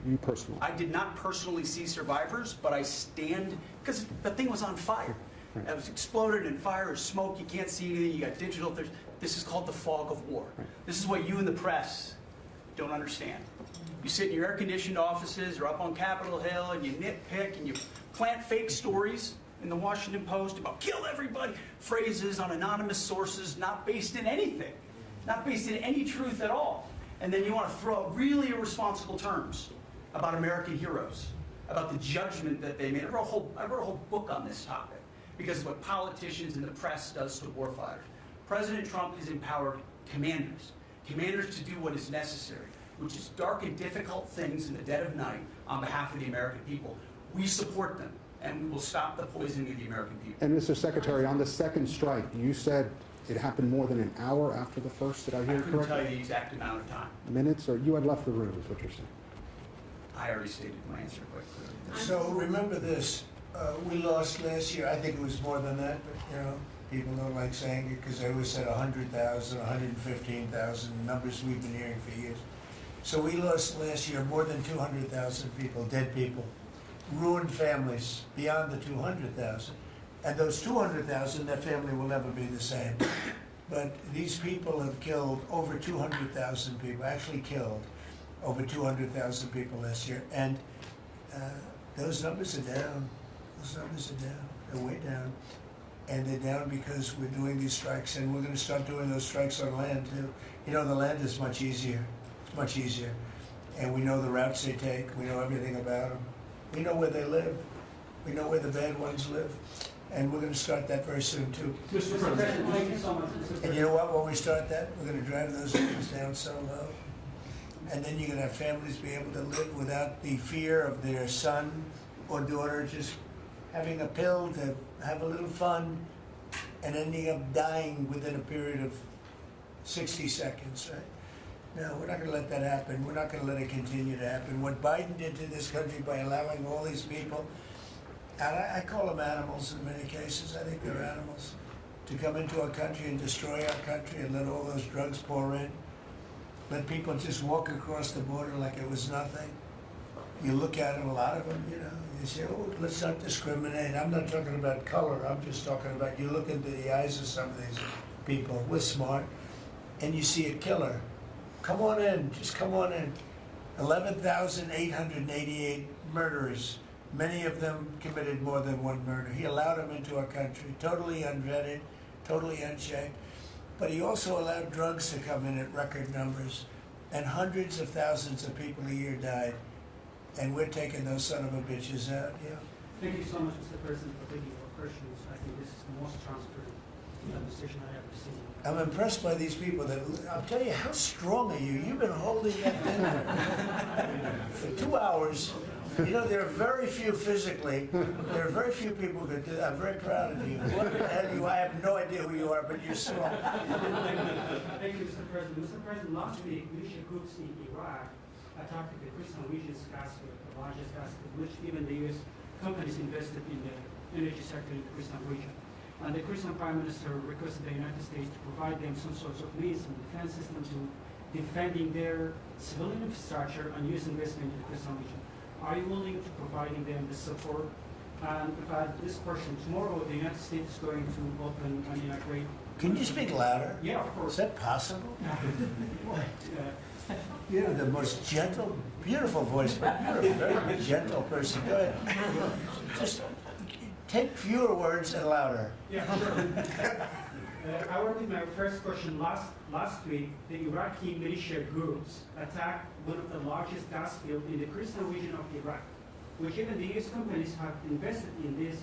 You personally? I did not personally see survivors, but I stand, because the thing was on fire. Right. It was exploded in fire or smoke. You can't see anything. You got digital. This is called the fog of war. Right. This is what you in the press don't understand. You sit in your air-conditioned offices or up on Capitol Hill and you nitpick and you plant fake stories in the Washington Post about kill everybody, phrases on anonymous sources not based in anything, not based in any truth at all. And then you want to throw out really irresponsible terms about American heroes, about the judgment that they made. I wrote a whole book on this topic because of what politicians and the press does to warfighters. President Trump has empowered commanders to do what is necessary, which is dark and difficult things in the dead of night on behalf of the American people. We support them, and we will stop the poisoning of the American people. And Mr. Secretary, on the second strike, you said it happened more than an hour after the first. Did I hear you correctly? I couldn't tell you the exact amount of time. Minutes, or you had left the room, is what you're saying? I already stated my answer quite clearly. So remember this, we lost last year, I think it was more than that, but you know, people don't like saying it because they always said 100,000, 115,000, numbers we've been hearing for years. So we lost last year more than 200,000 people, dead people, ruined families beyond the 200,000. And those 200,000, their family will never be the same. But these people have killed over 200,000 people, actually killed over 200,000 people last year. And those numbers are down. Those numbers are down. They're way down. And they're down because we're doing these strikes, and we're going to start doing those strikes on land too. You know, the land is much easier. It's much easier. And we know the routes they take. We know everything about them. We know where they live. We know where the bad ones live. And we're going to start that very soon too. Mr. President, thank you so much. And you know what? When we start that, we're going to drive those numbers down so low. And then you're going to have families be able to live without the fear of their son or daughter just having a pill to have a little fun and ending up dying within a period of 60 seconds, right? No, we're not going to let that happen. We're not going to let it continue to happen. What Biden did to this country by allowing all these people, and I call them animals in many cases, I think they're animals, to come into our country and destroy our country and let all those drugs pour in. Let people just walk across the border like it was nothing. You look at them, a lot of them, you know, you say, oh, let's not discriminate. I'm not talking about color. I'm just talking about you look into the eyes of some of these people. We're smart. And you see a killer. Come on in. Just come on in. 11,888 murderers. Many of them committed more than one murder. He allowed them into our country, totally unvetted, totally unchecked. But he also allowed drugs to come in at record numbers. And hundreds of thousands of people a year died. And we're taking those son of a bitches out, yeah. Thank you so much, Mr. President, for taking your questions. I think this is the most transparent decision I ever seen. I'm impressed by these people that, I'll tell you, how strong are you? You've been holding that thing for 2 hours. You know, there are very few physically, there are very few people who could do that. I'm very proud of you. What the hell you, I have no idea who you are, but you're strong. Thank you, Mr. President. Mr. President, last week, militia groups in Iraq attacked the Christian region's gas field, the largest gas field, which even the U.S. companies invested in the energy sector in the Christian region. And the Christian Prime Minister requested the United States to provide them some sorts of means and defense system to defending their civilian infrastructure and U.S. investment in the Christian region. Are you willing to providing them the support? And about this question, tomorrow the United States is going to open and integrate. Can you speak louder? Yeah, of course. Is that possible? You're the most gentle, beautiful voice, but you're a very gentle person. Go ahead. Just take fewer words and louder. Yeah, sure. I wanted my first question. Last week, the Iraqi militia groups attacked one of the largest gas fields in the Kurdistan region of Iraq, which even the U.S. companies have invested in these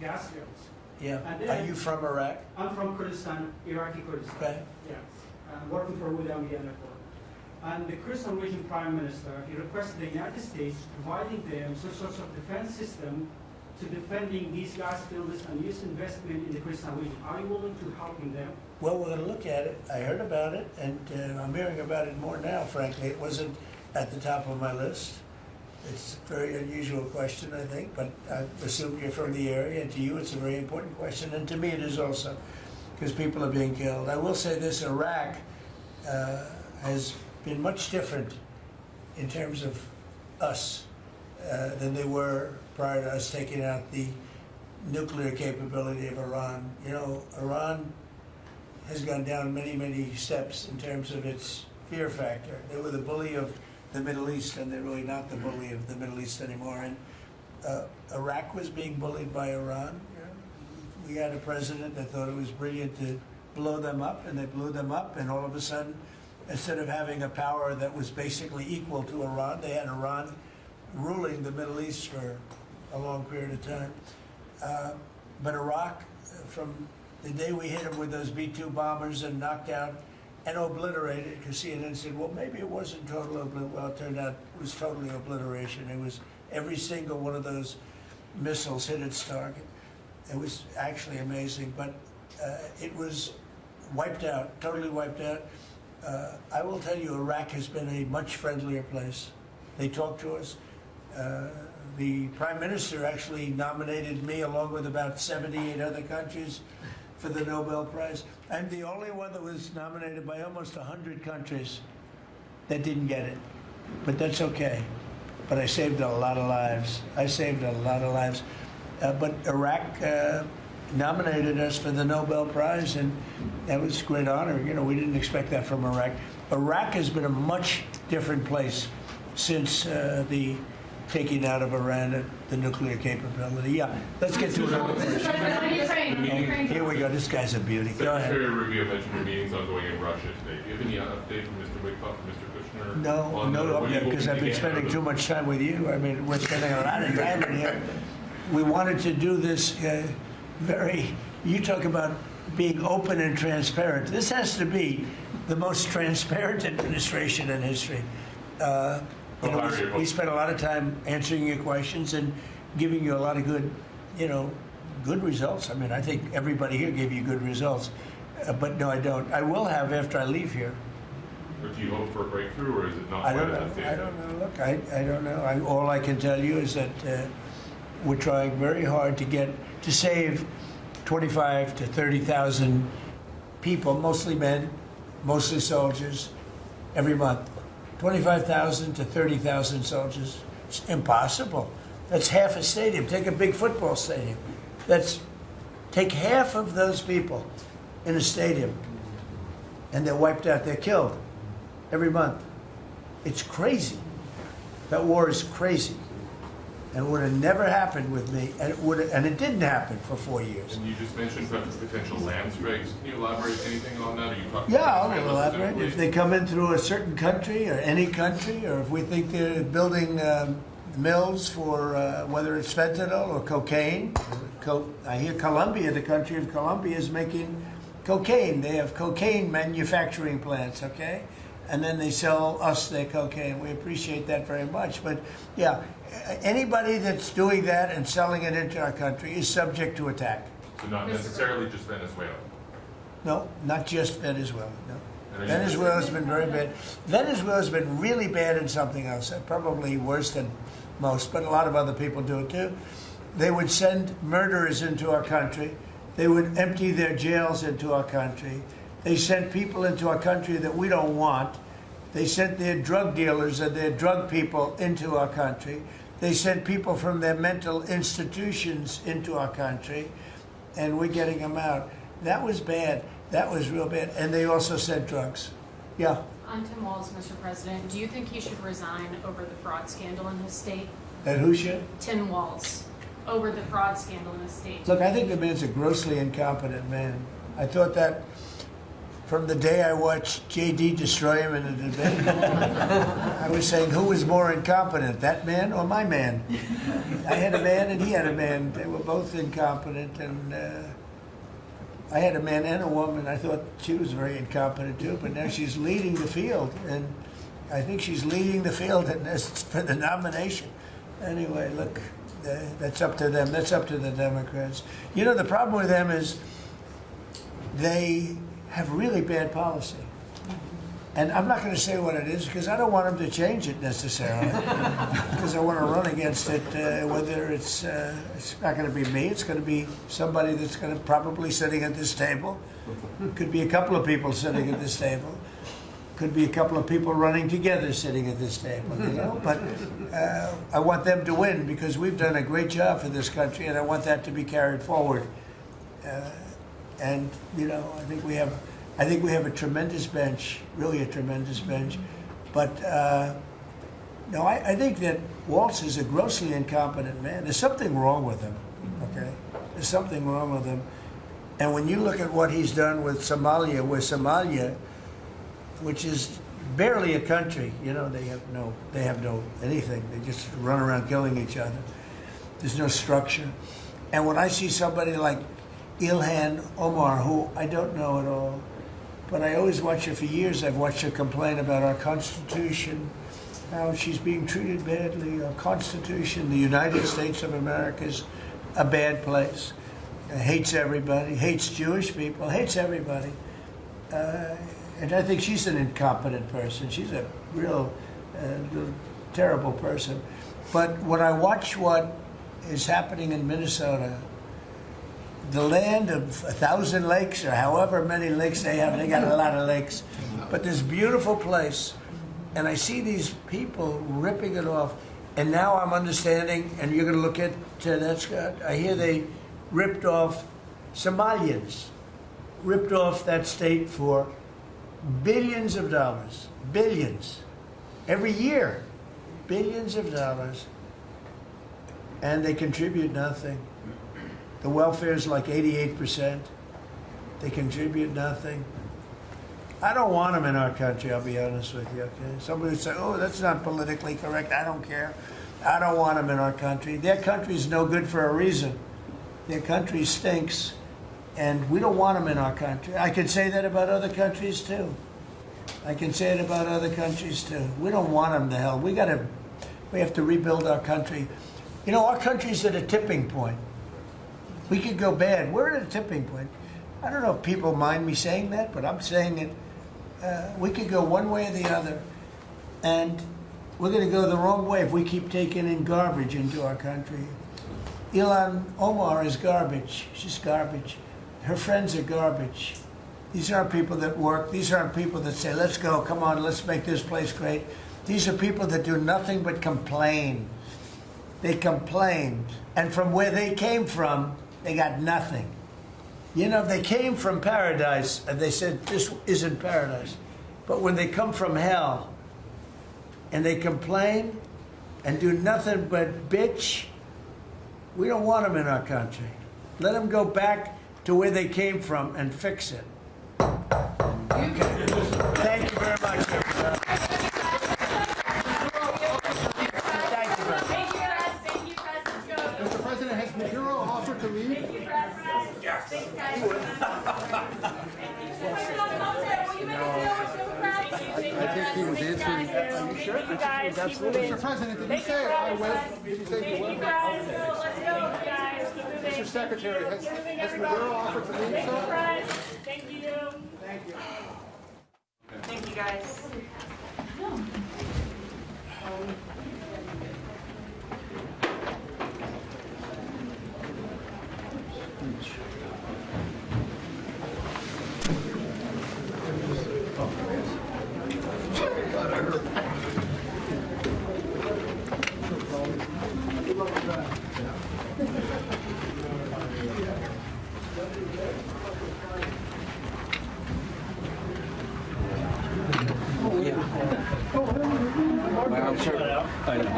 gas fields. Yeah. And then, Are you from Iraq? I'm from Kurdistan, Iraqi Kurdistan. Okay. Yeah. I'm working for William Network. And the Kurdistan region prime minister, he requested the United States providing them some sorts of defense system to defending these gas fields and use investment in the Kurdistan region. Are you willing to helping them? Well, we're going to look at it. I heard about it, and I'm hearing about it more now, frankly. It wasn't at the top of my list. It's a very unusual question, I think, but I assume you're from the area, and to you it's a very important question, and to me it is also, because people are being killed. I will say this, Iraq has been much different in terms of us than they were prior to us taking out the nuclear capability of Iran. You know, Iran has gone down many, many steps in terms of its fear factor. They were the bully of the Middle East, and they're really not the bully of the Middle East anymore. And Iraq was being bullied by Iran. We had a president that thought it was brilliant to blow them up, and they blew them up, and all of a sudden, instead of having a power that was basically equal to Iran, they had Iran ruling the Middle East for a long period of time. But Iraq, from the day we hit them with those B-2 bombers and knocked out and obliterated, because CNN said, well, maybe it wasn't total obliteration. Well, it turned out it was totally obliteration. It was every single one of those missiles hit its target. It was actually amazing, but it was wiped out, totally wiped out. I will tell you, Iraq has been a much friendlier place. They talk to us. The Prime Minister actually nominated me along with about 78 other countries for the Nobel Prize. I'm the only one that was nominated by almost 100 countries that didn't get it. But that's okay. But I saved a lot of lives. I saved a lot of lives. But Iraq nominated us for the Nobel Prize, and that was a great honor. You know, we didn't expect that from Iraq. Iraq has been a much different place since the taking out of Iran the nuclear capability. Yeah, let's get to another question. Here we go. This guy's a beauty. Go ahead. Secretary Rubio mentioned your meetings ongoing in Russia today. Do you have any update from Mr. Wickoff and Mr. Kushner? No, because I've been spending too much time with you. I mean, we're spending a lot of time in here. We wanted to do this you talk about being open and transparent. This has to be the most transparent administration in history. We spent a lot of time answering your questions and giving you a lot of good, good results. I mean, I think everybody here gave you good results. But no, I don't. I will have after I leave here. But do you hope for a breakthrough, or is it not? I don't know. Look, I don't know. All I can tell you is that we're trying very hard to save 25 to 30,000 people, mostly men, mostly soldiers, every month. 25,000 to 30,000 soldiers. It's impossible. That's half a stadium. Take a big football stadium. Take half of those people in a stadium, and they're wiped out. They're killed every month. It's crazy. That war is crazy. And it would have never happened with me, and it didn't happen for 4 years. And you just mentioned potential land strikes. Can you elaborate anything on that? Are you talking? Yeah, I'll elaborate. If they come in through a certain country or any country, or if we think they're building mills for whether it's fentanyl or cocaine. I hear Colombia, the country of Colombia, is making cocaine. They have cocaine manufacturing plants, okay? And then they sell us their cocaine. We appreciate that very much. But yeah, anybody that's doing that and selling it into our country is subject to attack. So not necessarily just Venezuela? No, not just Venezuela, no. Venezuela's been very bad. Venezuela's been really bad in something else, probably worse than most, but a lot of other people do it too. They would send murderers into our country. They would empty their jails into our country. They sent people into our country that we don't want. They sent their drug dealers and their drug people into our country. They sent people from their mental institutions into our country, and we're getting them out. That was bad. That was real bad. And they also sent drugs. Yeah. On Tim Walz, Mr. President, do you think he should resign over the fraud scandal in his state? That who should? Tim Walz. over the fraud scandal in the state. Look, I think the man's a grossly incompetent man. I thought that from the day I watched J.D. destroy him in a debate. I was saying, who was more incompetent, that man or my man? I had a man and he had a man. They were both incompetent, and I had a man and a woman. I thought she was very incompetent too, but now she's leading the field, and I think she's leading the field for the nomination. Anyway, look, that's up to them. That's up to the Democrats. You know, the problem with them is they have really bad policy. And I'm not going to say what it is because I don't want them to change it necessarily. Because I want to run against it, whether it's not going to be me, it's going to be somebody that's going to probably sitting at this table. Could be a couple of people sitting at this table. Could be a couple of people running together sitting at this table, you know? But I want them to win because we've done a great job for this country, and I want that to be carried forward. And you know, I think we have a tremendous bench, really a tremendous bench. But no, I think that Waltz is a grossly incompetent man. There's something wrong with him. Okay, there's something wrong with him. And when you look at what he's done with Somalia, which is barely a country, you know, they have no anything. They just run around killing each other. There's no structure. And when I see somebody like Ilhan Omar, who I don't know at all, but I always watch her for years. I've watched her complain about our Constitution, how she's being treated badly. Our Constitution, the United States of America, is a bad place. Hates everybody, hates Jewish people, hates everybody. And I think she's an incompetent person. She's a real terrible person. But when I watch what is happening in Minnesota, the land of 1,000 lakes, or however many lakes they have, they got a lot of lakes, but this beautiful place, and I see these people ripping it off, and now I'm understanding, and you're going to look at that, Scott, I hear they ripped off Somalians, ripped off that state for billions of dollars, billions, every year, billions of dollars, and they contribute nothing. The welfare is like 88%. They contribute nothing. I don't want them in our country, I'll be honest with you, okay? Somebody would say, oh, that's not politically correct. I don't care. I don't want them in our country. Their country's no good for a reason. Their country stinks, and we don't want them in our country. I could say that about other countries, too. I can say it about other countries, too. We don't want them to hell. We have to rebuild our country. You know, our country's at a tipping point. We could go bad. We're at a tipping point. I don't know if people mind me saying that, but I'm saying it. We could go one way or the other, and we're going to go the wrong way if we keep taking in garbage into our country. Ilhan Omar is garbage. She's garbage. Her friends are garbage. These aren't people that work. These aren't people that say, let's go, come on, let's make this place great. These are people that do nothing but complain. They complained. And from where they came from, they got nothing. You know, they came from paradise, and they said, this isn't paradise. But when they come from hell, and they complain, and do nothing but bitch, we don't want them in our country. Let them go back to where they came from and fix it. Okay. Thank you very much, everybody. Mr. President, has Maduro offered to leave? I think he was answering. Are you sure? Mr. President, did you say I will? Did you say you will? Mr. Secretary, has Maduro offered to leave, sir? Thank you. Thank you. Thank you, guys.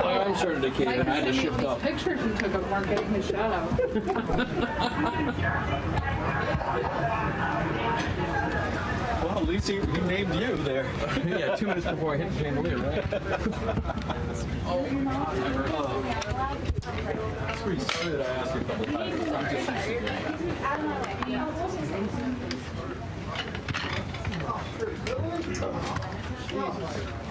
My arms are started to cave and I had to shift up. Pictures you took of Mark getting his shout out. Well, at least he named you there. Yeah, 2 minutes before I hit the chandelier, right? That's pretty sorry that I asked you a couple times. I'm just used to doing that.